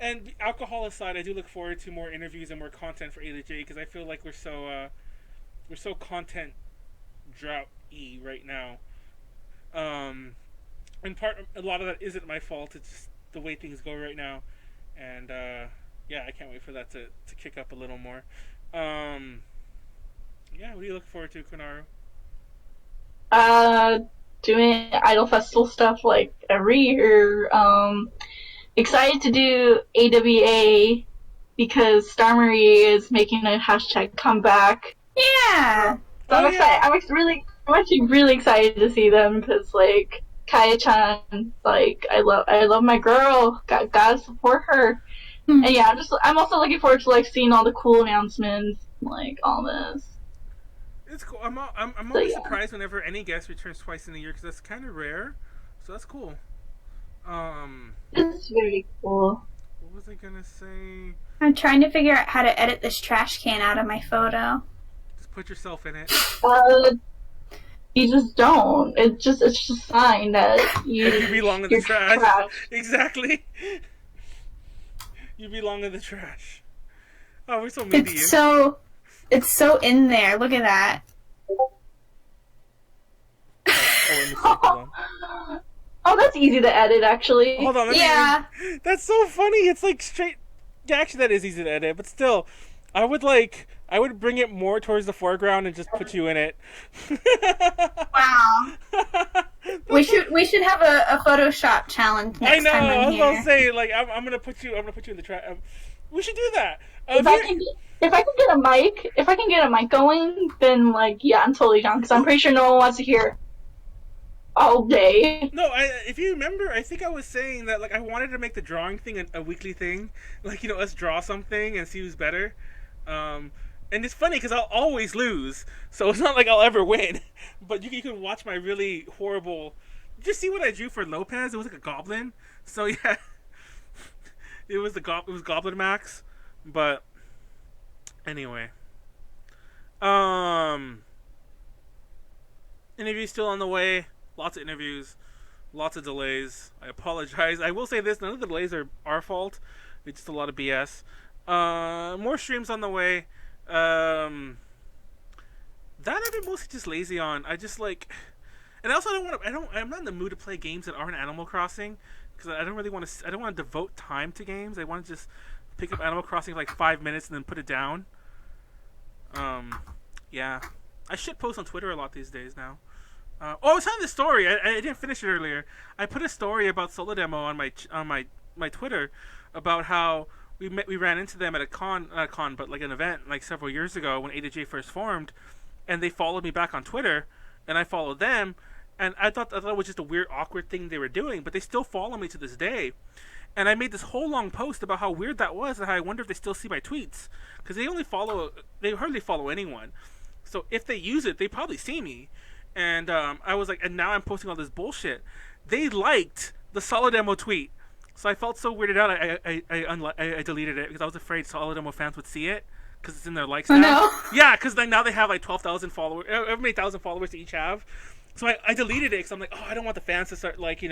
And alcohol aside, I do look forward to more interviews and more content for A to J, because I feel like we're so content drought-y right now. And a lot of that isn't my fault. It's just the way things go right now. And yeah, I can't wait for that to kick up a little more. Yeah, what do you look forward to, Konaru? Doing Idol Festival stuff like every year. Excited to do AWA because Star Marie is making a hashtag comeback. Yeah. So I'm excited. I'm actually really excited to see them because like Kaya-chan, like I love my girl. Gotta support her. And yeah, I'm also looking forward to like seeing all the cool announcements, like all this. It's cool. I'm always surprised whenever any guest returns twice in a year because that's kind of rare. So that's cool. It's very cool. What was I gonna say? I'm trying to figure out how to edit this trash can out of my photo. Just put yourself in it. You just don't. It's just a sign that you belong in the trash. Exactly. You belong in the trash. Oh, we're so mean to you. It's so in there. Look at that. Oh, that's easy to edit, actually. Hold on. Yeah. That's so funny. It's like straight. Yeah, actually, that is easy to edit, but still, I would bring it more towards the foreground and just put you in it. Wow. We should have a Photoshop challenge I next know. time I'm I was here. gonna say, like, I'm gonna put you in the track. We should do that. If I can get a mic going, then like yeah, I'm totally down because I'm pretty sure no one wants to hear all day. No, if you remember, I think I was saying that like I wanted to make the drawing thing a weekly thing, like us draw something and see who's better. And it's funny because I'll always lose, so it's not like I'll ever win. But you can watch my really horrible. Did you see what I drew for Lopez? It was like a goblin. So yeah, it was Goblin Max. But anyway, interview still on the way. Lots of interviews, lots of delays. I apologize. I will say this: none of the delays are our fault. It's just a lot of BS. More streams on the way. That I've been mostly just lazy on. I just like, and also I'm not in the mood to play games that aren't Animal Crossing because I don't really want to. I don't want to devote time to games. I want to just pick up Animal Crossing for like 5 minutes and then put it down. Yeah, I should post on Twitter a lot these days now. I was telling this story. I didn't finish it earlier. I put a story about Solo Demo on my Twitter about how we ran into them at not a con, but like an event like several years ago when A to J first formed, and they followed me back on Twitter, and I followed them, and I thought it was just a weird, awkward thing they were doing, but they still follow me to this day. And I made this whole long post about how weird that was and how I wonder if they still see my tweets because they hardly follow anyone. So if they use it, they probably see me. And I was like, and now I'm posting all this bullshit. They liked the Solid Demo tweet, so I felt so weirded out. I deleted it because I was afraid Solid Demo fans would see it because it's in their likes now. No. Yeah, because now they have like 12,000 followers. How many thousand followers they each have? So I deleted it because I'm like, I don't want the fans to start like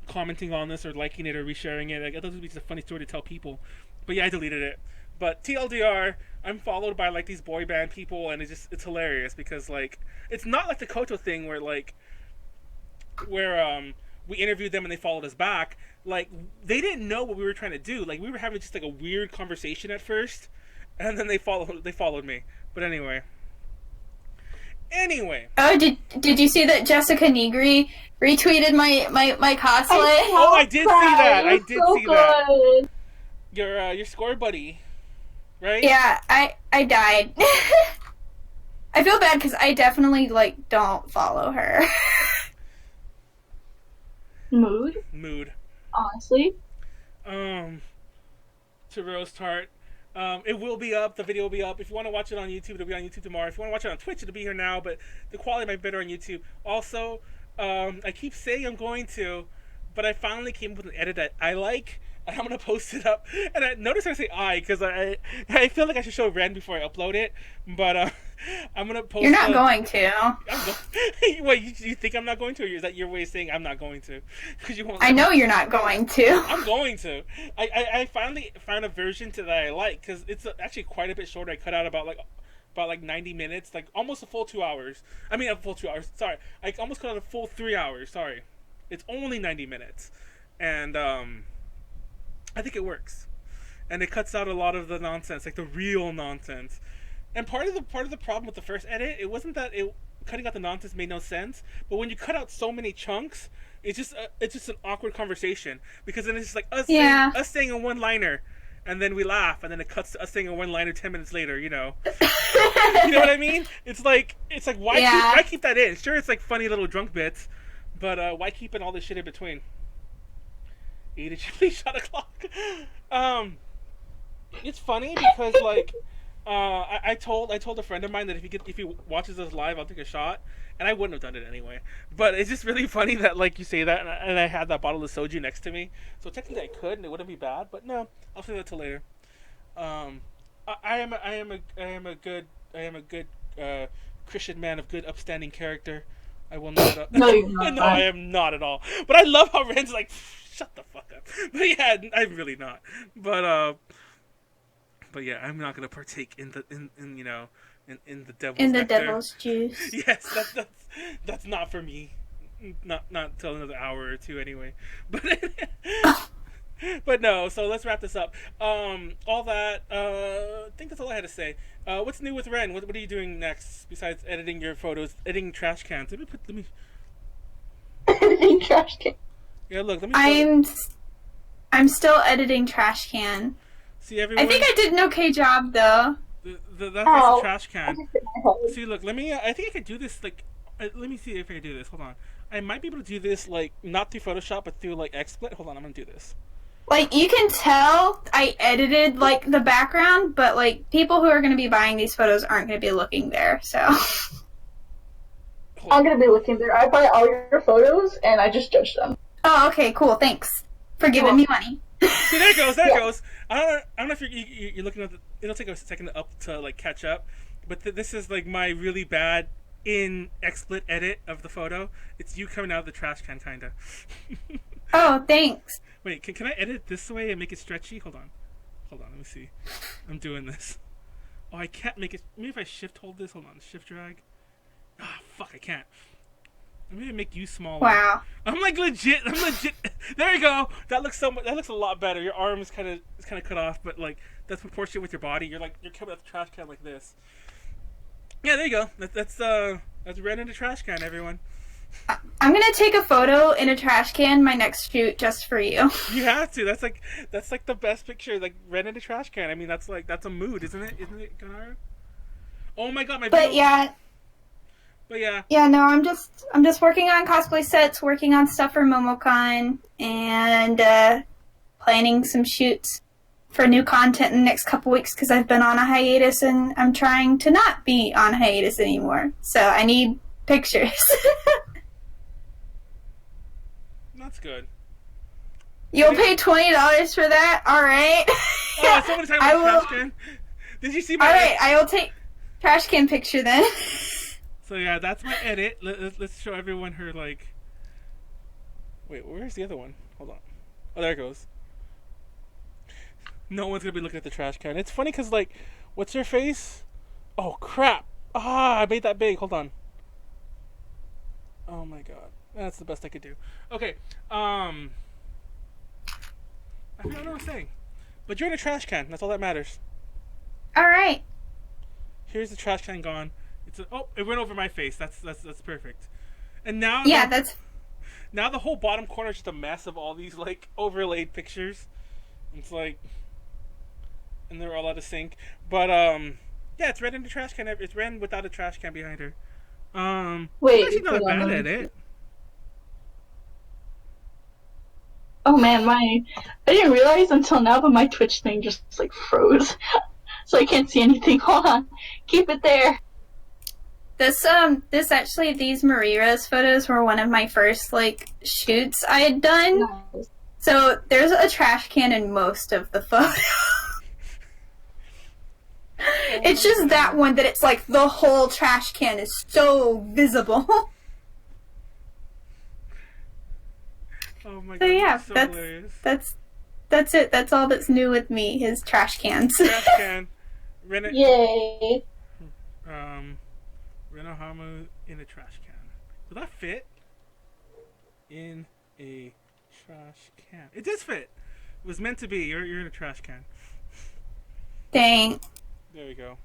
commenting on this or liking it or resharing it. Like, I thought it would be just a funny story to tell people. But yeah, I deleted it. But TLDR, I'm followed by like these boy band people, and it's hilarious because like it's not like the Koto thing where we interviewed them and they followed us back. Like they didn't know what we were trying to do. Like we were having just like a weird conversation at first, and then they followed me. But anyway. Oh, did you see that Jessica Negri retweeted my cosplay? I did see that. I did see that. Good. Your score buddy, right? Yeah, I died. I feel bad because I definitely like don't follow her. Mood. Honestly. To Roast Heart. It will be up. The video will be up. If you want to watch it on YouTube, it'll be on YouTube tomorrow. If you want to watch it on Twitch, it'll be here now. But the quality might be better on YouTube. Also, I keep saying I'm going to, but I finally came up with an edit that I like, and I'm gonna post it up. And I notice I say I because I feel like I should show Ren before I upload it. But I'm gonna post. You're not going to. What you think I'm not going to, or is that your way of saying I'm not going to? Because you won't. I know you're not going to. I'm going to. I finally found a version that I like because it's actually quite a bit shorter. I cut out about 90 minutes, like almost a full 2 hours. I mean, a full 2 hours. Sorry, I almost cut out a full 3 hours. Sorry, it's only 90 minutes, and I think it works, and it cuts out a lot of the nonsense, like the real nonsense. And part of the problem with the first edit, it wasn't that cutting out the nonsense made no sense, but when you cut out so many chunks, it's just an awkward conversation because then it's just like us saying a one-liner, and then we laugh, and then it cuts to us saying a one-liner 10 minutes later. You know what I mean? It's like why keep that in? Sure, it's like funny little drunk bits, but why keep in all this shit in between? Did you please shot a clock? It's funny because like. I told a friend of mine that if he watches us live, I'll take a shot, and I wouldn't have done it anyway. But it's just really funny that like you say that, and I had that bottle of soju next to me, so technically I could, and it wouldn't be bad. But no, I'll say that till later. I am a good Christian man of good, upstanding character. I will not. No, you're not. No, I am not at all. But I love how Ren's like, shut the fuck up. But yeah, I'm really not. But yeah, I'm not gonna partake in the devil's juice. Yes, that's not for me. Not till another hour or two anyway. But But no, so let's wrap this up. All that. I think that's all I had to say. What's new with Ren? What are you doing next besides editing your photos, editing trash cans? Let me. Editing trash can. Yeah, look. Let me. I'm still editing trash can. See everyone. I think I did an okay job though. That's the trash can. See, look. Let me. I think I could do this. Like, let me see if I can do this. Hold on. I might be able to do this like not through Photoshop, but through like XSplit. Hold on. I'm gonna do this. Like, you can tell I edited, like, the background, but, like, people who are going to be buying these photos aren't going to be looking there, so. I'm going to be looking there. I buy all your photos, and I just judge them. Oh, okay, cool, thanks for giving me money. See, there it goes, there it goes. I don't know if you're looking at it'll take a second to like, catch up, but this is, like, my really bad in XSplit edit of the photo. It's you coming out of the trash can, kinda. Oh, thanks. Wait, can I edit it this way and make it stretchy? Hold on, let me see. I'm doing this. Oh, I can't make it. Maybe if I shift hold this. Hold on, shift drag. Ah, fuck, I can't. Maybe make you smaller. Wow. I'm legit. There you go. That looks that looks a lot better. Your arm is kind of cut off, but like that's proportionate with your body. You're coming out the trash can like this. Yeah, there you go. That's Ren in the trash can, everyone. I'm gonna take a photo in a trash can my next shoot just for you. You have to. That's like the best picture. Like Ren in a trash can. I mean, that's a mood, isn't it? Isn't it, Konaru? Oh my god, my. But yeah. But yeah. Yeah, no, I'm just working on cosplay sets, working on stuff for MomoCon, and planning some shoots for new content in the next couple weeks because I've been on a hiatus and I'm trying to not be on hiatus anymore. So I need pictures. That's good. You'll pay $20 for that? Alright. Oh, somebody's talking about trash can. Did you see my Alright, I will take trash can picture then. So yeah, that's my edit. Let's show everyone her, like... Wait, where's the other one? Hold on. Oh, there it goes. No one's gonna be looking at the trash can. It's funny because, like, what's her face? Oh, crap. Ah, I made that big. Hold on. Oh my god. That's the best I could do. Okay, I don't know what I'm saying. But you're in a trash can. That's all that matters. Alright. Here's the trash can gone. It went over my face. That's perfect. And now now the whole bottom corner is just a mess of all these like overlaid pictures. It's like, and they're all out of sync. But yeah, it's Ren in the trash can. It's Ren without a trash can behind her. Wait, she's not bad at it. Oh man, I didn't realize until now, but my Twitch thing just like froze, so I can't see anything. Hold on, keep it there. These Mariras photos were one of my first, like, shoots I had done. Nice. So, there's a trash can in most of the photos. It's just that one that it's like the whole trash can is so visible. Oh my god. So yeah, so that's it. That's all that's new with me is trash cans. Trash can. Yay. Renohamu in a trash can. Does that fit? In a trash can. It does fit. It was meant to be. You're in a trash can. Dang. There we go.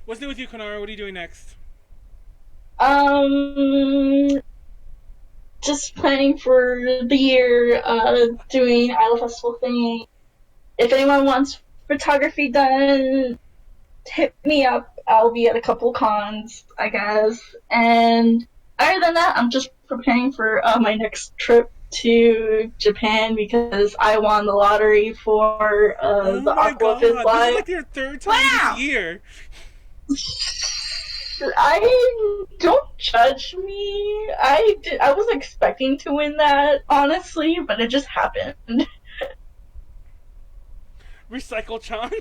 What's new with you, Konaru? What are you doing next? Just planning for the year, doing Idol Festival thing. If anyone wants photography done, hit me up. I'll be at a couple cons, I guess. And other than that, I'm just preparing for my next trip to Japan because I won the lottery for the Aqua Fizz Live. This is like your third time this year. Don't judge me. I was expecting to win that, honestly, but it just happened. Recycle-chan.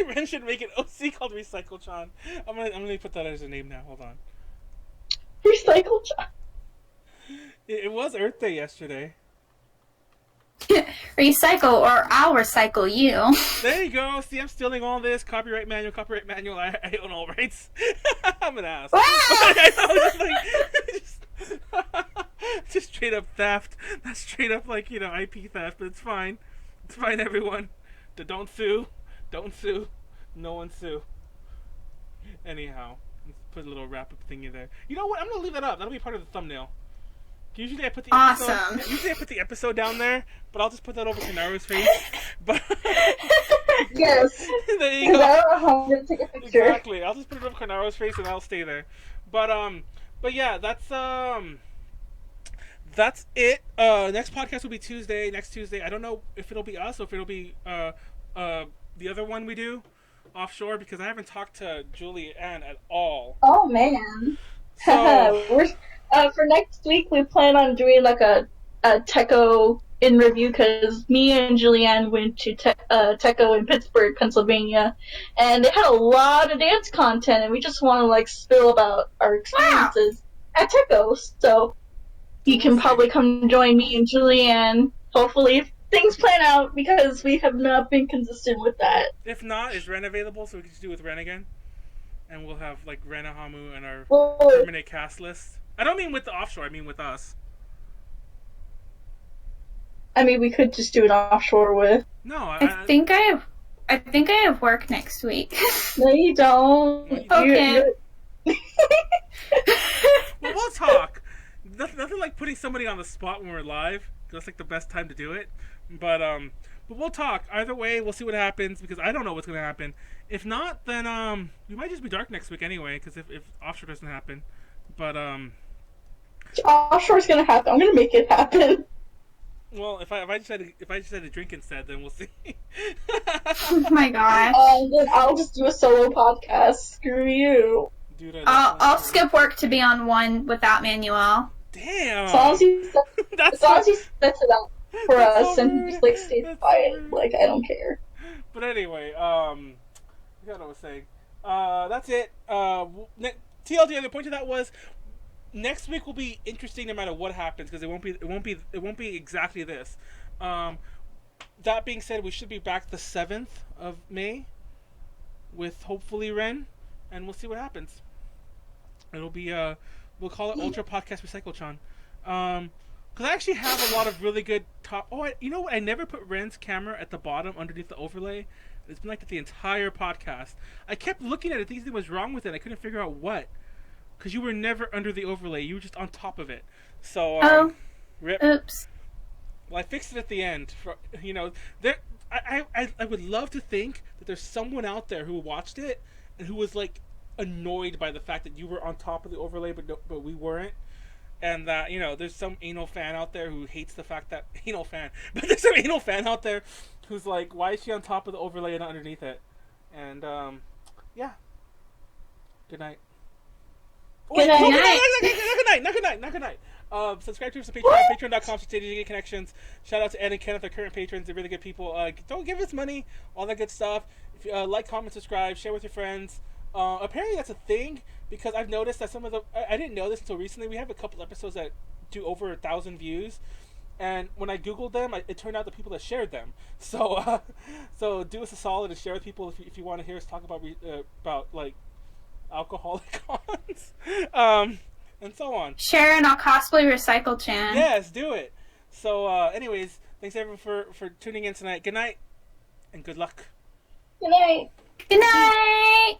Ren should make an OC called Recycle-chan. I'm gonna put that as a name now. Hold on. Recycle-chan. It was Earth Day yesterday. Recycle or I'll recycle you. There you go. See, I'm stealing all this. Copyright manual. I own all rights. I'm an ass. Wow! Just straight up theft. That's straight up like, IP theft, but it's fine. It's fine, everyone. Don't sue. Don't sue. No one sue. Anyhow, let's put a little wrap up thingy there. You know what? I'm gonna leave that up. That'll be part of the thumbnail. Usually I put the episode down there, but I'll just put that over Konaru's face. But Yes. there you go. I don't know how I'm gonna take a picture. Exactly. I'll just put it over Konaru's face and I'll stay there. But yeah, that's it. Next podcast will be next Tuesday. I don't know if it'll be us or if it'll be the other one we do offshore, because I haven't talked to Julie Ann at all. Oh man. So for next week we plan on doing like a Techo in review, because me and Julianne went to Techo in Pittsburgh, Pennsylvania, and they had a lot of dance content, and we just want to like spill about our experiences at Techo. So you can probably come join me and Julianne, hopefully, if things plan out, because we have not been consistent with that. if not, is Ren available so we can just do it with Ren again? And we'll have like Ren Ahamu and our permanent cast list. I don't mean with the offshore, I mean with us. I mean, we could just do it offshore with. No, I think I have work next week. No, you don't. Okay. Well, we'll talk. Nothing like putting somebody on the spot when we're live. That's like the best time to do it. But we'll talk. Either way, we'll see what happens, because I don't know what's gonna happen. If not, then we might just be dark next week anyway, because if offshore doesn't happen. But Offshore's gonna happen. I'm gonna make it happen. well, if I decide to drink instead, then we'll see. Oh my gosh. Then I'll just do a solo podcast. Screw you. Dude, I'll skip work to be on one without Manuel. Damn. As long as he sets it up for us and just like stays quiet, like I don't care. But anyway, I forgot what I was saying. That's it. TLD, the point of that was next week will be interesting no matter what happens, because it won't be exactly this. That being said, we should be back the 7th of May with hopefully Ren, and we'll see what happens. It'll be we'll call it Ultra Podcast Recycle-chan. Because I actually have a lot of really good you know what? I never put Ren's camera at the bottom underneath the overlay. It's been like that the entire podcast. I kept looking at it, thinking something was wrong with it. I couldn't figure out what. Because you were never under the overlay. You were just on top of it. So, rip. Oops. Well, I fixed it at the end. I would love to think that there's someone out there who watched it and who was like annoyed by the fact that you were on top of the overlay, but we weren't. And that, there's some anal fan out there who hates the fact that but there's some anal fan out there who's like, why is she on top of the overlay and not underneath it? And yeah. Good night. Good night. Good night. Subscribe to us on Patreon, patreon.com/connections. Shout out to Ed and Kenneth, our current patrons. They're really good people. Don't give us money, all that good stuff. If you, like, comment, subscribe, share with your friends. Apparently that's a thing, because I've noticed that some of I didn't know this until recently. We have a couple episodes that do over 1,000 views, and when I googled them, it turned out the people that shared them. So so do us a solid and share with people if you want to hear us talk about like alcoholic cons, and so on. Share and I'll cosplay recycle chan. Yes, do it. So anyways, thanks everyone for tuning in tonight. Good night and good luck. Good night. Good night.